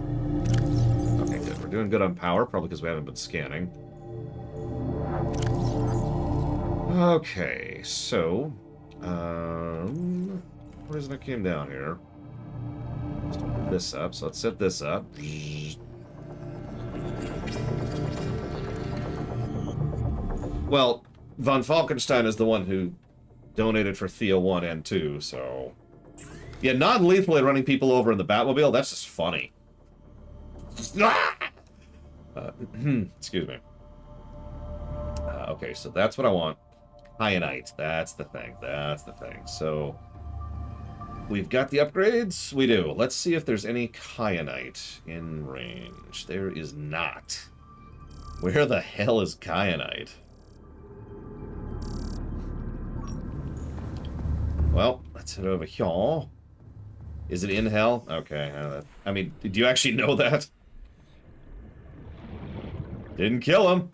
Okay, good. We're doing good on power, probably because we haven't been scanning. Okay, so... where is it I came down here? Let's put this up, so let's set this up. Well, Von Falkenstein is the one who donated for Thea 1 and 2, so... Yeah, non-lethally running people over in the Batmobile, that's just funny. Excuse me. Okay, so that's what I want. Kyanite, that's the thing, that's the thing. So, we've got the upgrades? We do. Let's see if there's any kyanite in range. There is not. Where the hell is kyanite? Well, let's head over here. Is it in hell? Okay. I mean, do you actually know that? Didn't kill him.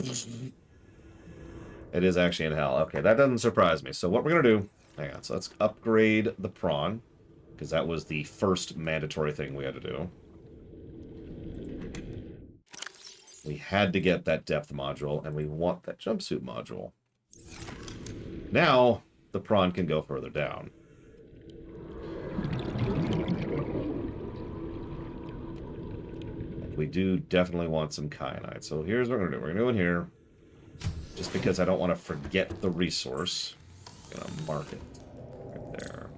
It is actually in hell. Okay, that doesn't surprise me. So what we're going to do... Hang on. So let's upgrade the prawn. Because that was the first mandatory thing we had to do. We had to get that depth module, and we want that jumpsuit module. Now... the prawn can go further down. we do definitely want some kyanite. So here's what we're going to do. We're going to go in here, just because I don't want to forget the resource. I'm going to mark it right there.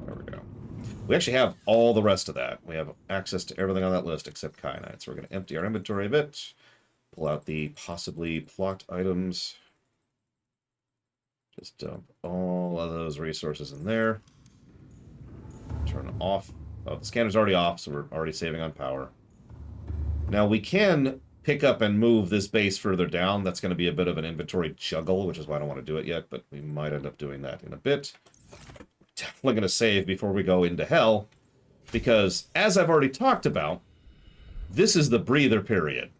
There we go. We actually have all the rest of that. We have access to everything on that list except kyanite. So we're going to empty our inventory a bit, pull out the possibly plot items. Just dump all of those resources in there. Turn off. Oh, the scanner's already off, so we're already saving on power. Now we can pick up and move this base further down. That's going to be a bit of an inventory juggle, which is why I don't want to do it yet, but we might end up doing that in a bit. Definitely going to save before we go into hell, because as I've already talked about, this is the breather period.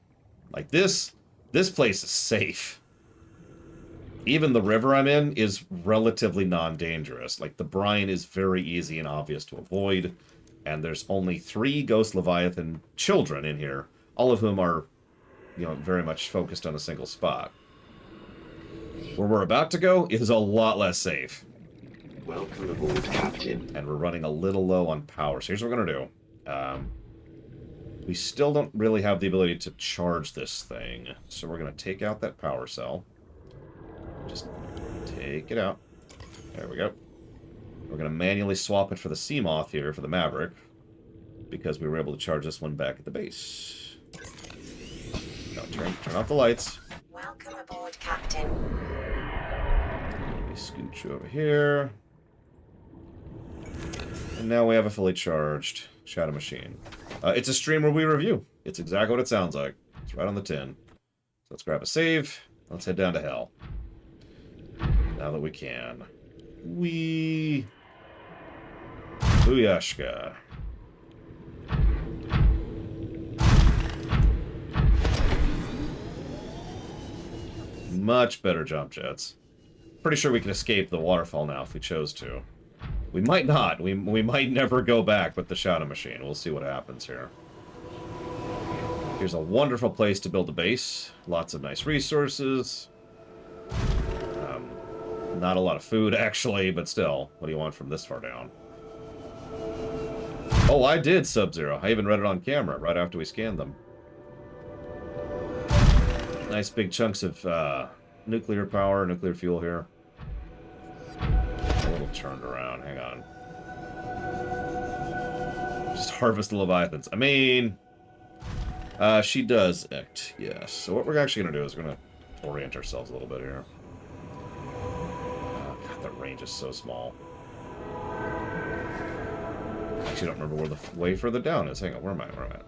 Like this place is safe. Even the river I'm in is relatively non-dangerous. Like, the brine is very easy and obvious to avoid. And there's only 3 Ghost Leviathan children in here. All of whom are, very much focused on a single spot. Where we're about to go is a lot less safe. Welcome aboard, Captain. And we're running a little low on power. So here's what we're going to do. We still don't really have the ability to charge this thing. So we're going to take out that power cell. Just take it out. There we go. We're going to manually swap it for the Seamoth here, for the Maverick, because we were able to charge this one back at the base. Now turn off the lights. Welcome aboard, Captain. Let me scooch you over here. And now we have a fully charged Shadow Machine. It's a stream where we review. It's exactly what it sounds like. It's right on the tin. So let's grab a save. Let's head down to hell. Now that we can. Booyashka. Much better jump jets. Pretty sure we can escape the waterfall now if we chose to. We might not. We might never go back with the Shadow Machine. We'll see what happens here. Here's a wonderful place to build a base. Lots of nice resources. Not a lot of food, actually, but still. What do you want from this far down? Oh, I did Sub-Zero. I even read it on camera right after we scanned them. Nice big chunks of nuclear power, nuclear fuel here. A little turned around. Hang on. Just harvest the Leviathans. I mean, she does act, yes. So what we're actually going to do is we're going to orient ourselves a little bit here. God, the range is so small. Actually, I don't remember where the way further down is. Hang on, where am I? Where am I?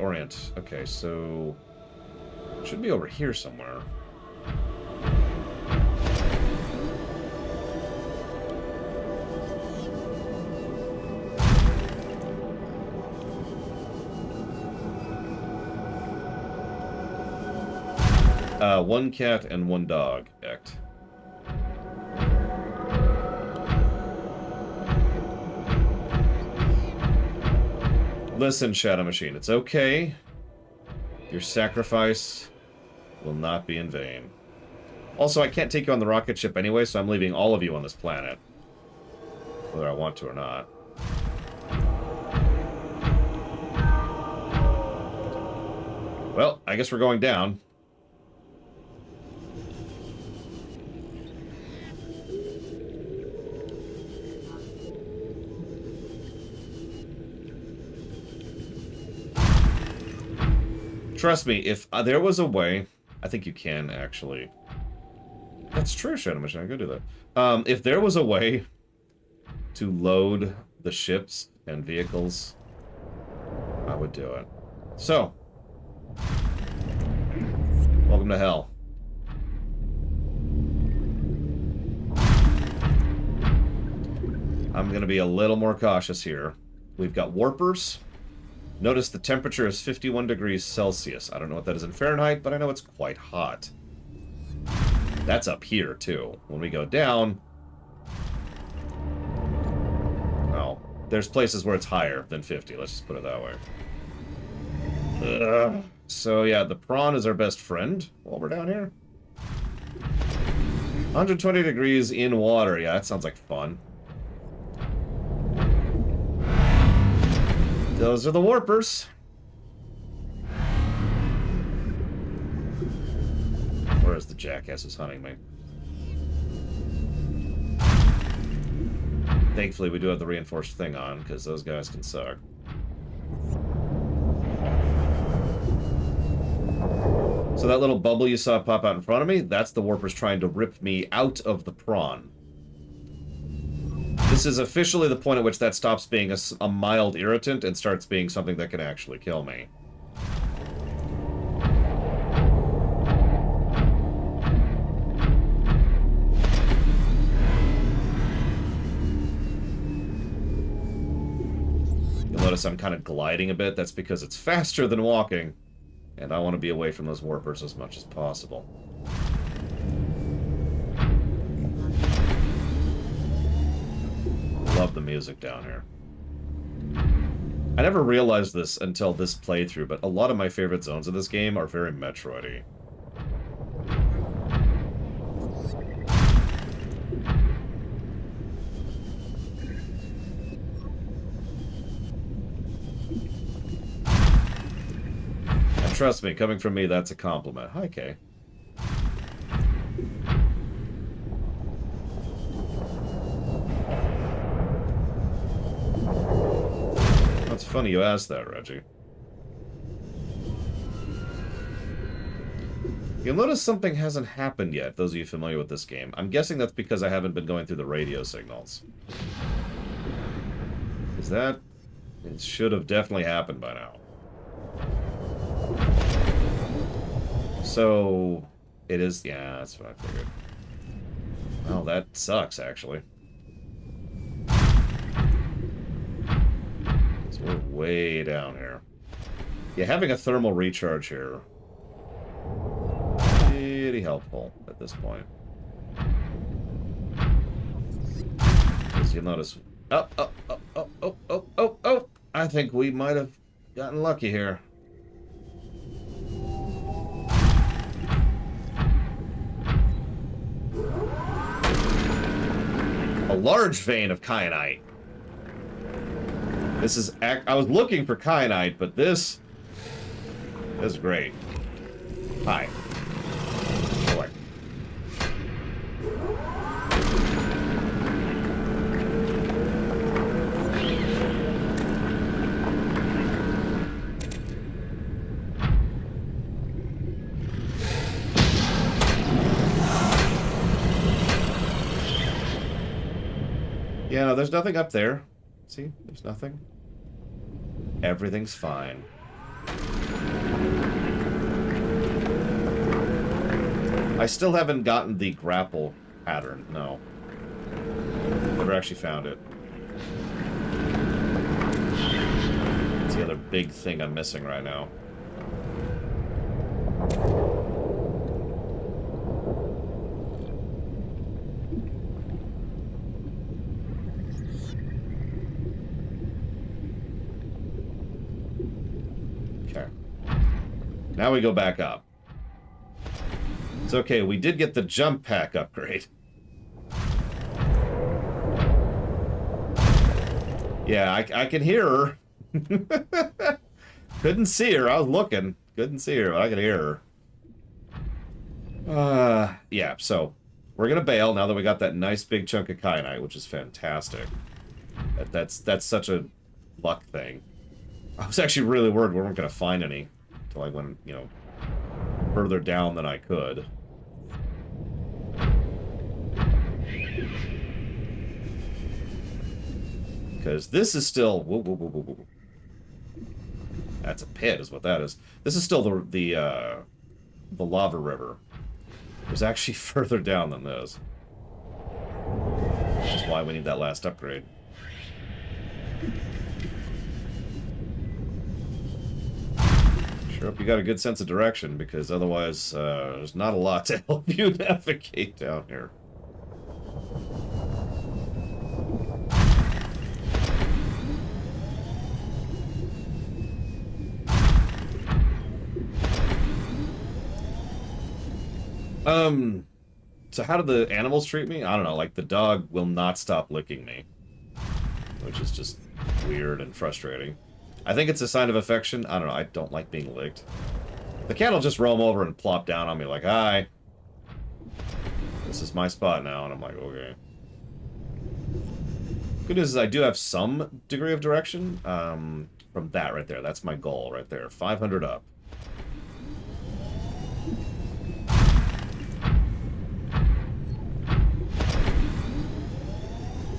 Orient. Okay, so it should be over here somewhere. One cat and one dog act. Listen, Shadow Machine, it's okay. Your sacrifice will not be in vain. Also, I can't take you on the rocket ship anyway, so I'm leaving all of you on this planet. Whether I want to or not. Well, I guess we're going down. Trust me, if there was a way, I think you can actually. That's true, Shadow Machine. I could do that. If there was a way to load the ships and vehicles, I would do it. So, welcome to hell. I'm going to be a little more cautious here. We've got warpers. Notice the temperature is 51 degrees Celsius. I don't know what that is in Fahrenheit, but I know it's quite hot. That's up here, too. When we go down... well, there's places where it's higher than 50. Let's just put it that way. So, yeah, the prawn is our best friend while we're down here. 120 degrees in water. Yeah, that sounds like fun. Those are the warpers. Where is the jackass who's hunting me? Thankfully, we do have the reinforced thing on, because those guys can suck. So that little bubble you saw pop out in front of me, that's the warpers trying to rip me out of the prawn. This is officially the point at which that stops being a mild irritant and starts being something that can actually kill me. You'll notice I'm kind of gliding a bit. That's because it's faster than walking. And I want to be away from those warpers as much as possible. Love the music down here. I never realized this until this playthrough, but a lot of my favorite zones of this game are very Metroid-y. And trust me, coming from me, that's a compliment. Hi, Kay. It's funny you asked that, Reggie. You'll notice something hasn't happened yet, those of you familiar with this game. I'm guessing that's because I haven't been going through the radio signals. Is that... It should have definitely happened by now. So... It is... Yeah, that's what I figured. Well, that sucks, actually. We're way down here. Yeah, having a thermal recharge here. Pretty helpful at this point. As you'll notice... Oh, oh, oh, oh, oh, oh, oh, oh! I think we might have gotten lucky here. A large vein of kyanite. This is... I was looking for kyanite, but this is great. Hi. Boy. Yeah, no, there's nothing up there. See? There's nothing. Everything's fine. I still haven't gotten the grapple pattern, no. Never actually found it. It's the other big thing I'm missing right now. Now we go back up. It's okay, we did get the jump pack upgrade. Yeah, I can hear her. Couldn't see her, I was looking. Couldn't see her, but I could hear her. Yeah, so we're gonna bail now that we got that nice big chunk of kyanite, which is fantastic. That's such a luck thing. I was actually really worried we weren't gonna find any. I went, you know, further down than I could. Because this is still... Whoa, whoa, whoa, whoa, whoa. That's a pit, is what that is. This is still the lava river. It was actually further down than this. Which is why we need that last upgrade. Hope you got a good sense of direction, because otherwise there's not a lot to help you navigate down here. So how do the animals treat me? I don't know, like the dog will not stop licking me, which is just weird and frustrating. I think it's a sign of affection. I don't know. I don't like being licked. The cat will just roam over and plop down on me like, hi. This is my spot now, and I'm like, okay. Good news is I do have some degree of direction from that right there. That's my goal right there. 500 up.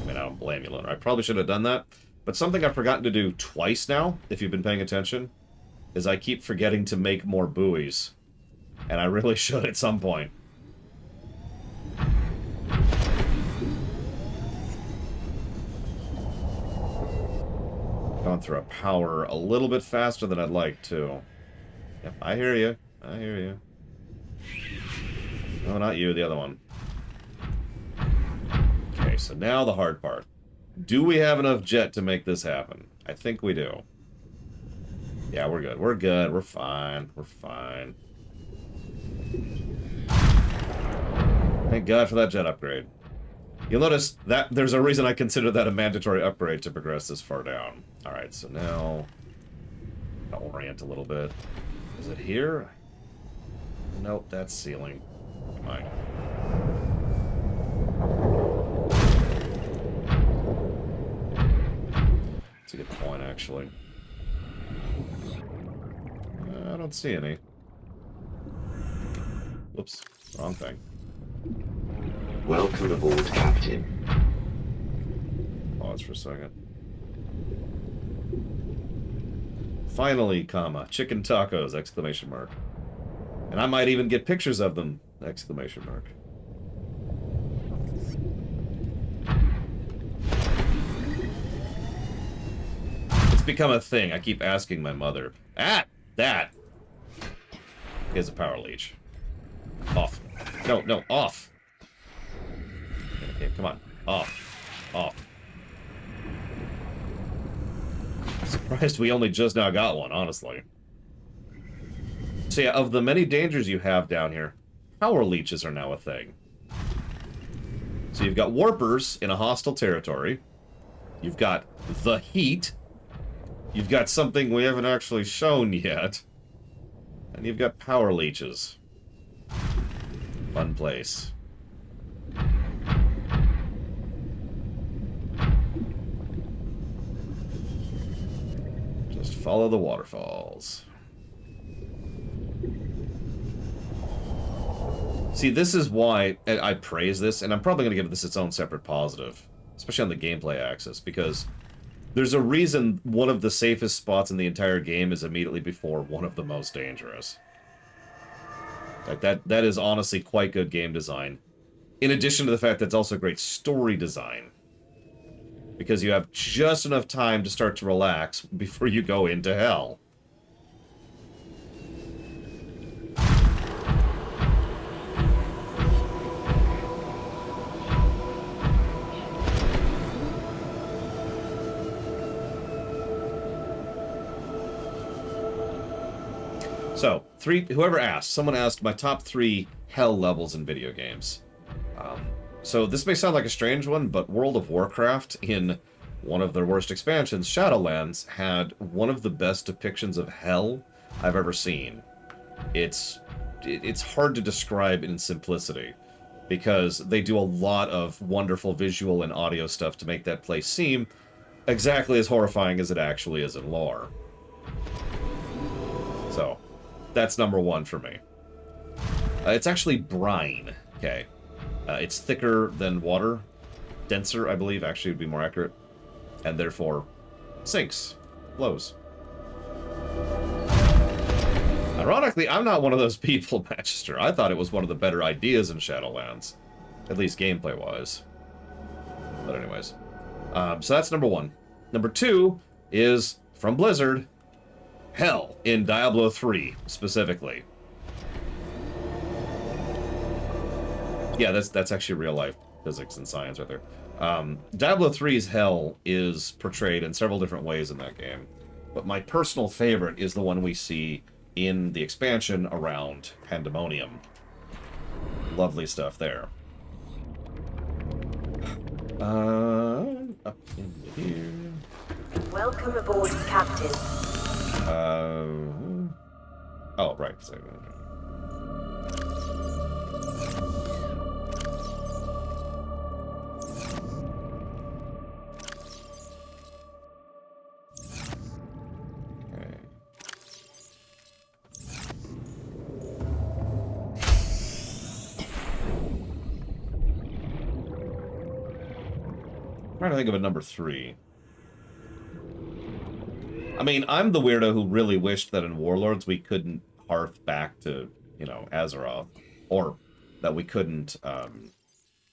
I mean, I don't blame you, Lunar. I probably should have done that. But something I've forgotten to do twice now, if you've been paying attention, is I keep forgetting to make more buoys. And I really should at some point. Gone through a power a little bit faster than I'd like to. Yep, I hear you. I hear you. No, not you, the other one. Okay, so now the hard part. Do we have enough jet to make this happen? I think we do. Yeah, we're good. We're good. We're fine. We're fine. Thank God for that jet upgrade. You'll notice that there's a reason I consider that a mandatory upgrade to progress this far down. Alright, so now... I'll orient a little bit. Is it here? Nope, that's ceiling. Come on. That's a good point, actually. I don't see any. Whoops, wrong thing. Welcome aboard, Captain. Pause for a second. Finally, comma, chicken tacos, exclamation mark. And I might even get pictures of them, exclamation mark. It's become a thing. I keep asking my mother. Ah! That! Is a power leech. Off. No, no, off! Okay, come on. Off. Off. Surprised we only just now got one, honestly. So yeah, of the many dangers you have down here, power leeches are now a thing. So you've got warpers in a hostile territory. You've got the heat. You've got something we haven't actually shown yet. And you've got power leeches. Fun place. Just follow the waterfalls. See, this is why I praise this, and I'm probably going to give this its own separate positive, especially on the gameplay axis, because there's a reason one of the safest spots in the entire game is immediately before one of the most dangerous. Like, that is honestly quite good game design. In addition to the fact that it's also great story design. Because you have just enough time to start to relax before you go into hell. So, whoever asked, someone asked my top 3 hell levels in video games. So this may sound like a strange one, but World of Warcraft, in one of their worst expansions, Shadowlands, had one of the best depictions of hell I've ever seen. It's hard to describe in simplicity, because they do a lot of wonderful visual and audio stuff to make that place seem exactly as horrifying as it actually is in lore. So, that's number 1 for me. It's actually brine, okay. It's thicker than water. Denser, I believe, actually would be more accurate. And therefore, sinks. Flows. Ironically, I'm not one of those people, Manchester. I thought it was one of the better ideas in Shadowlands. At least gameplay-wise. But anyways. So that's number 1. Number 2 is, from Blizzard, Hell in Diablo 3, specifically. Yeah, that's actually real-life physics and science right there. Diablo 3's Hell is portrayed in several different ways in that game. But my personal favorite is the one we see in the expansion around Pandemonium. Lovely stuff there. Up in here. Welcome aboard, Captain. Oh, right. So, okay. I'm trying to think of a number 3. I mean, I'm the weirdo who really wished that in Warlords we couldn't hearth back to, you know, Azeroth. Or that we couldn't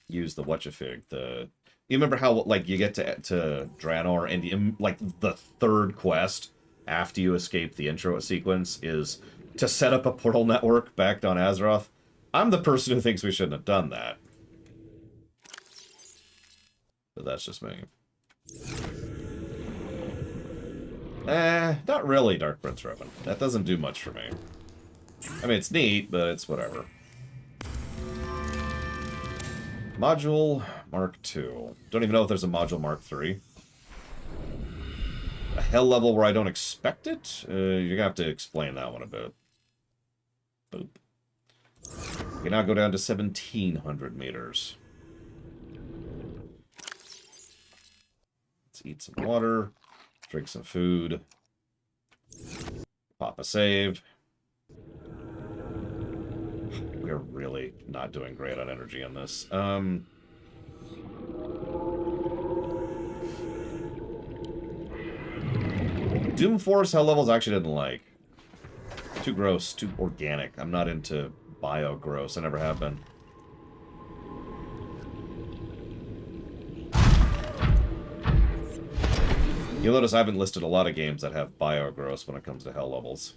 use the whatchafig. You remember how, like, you get to Draenor and, like, the third quest after you escape the intro sequence is to set up a portal network back on Azeroth? I'm the person who thinks we shouldn't have done that. But that's just me. Not really, Dark Prince Revan. That doesn't do much for me. I mean, it's neat, but it's whatever. Module Mark II. Don't even know if there's a Module Mark III. A hell level where I don't expect it? You're gonna have to explain that one a bit. Boop. We now go down to 1,700 meters. Let's eat some water. Drink some food. Pop a save. We're really not doing great on energy on this. Doom Force hell levels I actually didn't like. Too gross, too organic. I'm not into bio gross. I never have been. You'll notice I haven't listed a lot of games that have bio gross when it comes to hell levels.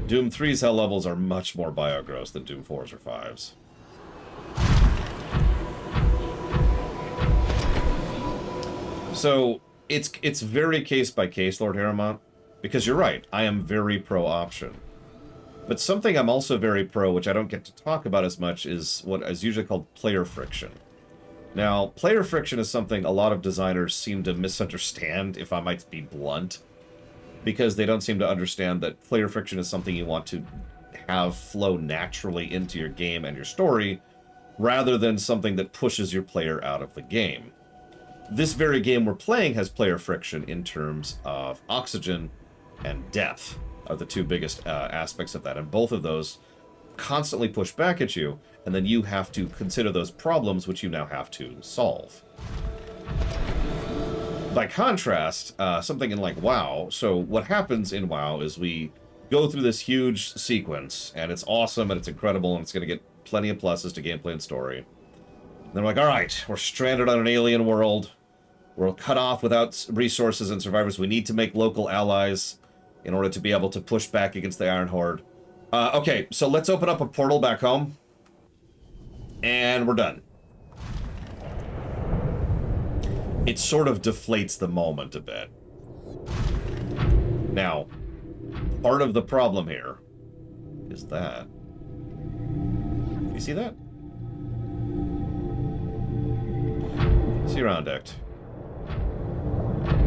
Doom 3's hell levels are much more bio gross than Doom 4's or 5's. So it's very case by case, Lord Harrowmont, because you're right, I am very pro option. But something I'm also very pro, which I don't get to talk about as much, is what is usually called player friction. Now, player friction is something a lot of designers seem to misunderstand, if I might be blunt, because they don't seem to understand that player friction is something you want to have flow naturally into your game and your story, rather than something that pushes your player out of the game. This very game we're playing has player friction in terms of oxygen and depth are the two biggest aspects of that, and both of those constantly push back at you, and then you have to consider those problems which you now have to solve. By contrast, something in like WoW, so what happens in WoW is we go through this huge sequence, and it's awesome, and it's incredible, and it's going to get plenty of pluses to gameplay and story. And then we're like, alright, we're stranded on an alien world, we're cut off without resources and survivors, we need to make local allies in order to be able to push back against the Iron Horde. Okay, so let's open up a portal back home. And we're done. It sort of deflates the moment a bit. Now, part of the problem here is that... You see that? See you around, Decked.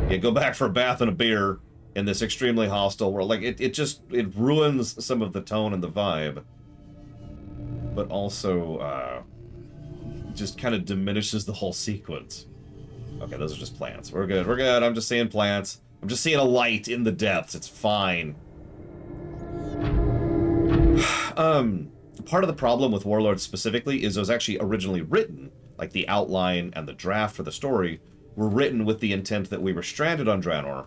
Yeah, go back for a bath and a beer in this extremely hostile world. Like, it ruins some of the tone and the vibe. But also, just kind of diminishes the whole sequence. Okay, those are just plants. We're good, we're good. I'm just seeing plants. I'm just seeing a light in the depths. It's fine. Part of the problem with Warlords specifically is it was actually originally written, like the outline and the draft for the story, were written with the intent that we were stranded on Draenor.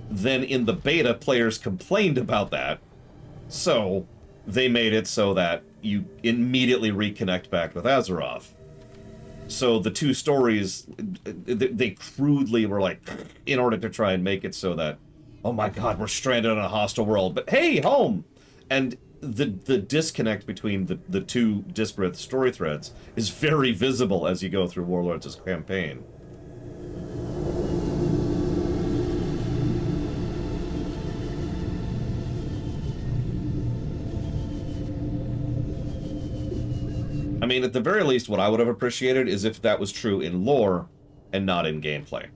Then in the beta, players complained about that, so they made it so that you immediately reconnect back with Azeroth. So the two stories, they crudely were like, in order to try and make it so that, oh my god, we're stranded in a hostile world, but hey, home! And the disconnect between the two disparate story threads is very visible as you go through Warlords' campaign. I mean, at the very least, what I would have appreciated is if that was true in lore and not in gameplay.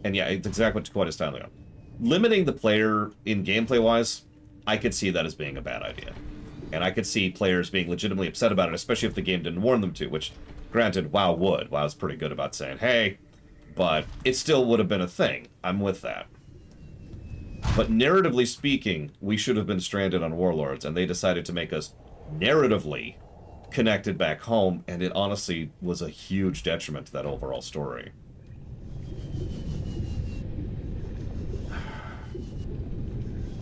And yeah, it's exactly what Quite is telling you. limiting the player in gameplay-wise, I could see that as being a bad idea. And I could see players being legitimately upset about it, especially if the game didn't warn them to, which, granted, WoW would. WoW's pretty good about saying, hey, but it still would have been a thing. I'm with that. But narratively speaking, we should have been stranded on Warlords, and they decided to make us narratively connected back home, and it honestly was a huge detriment to that overall story.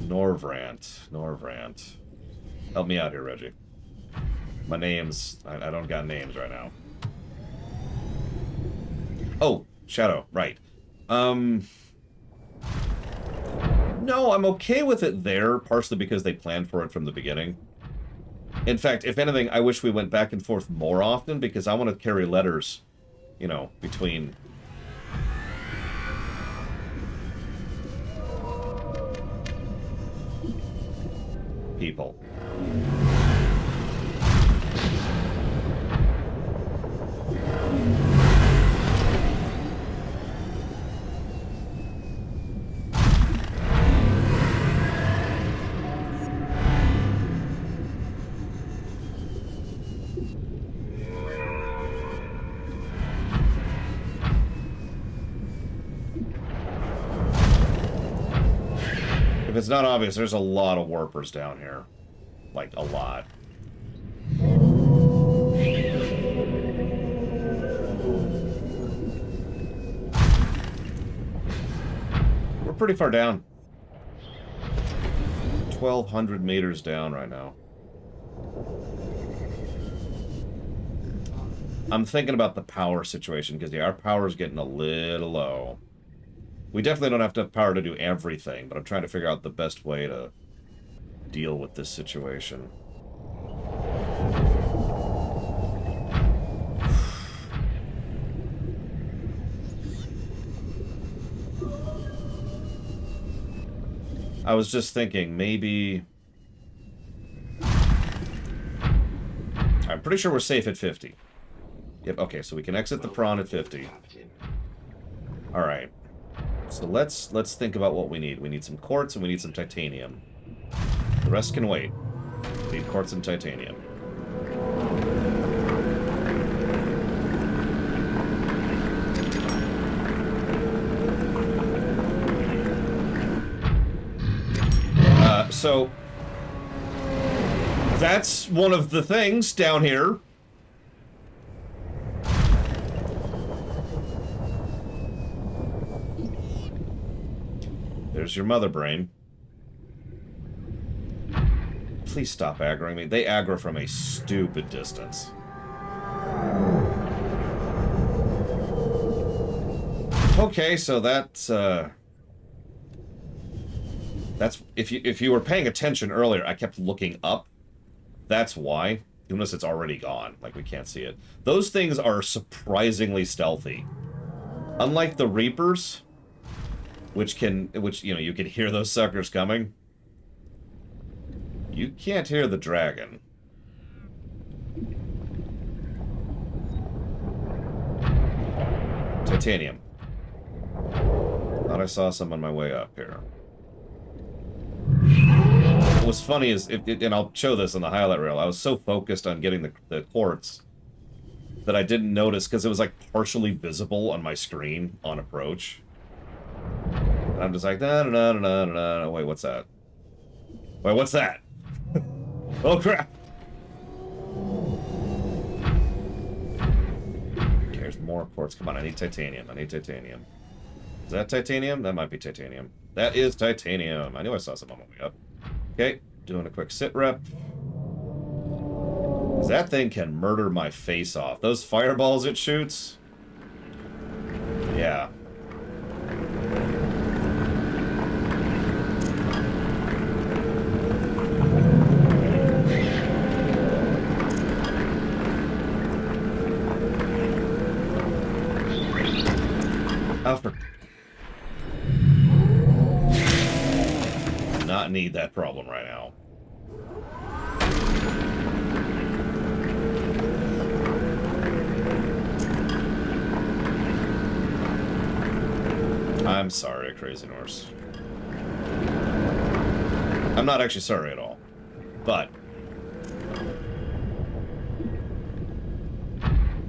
Norvrant. Help me out here, Reggie. My name's... I don't got names right now. Oh, Shadow, right. No, I'm okay with it there, partially because they planned for it from the beginning. In fact, if anything, I wish we went back and forth more often, because I want to carry letters, you know, between... people. If it's not obvious, there's a lot of warpers down here. Like, a lot. We're pretty far down. 1,200 meters down right now. I'm thinking about the power situation, because yeah, our power's getting a little low. We definitely don't have to have power to do everything, but I'm trying to figure out the best way to deal with this situation. I was just thinking, maybe... I'm pretty sure we're safe at 50. Yep, okay, so we can exit the prawn at 50. Alright. So let's think about what we need. We need some quartz and we need some titanium. The rest can wait. We need quartz and titanium. So that's one of the things down here. There's your mother brain. Please stop aggroing me. They aggro from a stupid distance. Okay, so that's if you were paying attention earlier, I kept looking up. That's why. Unless it's already gone, like we can't see it. Those things are surprisingly stealthy. Unlike the Reapers, which you know, you can hear those suckers coming. You can't hear the dragon. Titanium. Thought I saw some on my way up here. What was funny is, and I'll show this on the highlight reel, I was so focused on getting the quartz that I didn't notice, because it was like partially visible on my screen on approach. And I'm just like, no, wait, what's that? Wait, what's that? Oh, crap! There's more quartz. Come on, I need titanium. I need titanium. Is that titanium? That might be titanium. That is titanium. I knew I saw some on my way up. Okay, doing a quick sit rep. That thing can murder my face off. Those fireballs it shoots? Yeah. Alfred. Not need that problem right now. I'm sorry, Crazy Norse. I'm not actually sorry at all. But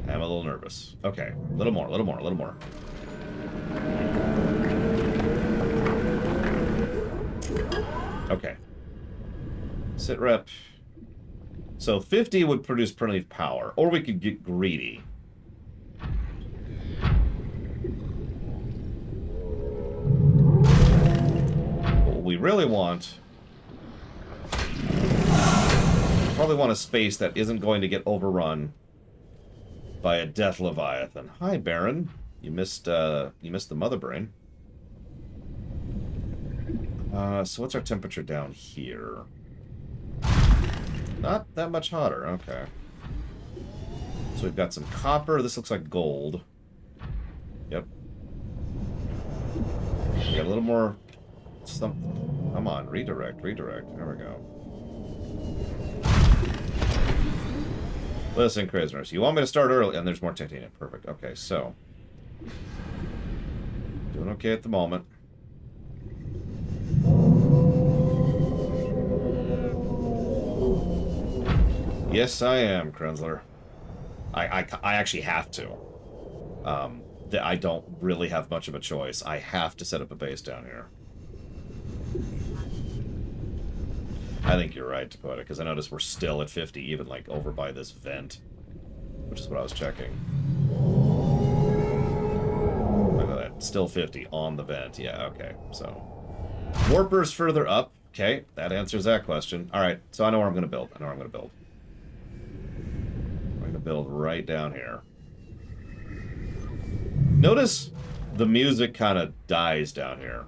I'm a little nervous. Okay, a little more, a little more, a little more. Okay. Sit rep. So 50 would produce plenty of power, or we could get greedy. What we really want... probably want a space that isn't going to get overrun by a death leviathan. Hi, Baron. You missed the mother brain. So what's our temperature down here? Not that much hotter. Okay. So we've got some copper. This looks like gold. Yep. We got a little more... something. Come on, redirect, redirect. There we go. Listen, prisoners, you want me to start early? And there's more titanium. Perfect. Okay, so. Doing okay at the moment. Yes, I am, Krenzler. I actually have to. I don't really have much of a choice. I have to set up a base down here. I think you're right, Dakota, because I noticed we're still at 50, even, like, over by this vent. Which is what I was checking. Look at that. Still 50 on the vent. Yeah, okay. So, warpers further up. Okay, that answers that question. Alright, so I know where I'm going to build. I know where I'm going to build. I'm going to build right down here. Notice the music kind of dies down here.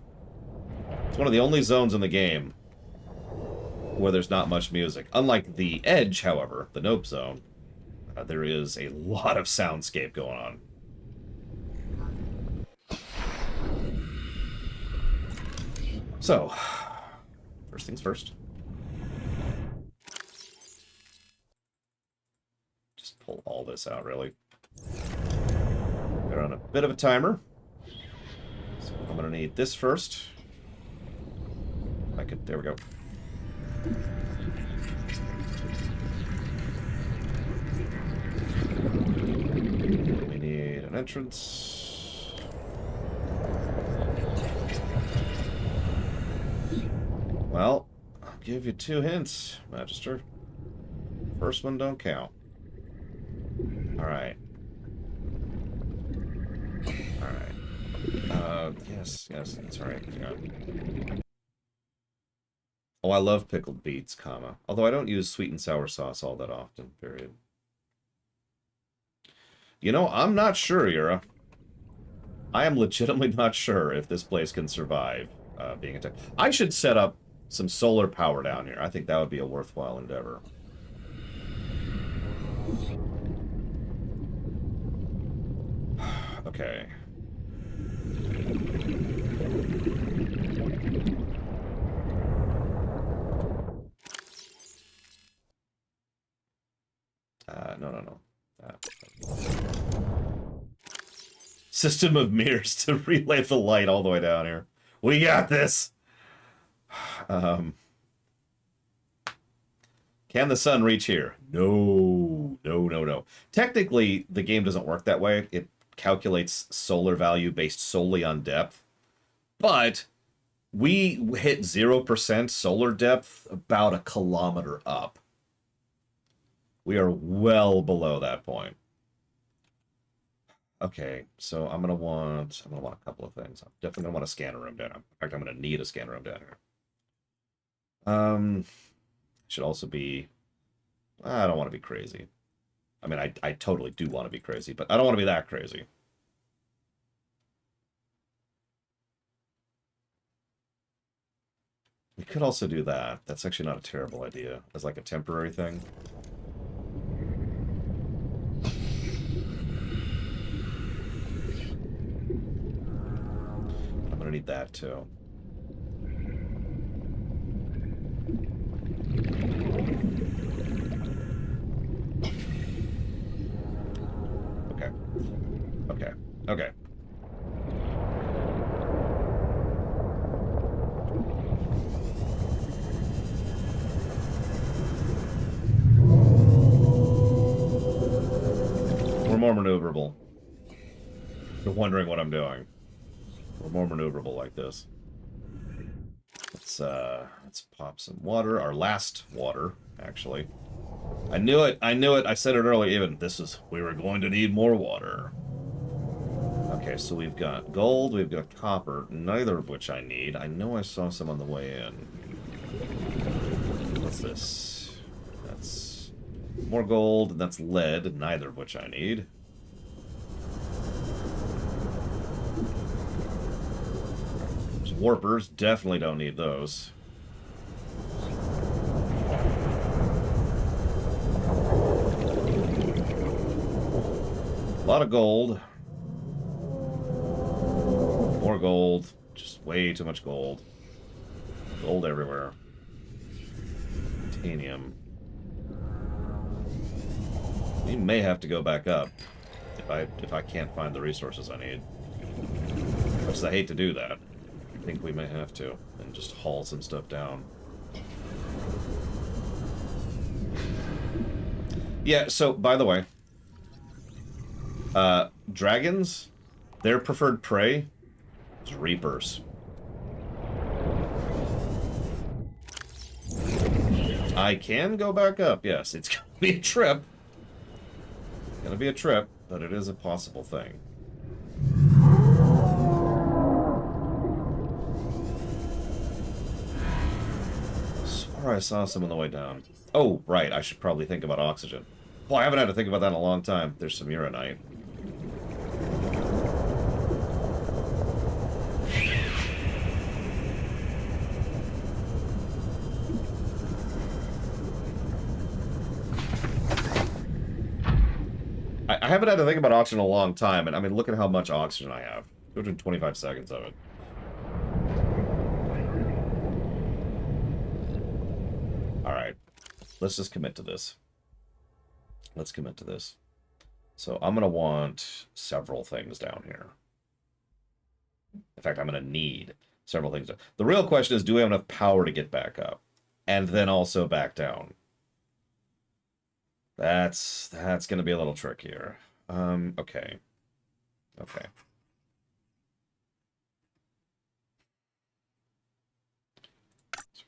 It's one of the only zones in the game where there's not much music. Unlike the Edge, however, the Nope Zone, there is a lot of soundscape going on. So, first things first. Just pull all this out, really. We're on a bit of a timer. So I'm going to need this first. I could, there we go. We need an entrance. Well, I'll give you 2 hints, Magister. First one don't count. Alright. Alright. Yes, that's right. Hang on. Oh, I love pickled beets, comma. Although I don't use sweet and sour sauce all that often, period. You know, I'm not sure, Yura. I am legitimately not sure if this place can survive being attacked. I should set up some solar power down here. I think that would be a worthwhile endeavor. Okay. No. System of mirrors to relay the light all the way down here. We got this! Can the sun reach here? No. Technically, the game doesn't work that way. It calculates solar value based solely on depth. But we hit 0% solar depth about a kilometer up. We are well below that point. Okay, so I'm gonna want a couple of things. I'm definitely gonna want a scanner room down here. In fact, I'm gonna need a scanner room down here. Should also be. I don't want to be crazy. I mean, I totally do want to be crazy, but I don't want to be that crazy. We could also do that. That's actually not a terrible idea as like a temporary thing. I'm gonna need that too. Okay. more maneuverable. You're wondering what I'm doing. We're more maneuverable like this. Let's pop some water. Our last water, actually. I knew it. I knew it. I said it earlier. Even we were going to need more water. Okay, so we've got gold. We've got copper. Neither of which I need. I know I saw some on the way in. What's this? That's more gold. And that's lead. Neither of which I need. Warpers, definitely don't need those. A lot of gold. More gold. Just way too much gold. Gold everywhere. Titanium. We may have to go back up if I can't find the resources I need. Much as I hate to do that. I think we may have to, and just haul some stuff down. Yeah, so, by the way, dragons, their preferred prey is reapers. I can go back up, yes. It's gonna be a trip. It's gonna be a trip, but it is a possible thing. I saw some on the way down. Oh, right. I should probably think about oxygen. Well, I haven't had to think about that in a long time. There's some uranite. I haven't had to think about oxygen in a long time, and I mean, look at how much oxygen I have. 225 seconds of it. Alright, let's just commit to this. Let's commit to this. So I'm going to want several things down here. In fact, I'm going to need several things. The real question is, do we have enough power to get back up? And then also back down? That's going to be a little trickier. Okay. Okay.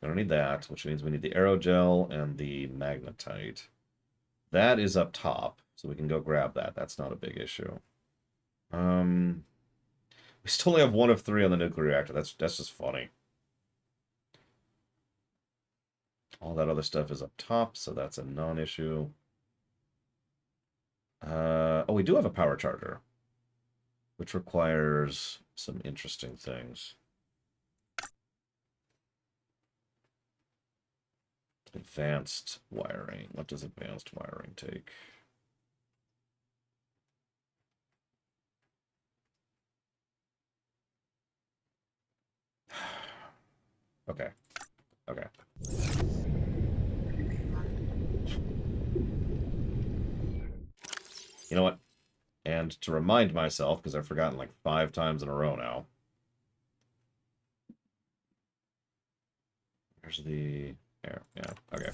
We're going to need that, which means we need the aerogel and the magnetite. That is up top, so we can go grab that. That's not a big issue. We still only have 1 of 3 on the nuclear reactor. That's just funny. All that other stuff is up top, so that's a non-issue. Oh, we do have a power charger, which requires some interesting things. Advanced wiring. What does advanced wiring take? Okay. Okay. You know what? And to remind myself, because I've forgotten like 5 times in a row now. There's the air. Yeah, okay.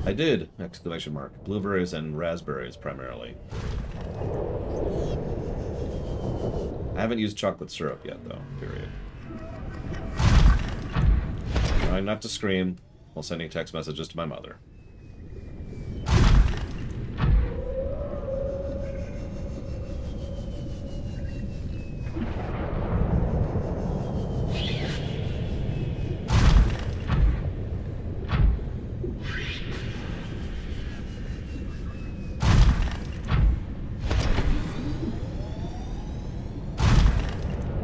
I did! Exclamation mark. Blueberries and raspberries, primarily. I haven't used chocolate syrup yet, though. Period. Trying not to scream while sending text messages to my mother.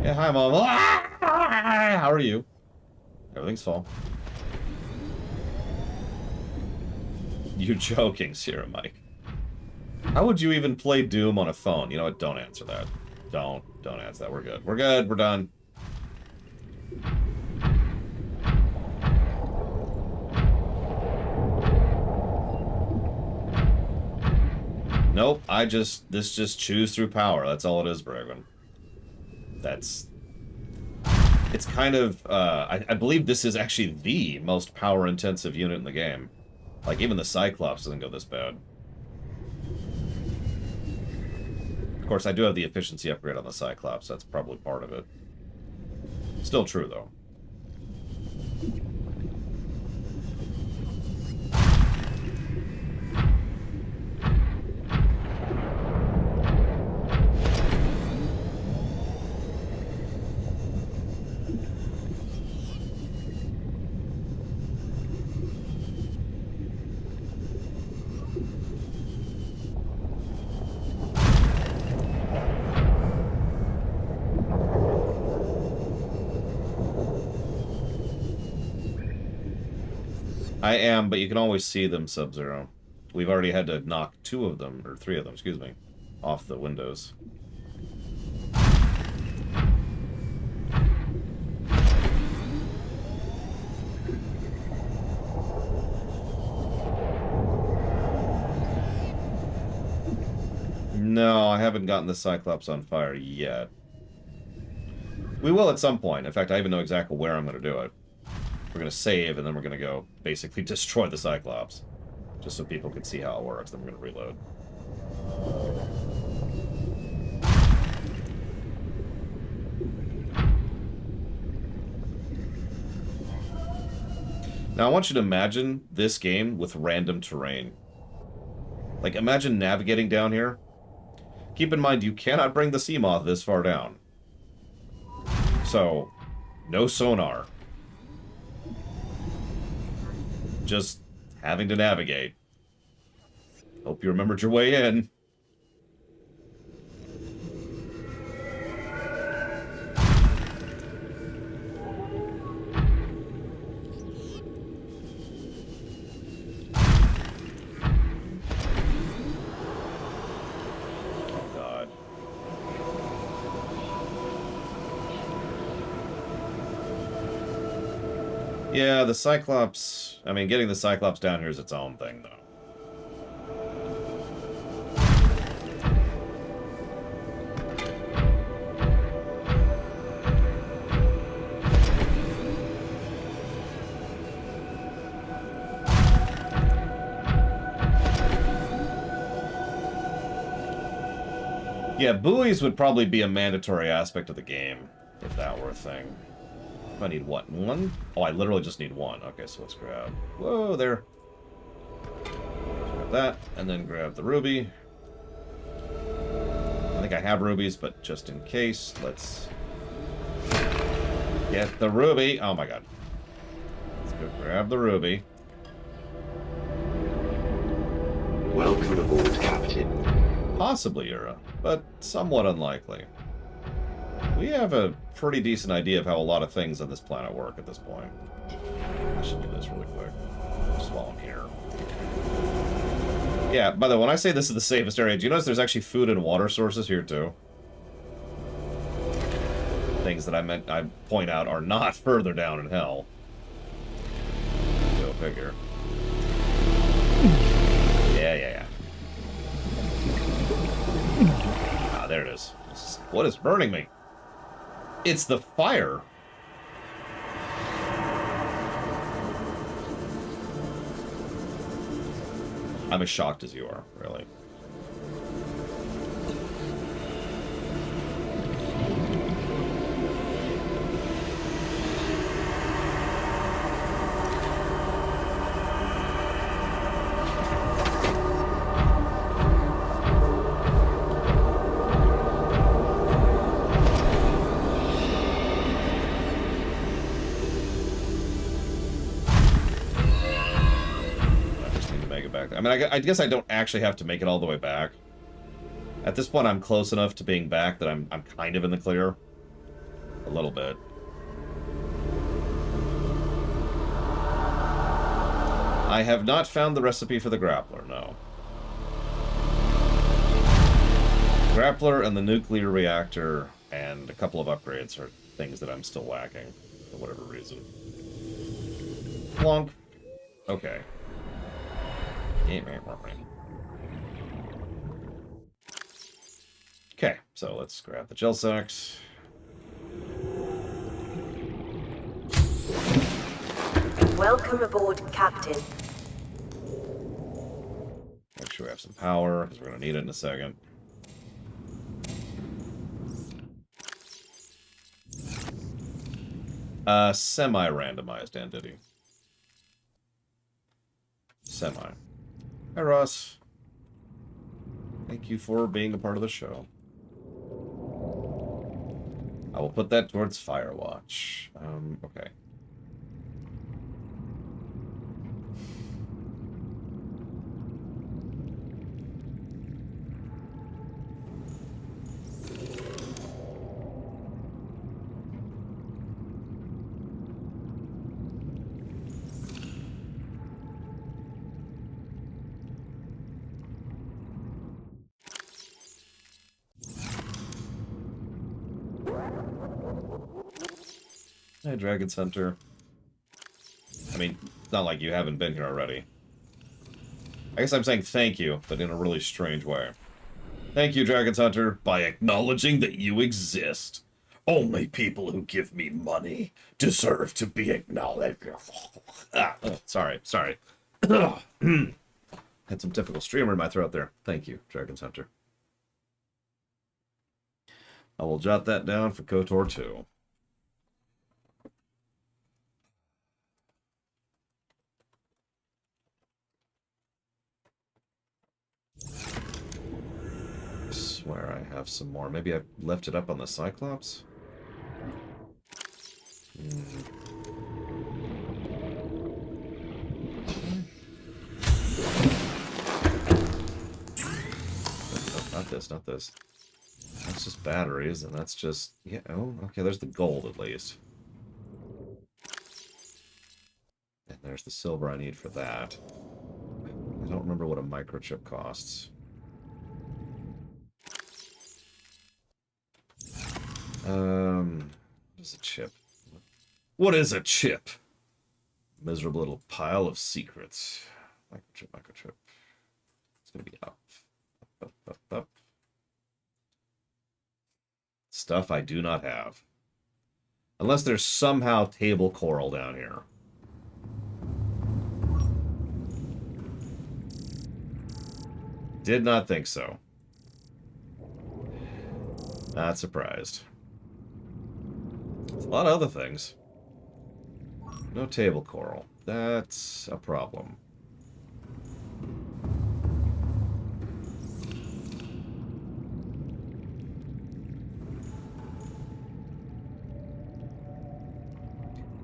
Yeah, hi, Mom. How are you? Everything's fine. You're joking, Sierra Mike. How would you even play Doom on a phone? You know what? Don't answer that. Don't answer that. We're good. We're good. We're done. Nope, this just chews through power. That's all it is, Bregman. It's kind of, I believe this is actually the most power-intensive unit in the game. Like, even the Cyclops doesn't go this bad. Of course, I do have the efficiency upgrade on the Cyclops. That's probably part of it. Still true, though. I am, but you can always see them, Sub-Zero. We've already had to knock 2 of them, or 3 of them, excuse me, off the windows. No, I haven't gotten the Cyclops on fire yet. We will at some point. In fact, I even know exactly where I'm going to do it. We're going to save, and then we're going to go basically destroy the Cyclops. Just so people can see how it works. Then we're going to reload. Now, I want you to imagine this game with random terrain. Like, imagine navigating down here. Keep in mind, you cannot bring the Seamoth this far down. So, no sonar. Just having to navigate. Hope you remembered your way in. Oh, God. Yeah, the Cyclops... I mean, getting the Cyclops down here is its own thing, though. Yeah, buoys would probably be a mandatory aspect of the game, if that were a thing. I need what? 1? Oh, I literally just need 1. Okay, so let's grab... Whoa, there. Grab that, and then grab the ruby. I think I have rubies, but just in case, let's... get the ruby. Oh my god. Let's go grab the ruby. Welcome aboard, Captain. Possibly Ura, but somewhat unlikely. We have a pretty decent idea of how a lot of things on this planet work at this point. I should do this really quick, just while I'm here. Yeah, by the way, when I say this is the safest area, do you notice there's actually food and water sources here, too? Things that I point out are not further down in hell. Go figure. Yeah. Ah, there it is. What is burning me? It's the fire. I'm as shocked as you are, really. I mean, I guess I don't actually have to make it all the way back. At this point, I'm close enough to being back that I'm kind of in the clear. A little bit. I have not found the recipe for the grappler, no. Grappler and the nuclear reactor and a couple of upgrades are things that I'm still lacking for whatever reason. Plonk. Okay. Okay, so let's grab the gel sacks. Welcome aboard, Captain. Make sure we have some power, because we're going to need it in a second. Semi-randomized entity. Semi. Hi, Ross. Thank you for being a part of the show. I will put that towards Firewatch. Okay. Hey, Dragon's Hunter. I mean, it's not like you haven't been here already. I guess I'm saying thank you, but in a really strange way. Thank you, Dragon's Hunter, by acknowledging that you exist. Only people who give me money deserve to be acknowledged. Sorry. Had some typical streamer in my throat there. Thank you, Dragon's Hunter. I will jot that down for KOTOR 2. I swear I have some more. Maybe I left it up on the Cyclops? Not this. That's just batteries, and that's just... Yeah, oh, okay, there's the gold, at least. And there's the silver I need for that. I don't remember what a microchip costs. What is a chip? What is a chip? Miserable little pile of secrets. Microchip. It's gonna be up. Up. Stuff I do not have. Unless there's somehow table coral down here. Did not think so. Not surprised. There's a lot of other things. No table coral. That's a problem.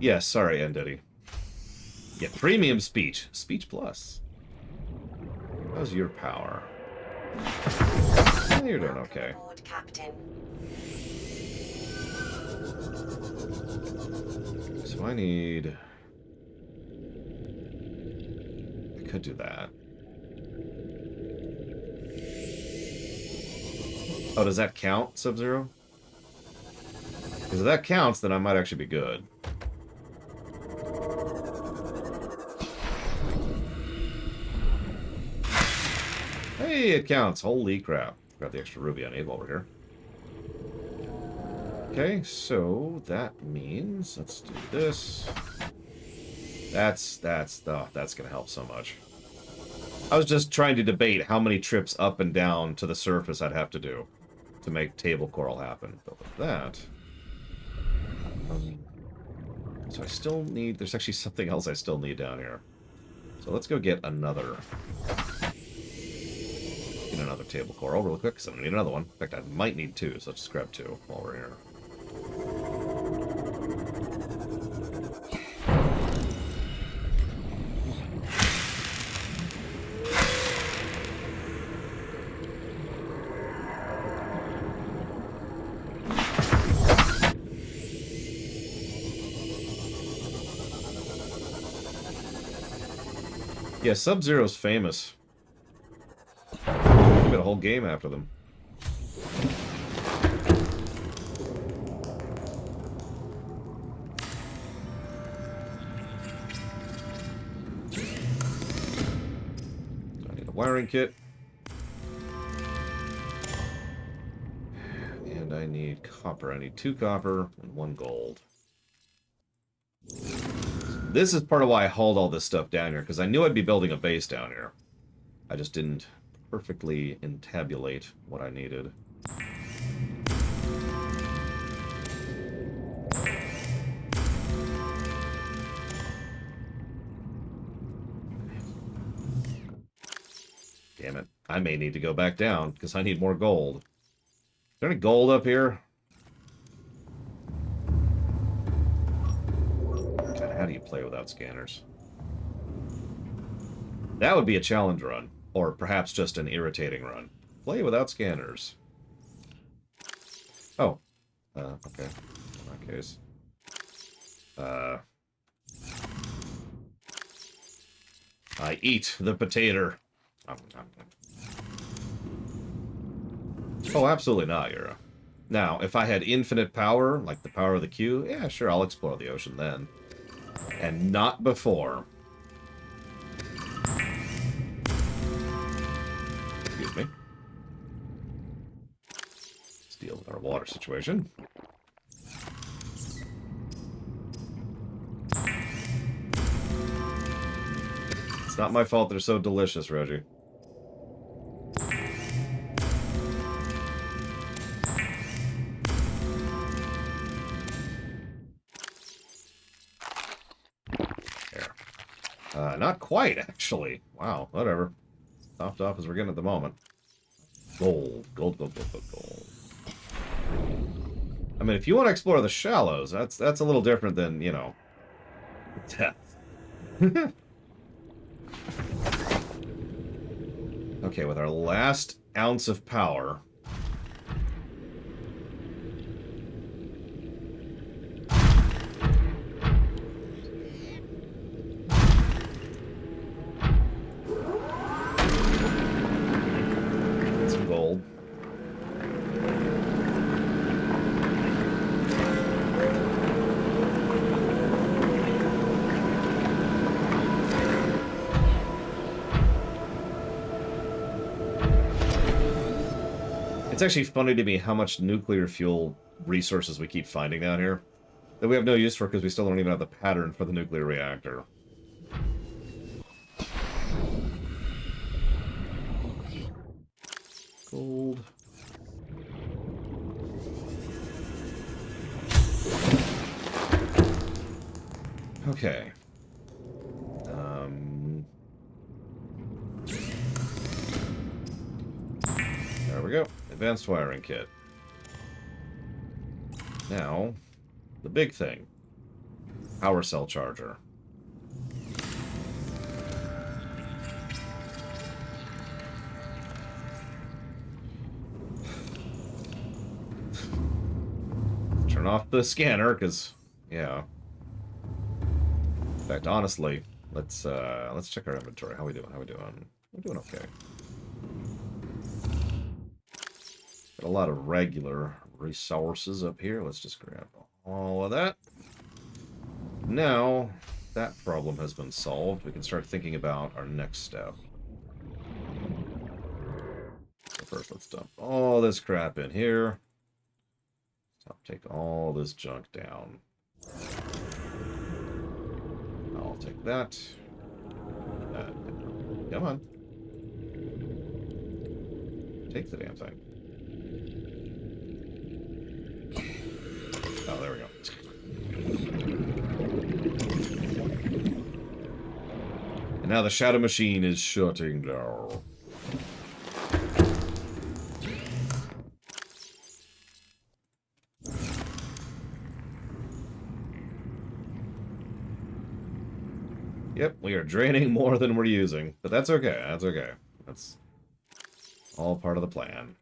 Yes, sorry, Endity. Yeah, premium speech. Speech plus. How's your power? You're doing okay. Captain. So I need... I could do that. Oh, does that count, Sub-Zero? Because if that counts, then I might actually be good. Hey, it counts. Holy crap. Grab the extra ruby I need while we're here. Okay, so that means let's do this. That's gonna help so much. I was just trying to debate how many trips up and down to the surface I'd have to do to make table coral happen. But with that, so I still need. There's actually something else I still need down here. So let's go get another. Another table coral real quick, because I'm gonna need another one. In fact, I might need two, so let's just grab two while we're here. Yeah, Sub-Zero's famous. A whole game after them. wiring kit. And I need copper. I need 2 copper and 1 gold. This is part of why I hauled all this stuff down here, because I knew I'd be building a base down here. I just didn't perfectly entabulate what I needed. Damn it. I may need to go back down, because I need more gold. Is there any gold up here? God, how do you play without scanners? That would be a challenge run. Or perhaps just an irritating run. Play without scanners. Oh. Okay. In that case. I eat the potato. Oh, absolutely not, Yura. Now, if I had infinite power, like the power of the Q, yeah, sure, I'll explore the ocean then. And not before. Excuse me. Let's deal with our water situation. It's not my fault they're so delicious, Reggie. Not quite, actually. Wow, whatever. Topped off as we're getting at the moment. Gold. Gold, gold, gold, gold, gold. I mean, if you want to explore the shallows, that's a little different than, you know, depth. Okay, with our last ounce of power... gold. It's actually funny to me how much nuclear fuel resources we keep finding down here that we have no use for because we still don't even have the pattern for the nuclear reactor. Gold. Okay. There we go. Advanced wiring kit. Now, the big thing. Power cell charger. Turn off the scanner, because, yeah. In fact, honestly, let's check our inventory. How we doing? How we doing? We're doing okay. Got a lot of regular resources up here. Let's just grab all of that. Now, that problem has been solved. We can start thinking about our next step. So first, let's dump all this crap in here. Take all this junk down. I'll take that. Come on. Take the damn thing. Oh, there we go. And now the shadow machine is shutting down. Yep, we are draining more than we're using, but that's okay, that's okay. That's all part of the plan.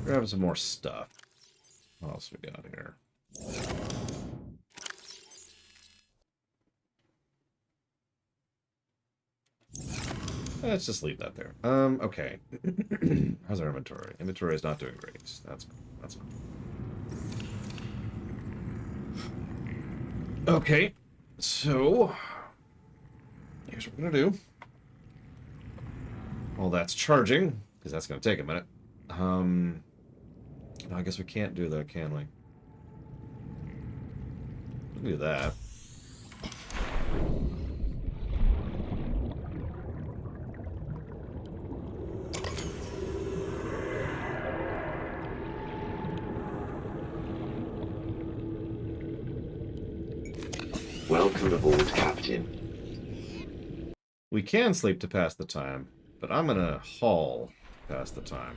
Grab some more stuff. What else we got here? Let's just leave that there. Okay. How's our inventory? Inventory is not doing great. That's fine. Okay, so here's what we're gonna do. Well, that's charging, because that's gonna take a minute. No, I guess we can't do that, can we? We can do that. Welcome aboard, Captain. We can sleep to pass the time, but I'm gonna haul to pass the time.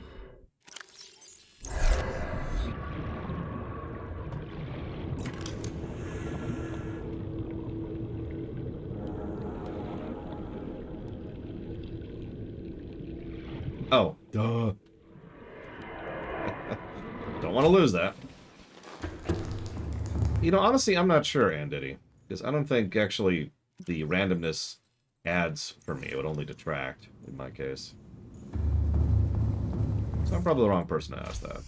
Oh, duh. Don't want to lose that. You know, honestly, I'm not sure, Anditty. Because I don't think, actually, the randomness adds for me. It would only detract, in my case. So I'm probably the wrong person to ask that.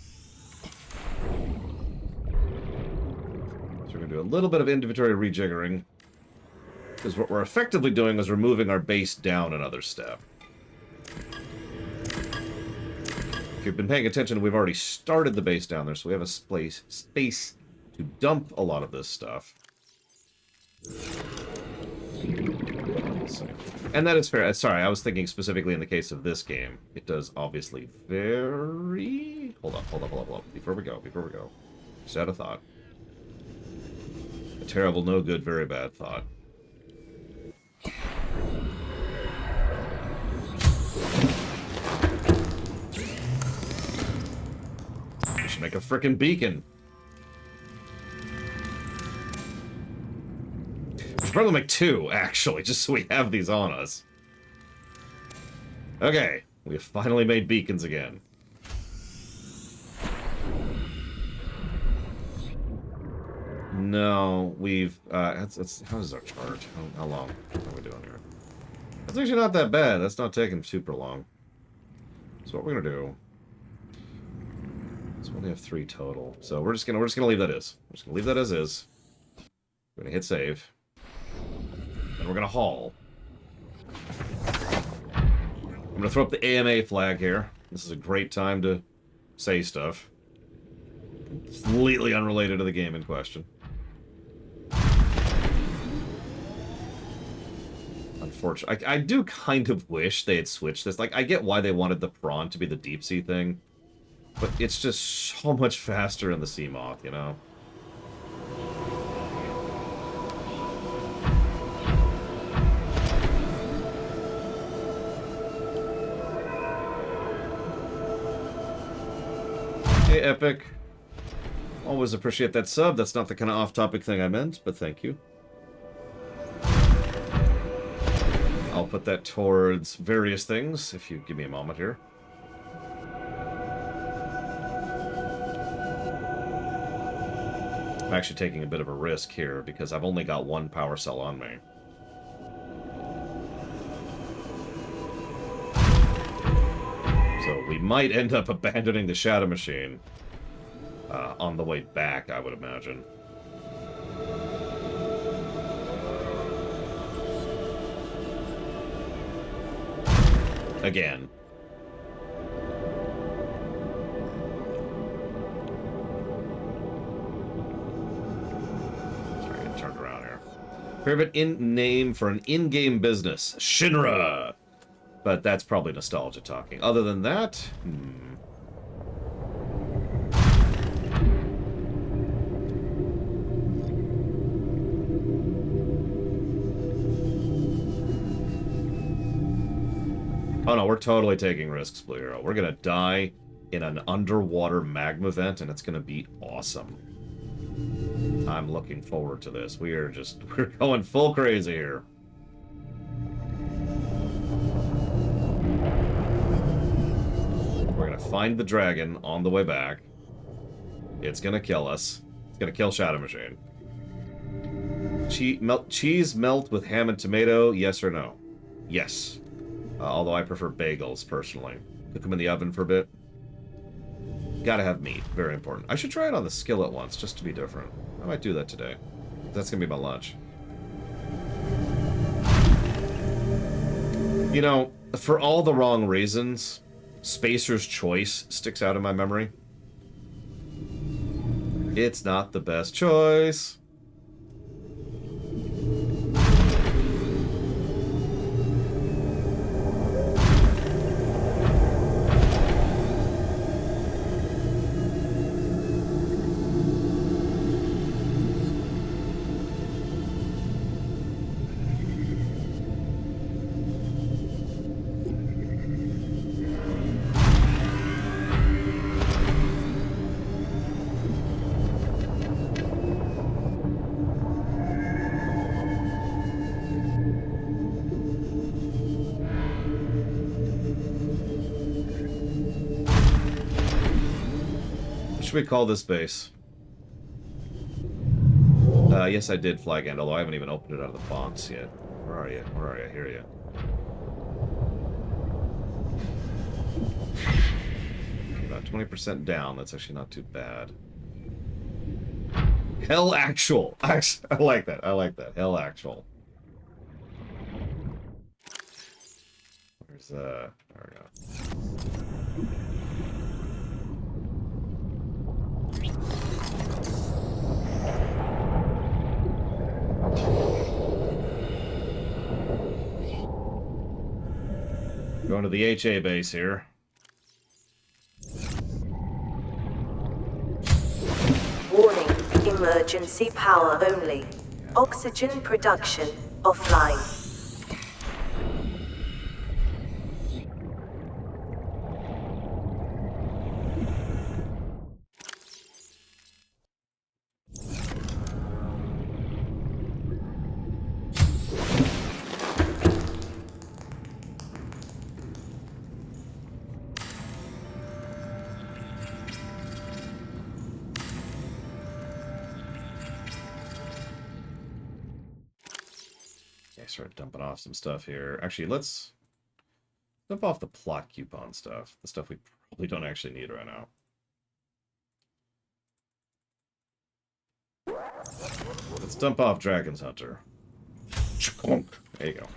So we're going to do a little bit of inventory rejiggering. Because what we're effectively doing is we're moving our base down another step. If you've been paying attention, we've already started the base down there, so we have a space to dump a lot of this stuff. Let's see. And that is fair. Sorry, I was thinking specifically in the case of this game. It does obviously very... Hold up. Before we go. Just had a thought. A terrible, no good, very bad thought. We should make a frickin' beacon. We should probably make two, actually, just so we have these on us. Okay, we have finally made beacons again. No, we've, how is our charge? How long are we doing here? That's actually not that bad. That's not taking super long. So what we're gonna do... So we only have 3 total. So we're just gonna leave that as. We're just gonna leave that as is. We're gonna hit save. And we're gonna haul. I'm gonna throw up the AMA flag here. This is a great time to say stuff. Completely unrelated to the game in question. Unfortunately, I do kind of wish they had switched this. Like, I get why they wanted the prawn to be the deep sea thing, but it's just so much faster in the sea moth, you know? Hey, Epic. Always appreciate that sub. That's not the kind of off-topic thing I meant, but thank you. I'll put that towards various things, if you give me a moment here. I'm actually taking a bit of a risk here, because I've only got 1 power cell on me. So we might end up abandoning the Shadow Machine on the way back, I would imagine. Again. Sorry, get turned around here. Favorite name for an in-game business. Shinra! But that's probably nostalgia talking. Other than that, Oh no, we're totally taking risks, Blue Hero. We're gonna die in an underwater magma vent, and it's gonna be awesome. I'm looking forward to this. We're going full crazy here. We're gonna find the dragon on the way back. It's gonna kill us. It's gonna kill Shadow Machine. Cheese melt with ham and tomato, yes or no? Yes. Although I prefer bagels, personally. Cook them in the oven for a bit. Gotta have meat. Very important. I should try it on the skillet once, just to be different. I might do that today. That's gonna be my lunch. You know, for all the wrong reasons, Spacer's Choice sticks out in my memory. It's not the best choice. What should we call this base? Yes, I did flag end, although I haven't even opened it out of the box yet. Where are you? Where are you? I hear you. Okay, about 20% down. That's actually not too bad. Hell Actual! I like that. I like that. Hell Actual. Where's, there we go. Going to the HA base here. Warning, emergency power only. Oxygen production offline. Start dumping off some stuff here. Actually, let's dump off the plot coupon stuff. The stuff we probably don't actually need right now. Let's dump off Dragon's Hunter. There you go.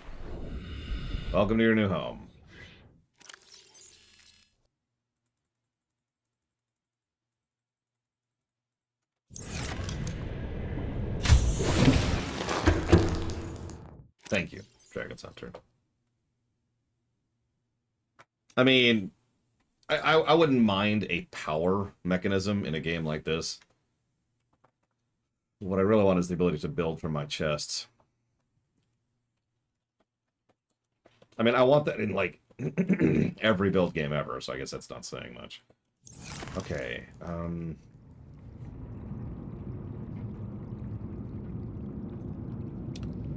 Welcome to your new home. Thank you, Dragon's Hunter. I mean, I wouldn't mind a power mechanism in a game like this. What I really want is the ability to build from my chests. I mean, I want that in, like, every build game ever, so I guess that's not saying much. Okay,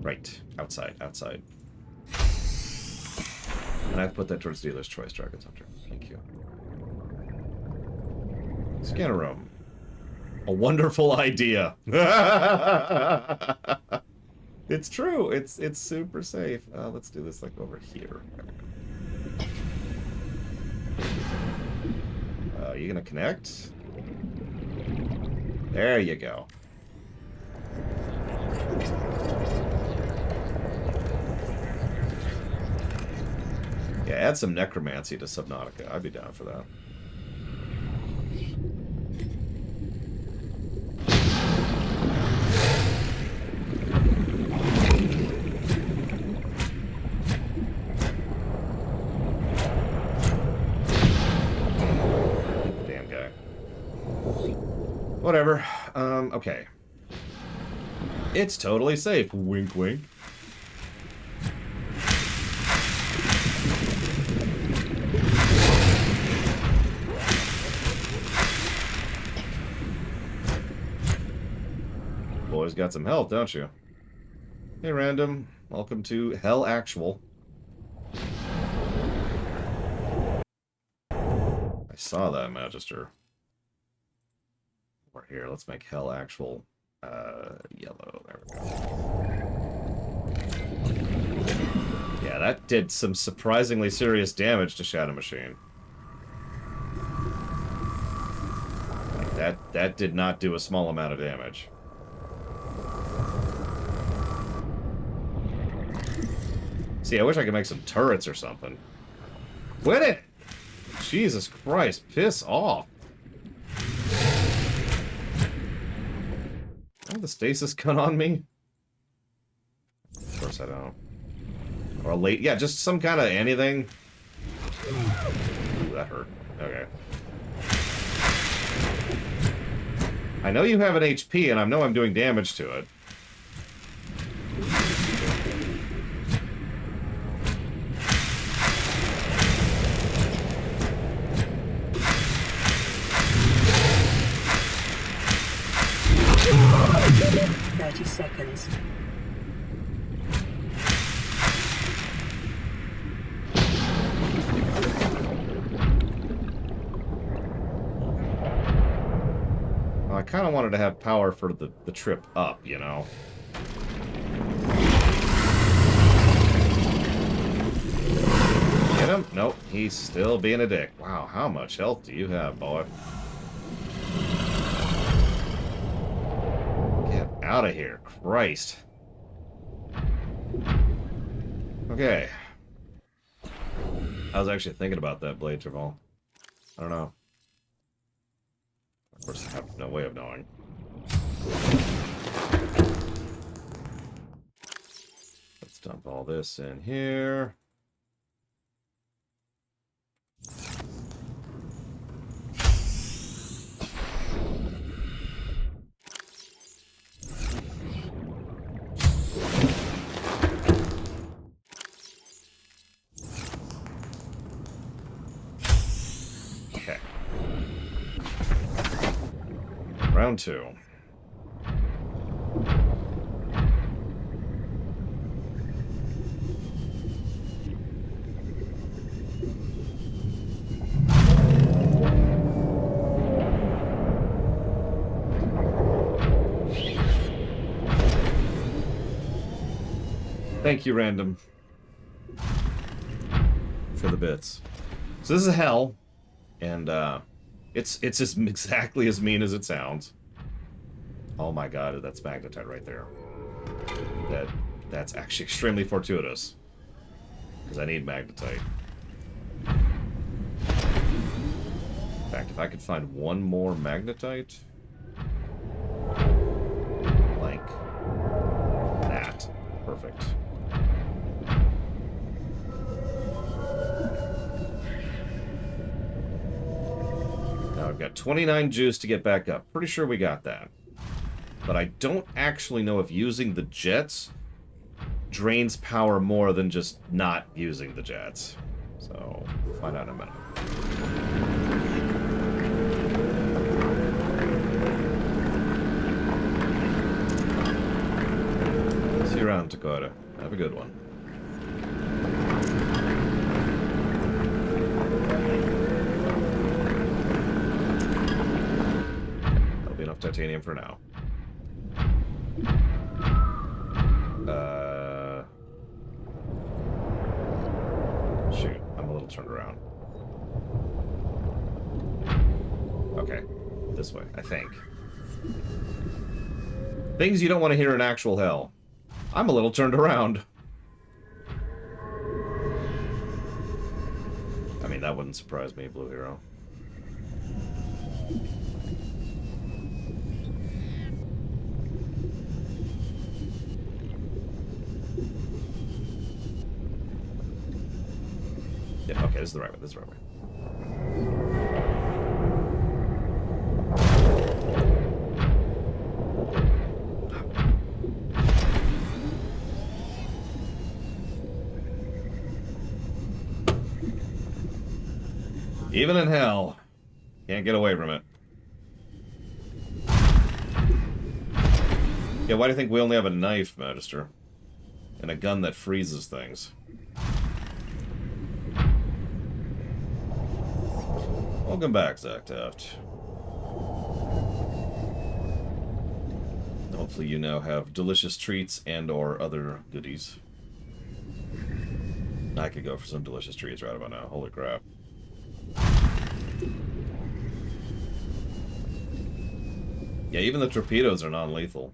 right. Outside. And I've put that towards dealer's choice, Dragon's Hunter. Thank you. Scanner room. A wonderful idea. It's true. It's super safe. Let's do this like over here. You gonna connect? There you go. Yeah, add some necromancy to Subnautica. I'd be down for that. Damn guy. Whatever. Okay. It's totally safe. Wink, wink. Boys got some health, don't you? Hey, random. Welcome to Hell Actual. I saw that, Magister. We're here. Let's make Hell Actual yellow. There we go. Yeah, that did some surprisingly serious damage to Shadow Machine. Like that did not do a small amount of damage. See, I wish I could make some turrets or something. Quit it! Jesus Christ, piss off. I have the stasis gun on me? Of course I don't. Or a late... Yeah, just some kind of anything. Ooh, that hurt. Okay. I know you have an HP, and I know I'm doing damage to it. Seconds. Well, I kind of wanted to have power for the trip up, you know? Get him? Nope, he's still being a dick. Wow, how much health do you have, boy? Get out of here, Christ. Okay. I was actually thinking about that blade interval. I don't know. Of course, I have no way of knowing. Let's dump all this in here. Okay. Round 2. Thank you, random, for the bits. So this is hell, and it's just exactly as mean as it sounds. Oh my god, that's magnetite right there. That's actually extremely fortuitous, because I need magnetite. In fact, if I could find one more magnetite, like that, perfect. Now I've got 29 juice to get back up. Pretty sure we got that. But I don't actually know if using the jets drains power more than just not using the jets. So, we'll find out in a minute. See you around, Dakota. Have a good one. That'll be enough titanium for now. Shoot, I'm a little turned around. Okay, this way, I think. Things you don't want to hear in actual hell. I'm a little turned around. I mean, that wouldn't surprise me, Blue Hero. Yeah, okay, this is the right way, this is the right way. Even in hell, can't get away from it. Yeah, why do you think we only have a knife, Magister? And a gun that freezes things? Welcome back, Zach Taft. Hopefully you now have delicious treats and or other goodies. I could go for some delicious treats right about now. Holy crap. Yeah, even the torpedoes are non-lethal.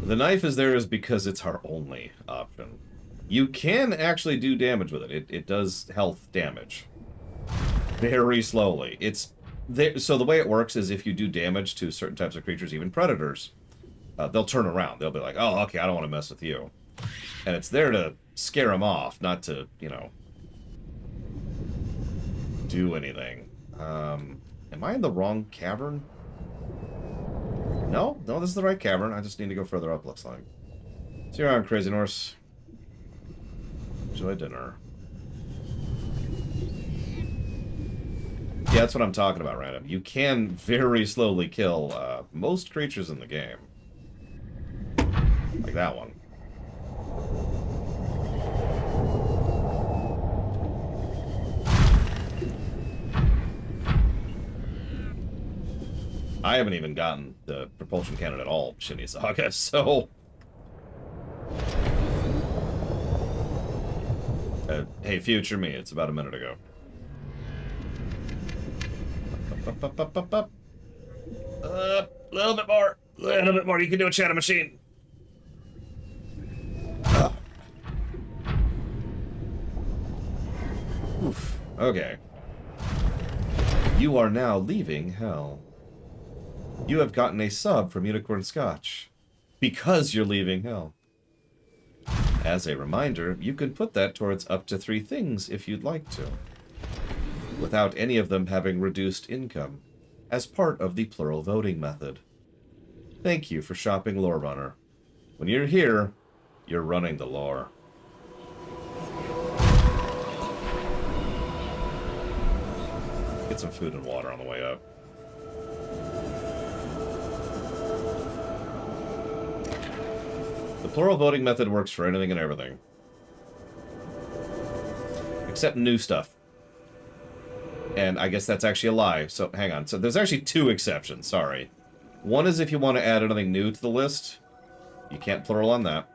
The knife is there is because it's our only option. You can actually do damage with it. It does health damage. Very slowly. It's there, so the way it works is if you do damage to certain types of creatures, even predators, they'll turn around. They'll be like, oh, okay, I don't want to mess with you. And it's there to scare them off, not to, you know, do anything. Am I in the wrong cavern? No, this is the right cavern. I just need to go further up, looks like. See you around, Crazy Norse. Enjoy dinner. Yeah, that's what I'm talking about, Random. You can very slowly kill most creatures in the game. Like that one. I haven't even gotten the propulsion cannon at all, Shinny Saga, so... hey, future me, it's about a minute ago. A little bit more. A little bit more. You can do a Shadow Machine. Oof. Okay. You are now leaving hell. You have gotten a sub from Unicorn Scotch. Because you're leaving hell. As a reminder, you can put that towards up to 3 things if you'd like to, without any of them having reduced income, as part of the plural voting method. Thank you for shopping Lore Runner. When you're here, you're running the lore. Get some food and water on the way up. The plural voting method works for anything and everything. Except new stuff. And I guess that's actually a lie. So, hang on. So, there's actually 2 exceptions. Sorry. One is if you want to add anything new to the list. You can't plural on that.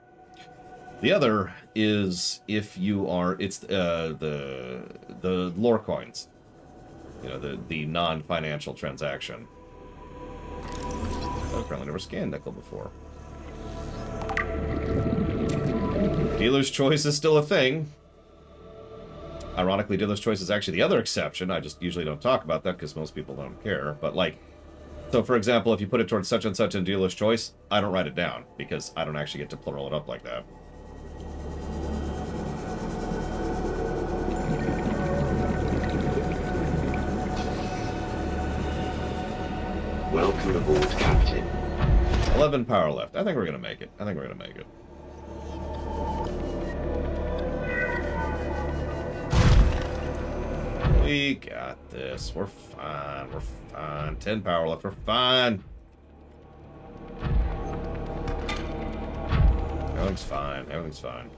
The other is if you are... It's the lore coins. You know, the non-financial transaction. I've apparently never scanned nickel before. Dealer's choice is still a thing. Ironically, dealer's choice is actually the other exception. I just usually don't talk about that because most people don't care. But, like, so for example, if you put it towards such and such in dealer's choice, I don't write it down because I don't actually get to plural it up like that. Welcome aboard, Captain. 11 power left. I think we're going to make it. I think we're going to make it. We got this. We're fine. We're fine. 10 power left. We're fine. Everything's fine. Everything's fine.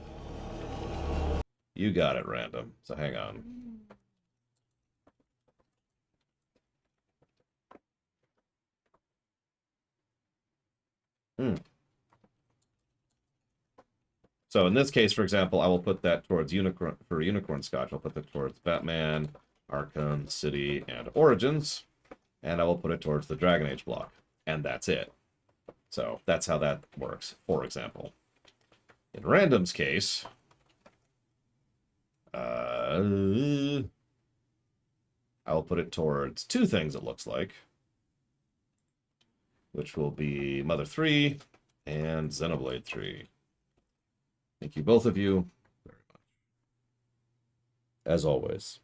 You got it, Random. So hang on. So in this case, for example, I will put that towards Unicorn Scotch. I'll put that towards Batman, Arkham City, and Origins. And I will put it towards the Dragon Age block. And that's it. So that's how that works, for example. In Random's case, I will put it towards 2 things, it looks like. Which will be Mother 3 and Xenoblade 3. Thank you, both of you, very much. As always.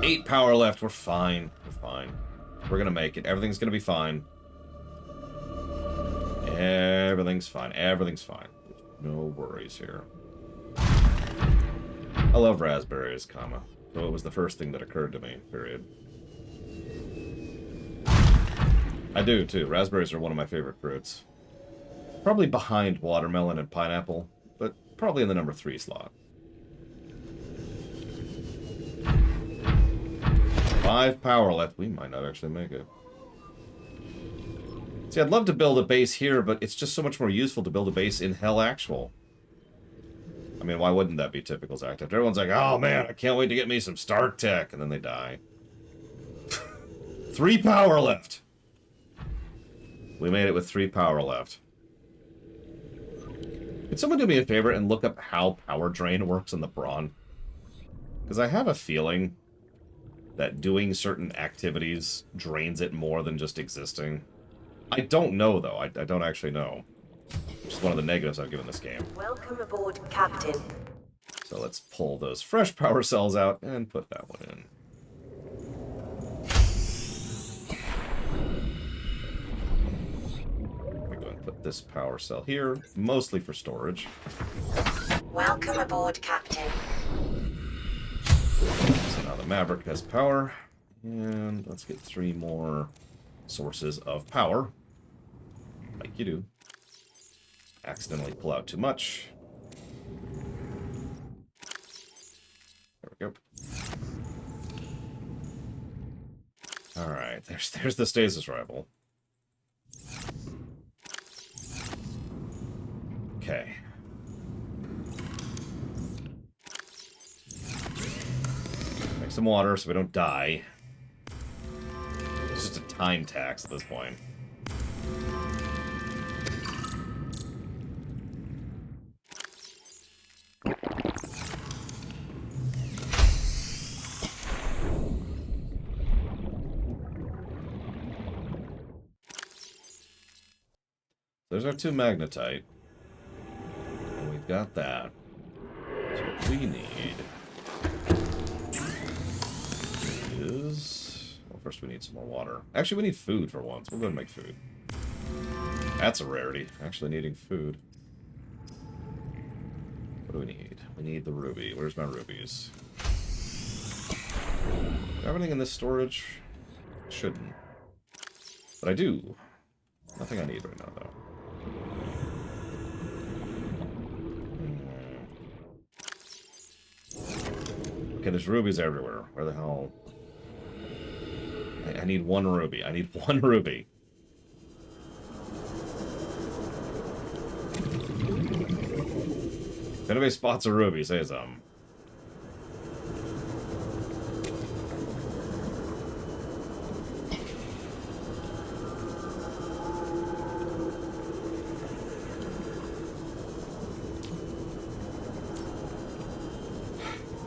Eight power left. We're fine. We're fine. We're gonna make it. Everything's gonna be fine. Everything's fine. Everything's fine. No worries here. I love raspberries, comma. So it was the first thing that occurred to me, period. I do, too. Raspberries are one of my favorite fruits. Probably behind watermelon and pineapple, but probably in the number 3 slot. 5 power left. We might not actually make it. See, I'd love to build a base here, but it's just so much more useful to build a base in Hell Actual. I mean, why wouldn't that be typical Zach? Everyone's like, oh man, I can't wait to get me some Stark Tech, and then they die. 3 power left. We made it with 3 power left. Could someone do me a favor and look up how power drain works in the Brawn? Because I have a feeling that doing certain activities drains it more than just existing. I don't know, though. I don't actually know. Which is one of the negatives I've given this game. Welcome aboard, Captain. So let's pull those fresh power cells out and put that one in. We go and put this power cell here, mostly for storage. Welcome aboard, Captain. So now the Maverick has power. And let's get 3 more sources of power. Like you do. Accidentally pull out too much. There we go. Alright, there's the stasis rifle. Okay. Make some water so we don't die. It's just a time tax at this point. There's our 2 magnetite. And we've got that. So what we need is... Well, first we need some more water. Actually, we need food for once. We'll go and make food. That's a rarity, actually needing food. What do we need? We need the ruby. Where's my rubies? Everything in this storage? Shouldn't. But I do. Nothing I need right now, though. Okay, there's rubies everywhere. Where the hell? I need 1 ruby. I need 1 ruby. If anybody spots a ruby, say something.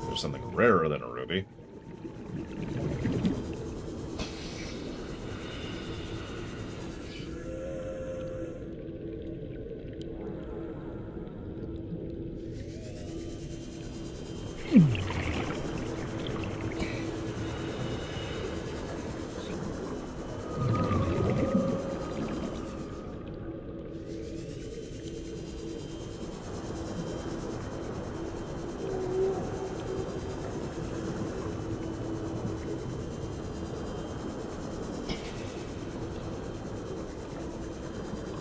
There's something rarer than a ruby.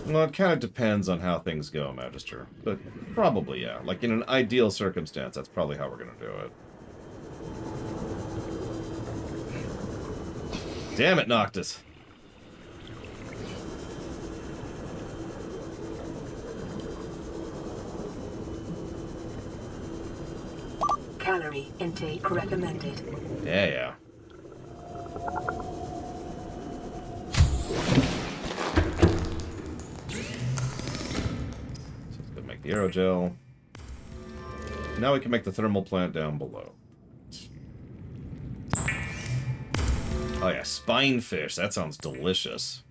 Well, it kind of depends on how things go, Magister. But probably, yeah. Like, in an ideal circumstance, that's probably how we're going to do it. Damn it, Noctis! Calorie intake recommended. Yeah, yeah. The aerogel. Now we can make the thermal plant down below. Oh yeah, spinefish. That sounds delicious.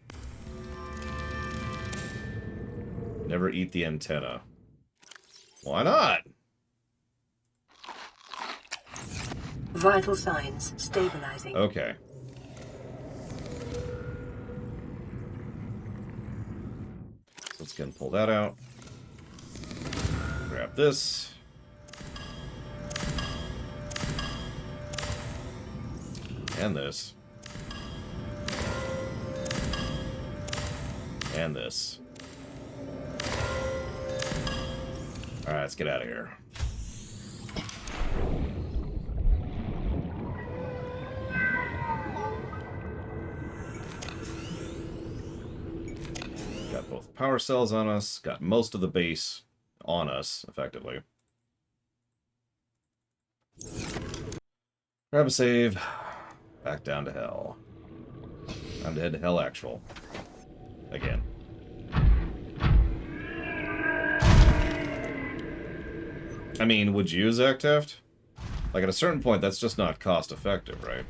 Never eat the antenna. Why not? Vital signs stabilizing. Okay. So let's go and pull that out. Grab this. And this. And this. Alright, let's get out of here. Got both power cells on us, got most of the base on us, effectively. Grab a save. Back down to hell. Time to head to hell actual. Again. I mean, would you use Act Theft? Like, at a certain point, that's just not cost-effective, right?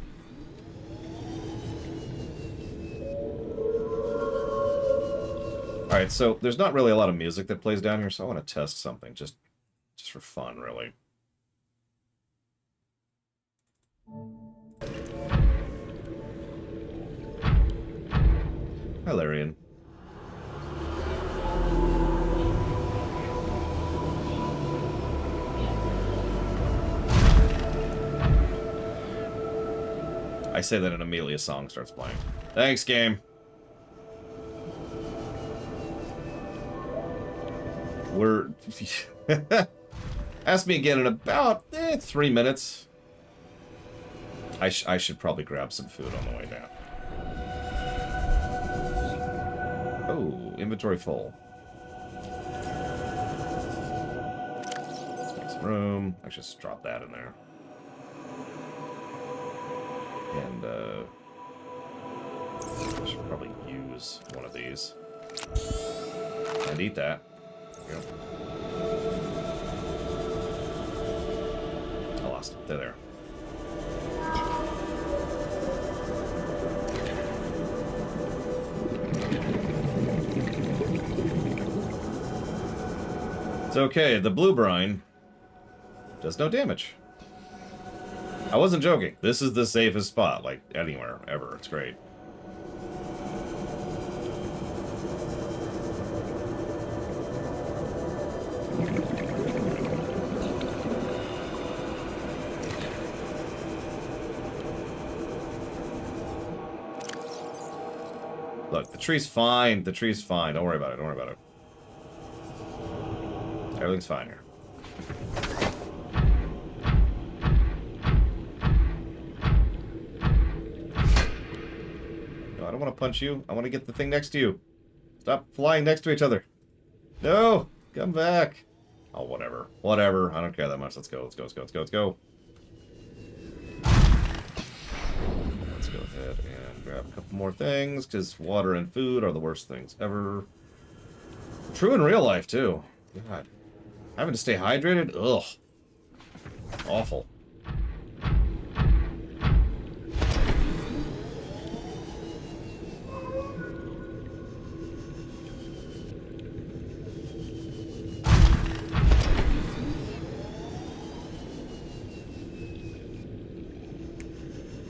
Alright, so there's not really a lot of music that plays down here, so I want to test something, just for fun, really. Hi, Larian. I say that and immediately a song starts playing. Thanks, game. We're... Ask me again in about 3 minutes. I should probably grab some food on the way down. Oh, inventory full. Let's make some room. I should just drop that in there. And, I should probably use one of these. And eat that. There we go. I lost it. There. It's okay. The blue brine does no damage. I wasn't joking. This is the safest spot, like, anywhere, ever. It's great. Look, the tree's fine. The tree's fine. Don't worry about it. Don't worry about it. Everything's fine here. No, I don't want to punch you. I want to get the thing next to you. Stop flying next to each other. No! Come back. Oh, whatever. Whatever. I don't care that much. Let's go. Let's go. Let's go. Let's go. Let's go. Let's go ahead and grab a couple more things, because water and food are the worst things ever. True in real life, too. God. Having to stay hydrated? Ugh. Awful.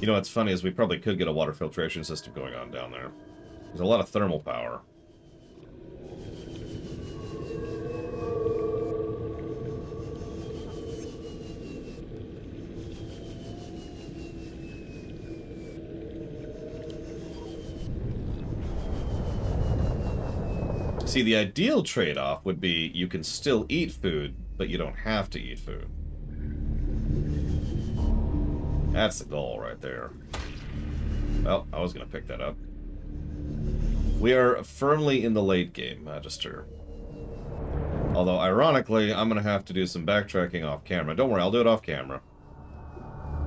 You know what's funny is we probably could get a water filtration system going on down there. There's a lot of thermal power. See, the ideal trade-off would be you can still eat food, but you don't have to eat food. That's the goal right there. Well, I was going to pick that up. We are firmly in the late game, Magister. Although, ironically, I'm going to have to do some backtracking off camera. Don't worry, I'll do it off camera.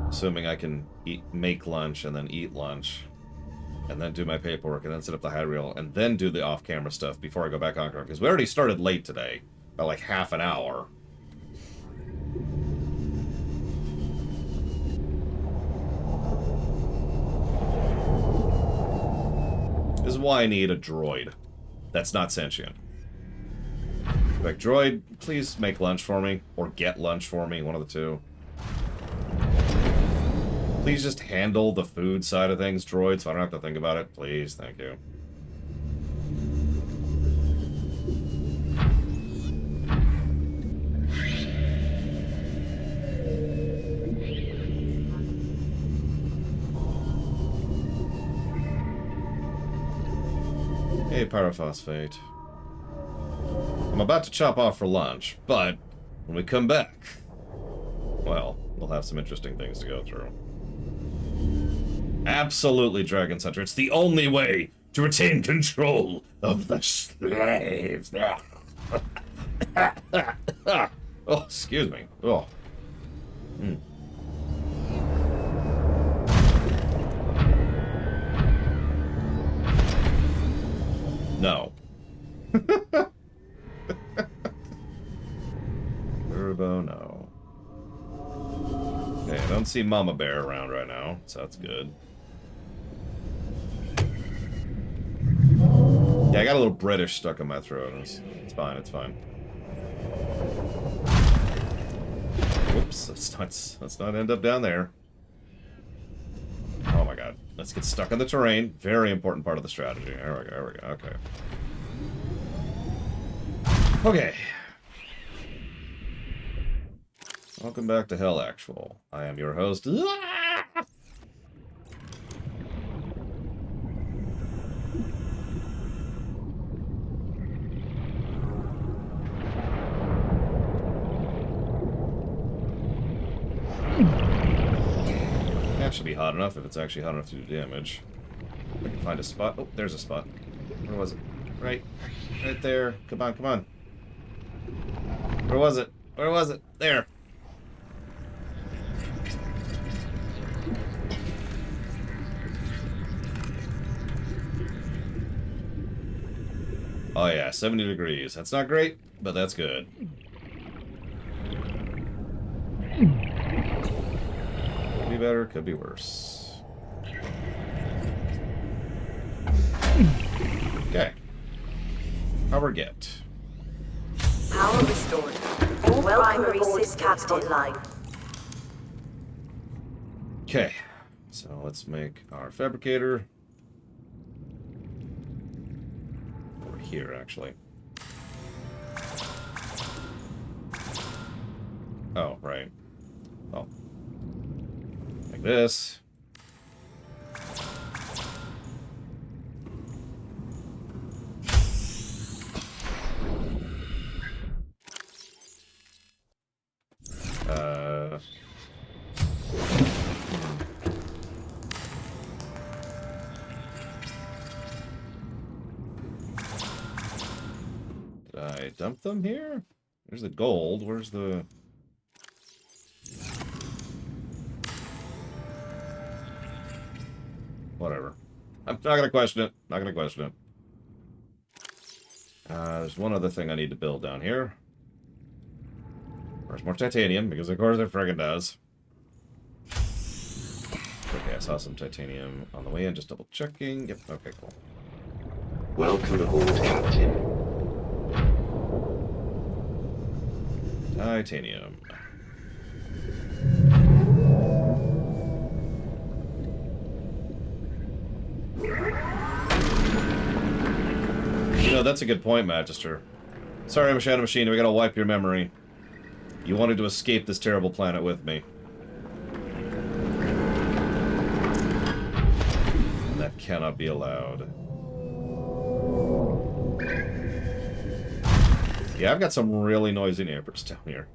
Assuming I can make lunch and then eat lunch. And then do my paperwork and then set up the high reel and then do the off-camera stuff before I go back on camera. Because we already started late today. By like half an hour. This is why I need a droid that's not sentient. Like, droid, please make lunch for me. Or get lunch for me, one of the two. Please just handle the food side of things, droid, so I don't have to think about it. Please, thank you. Hey, pyrophosphate. I'm about to chop off for lunch, but when we come back, well, we'll have some interesting things to go through. Absolutely, Dragon Hunter. It's the only way to retain control of the slaves. Oh, excuse me. Oh. No. Turbo, no. Okay, I don't see Mama Bear around right now, so that's good. Yeah, I got a little British stuck in my throat. It's fine, it's fine. Whoops, let's not end up down there. Oh my god. Let's get stuck in the terrain. Very important part of the strategy. There we go, okay. Okay. Welcome back to Hell Actual. I am your host. That should be hot enough if it's actually hot enough to do damage. I can find a spot. Oh, there's a spot. Where was it? Right there. Come on, come on. Where was it? Where was it? There. Oh yeah, 70 degrees. That's not great, but that's good. Could be better, could be worse. Okay. Power get. Power restored. All primary sys online. Okay. So let's make our fabricator. Over here, actually. Oh, right. Oh. Like this. Did I dump them here? There's the gold. Where's the... Whatever. I'm not gonna question it. Not gonna question it. There's one other thing I need to build down here. There's more titanium, because of course it friggin' does. Okay, I saw some titanium on the way in, just double checking. Yep, okay, cool. Welcome aboard, Captain. Titanium. You know, that's a good point, Magister. Sorry, Machine Machine, we gotta wipe your memory. You wanted to escape this terrible planet with me. And that cannot be allowed. Yeah, I've got some really noisy neighbors down here.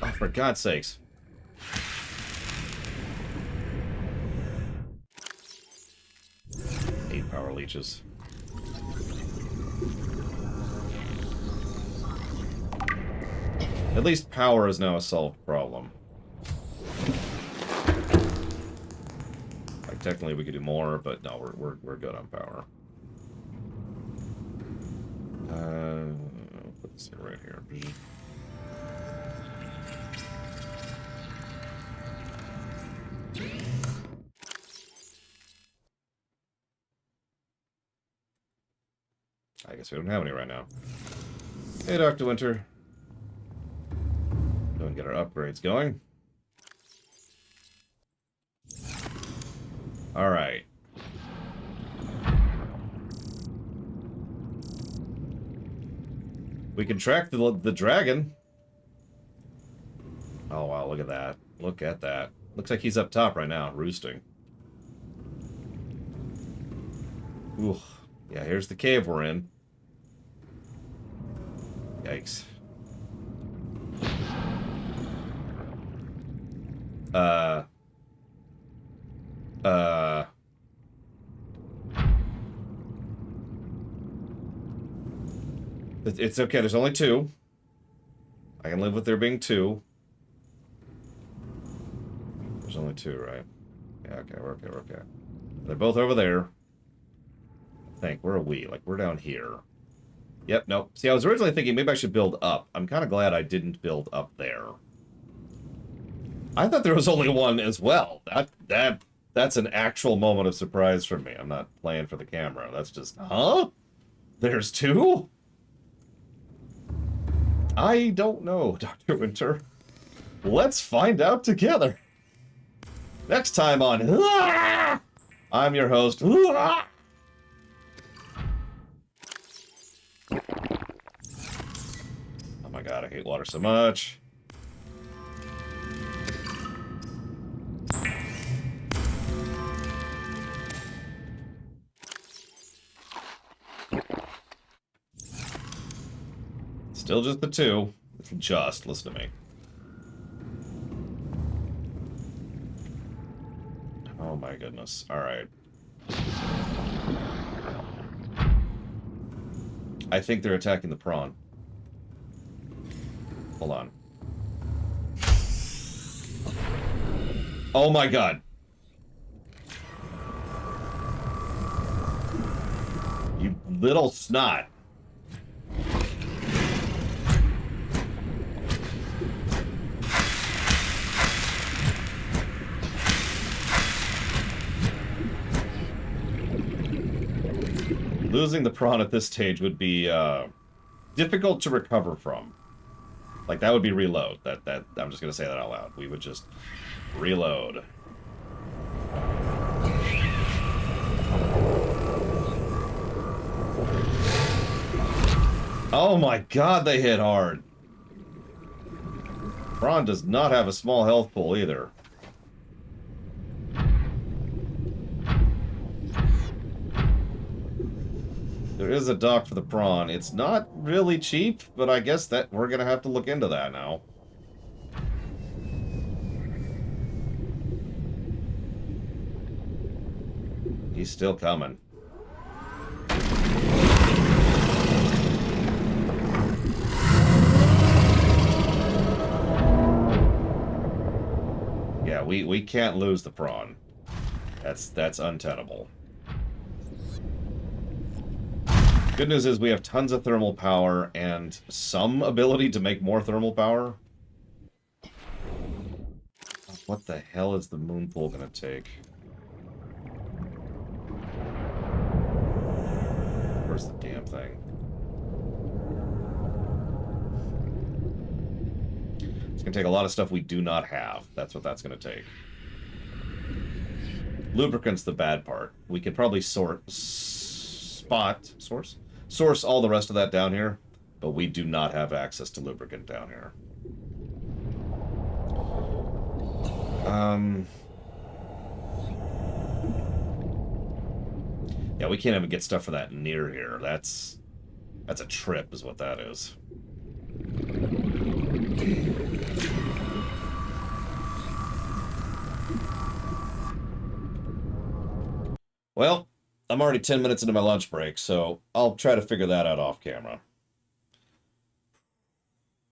Oh, for God's sakes. Hate power leeches. At least power is now a solved problem. Like, technically we could do more, but no, we're good on power. Put this right here. I guess we don't have any right now. Hey, Dr. Winter. Go and get our upgrades going. Alright. We can track the dragon. Oh, wow, look at that. Look at that. Looks like he's up top right now, roosting. Ooh. Yeah, here's the cave we're in. Yikes. It's okay, there's only two. I can live with there being two. There's only two, right? Yeah, okay, we're okay, we're okay. They're both over there. think. Where are we? Like, we're down here. Yep, nope. See, I was originally thinking maybe I should build up. I'm kind of glad I didn't build up there. I thought there was only one as well. That's an actual moment of surprise for me. I'm not playing for the camera. That's just, huh? There's two? I don't know, Dr. Winter. Let's find out together. Next time on I'm your host. Oh my god, I hate water so much. Still just the two. Just listen to me. Oh my goodness. Alright. I think they're attacking the prawn. Hold on. Oh my god. You little snot. Losing the prawn at this stage would be difficult to recover from. Like, that would be reload. That I'm just gonna say that out loud. We would just reload. Oh my god, they hit hard. Prawn does not have a small health pool either. There is a dock for the prawn. It's not really cheap, but I guess that we're gonna have to look into that now. He's still coming. Yeah, we can't lose the prawn. That's untenable. Good news is we have tons of thermal power and some ability to make more thermal power. What the hell is the moon pool gonna take? Where's the damn thing? It's gonna take a lot of stuff we do not have. That's what that's gonna take. Lubricant's the bad part. We could probably source all the rest of that down here, but we do not have access to lubricant down here. Yeah, we can't even get stuff for that near here. That's a trip, is what that is. Well, I'm already 10 minutes into my lunch break, so I'll try to figure that out off camera.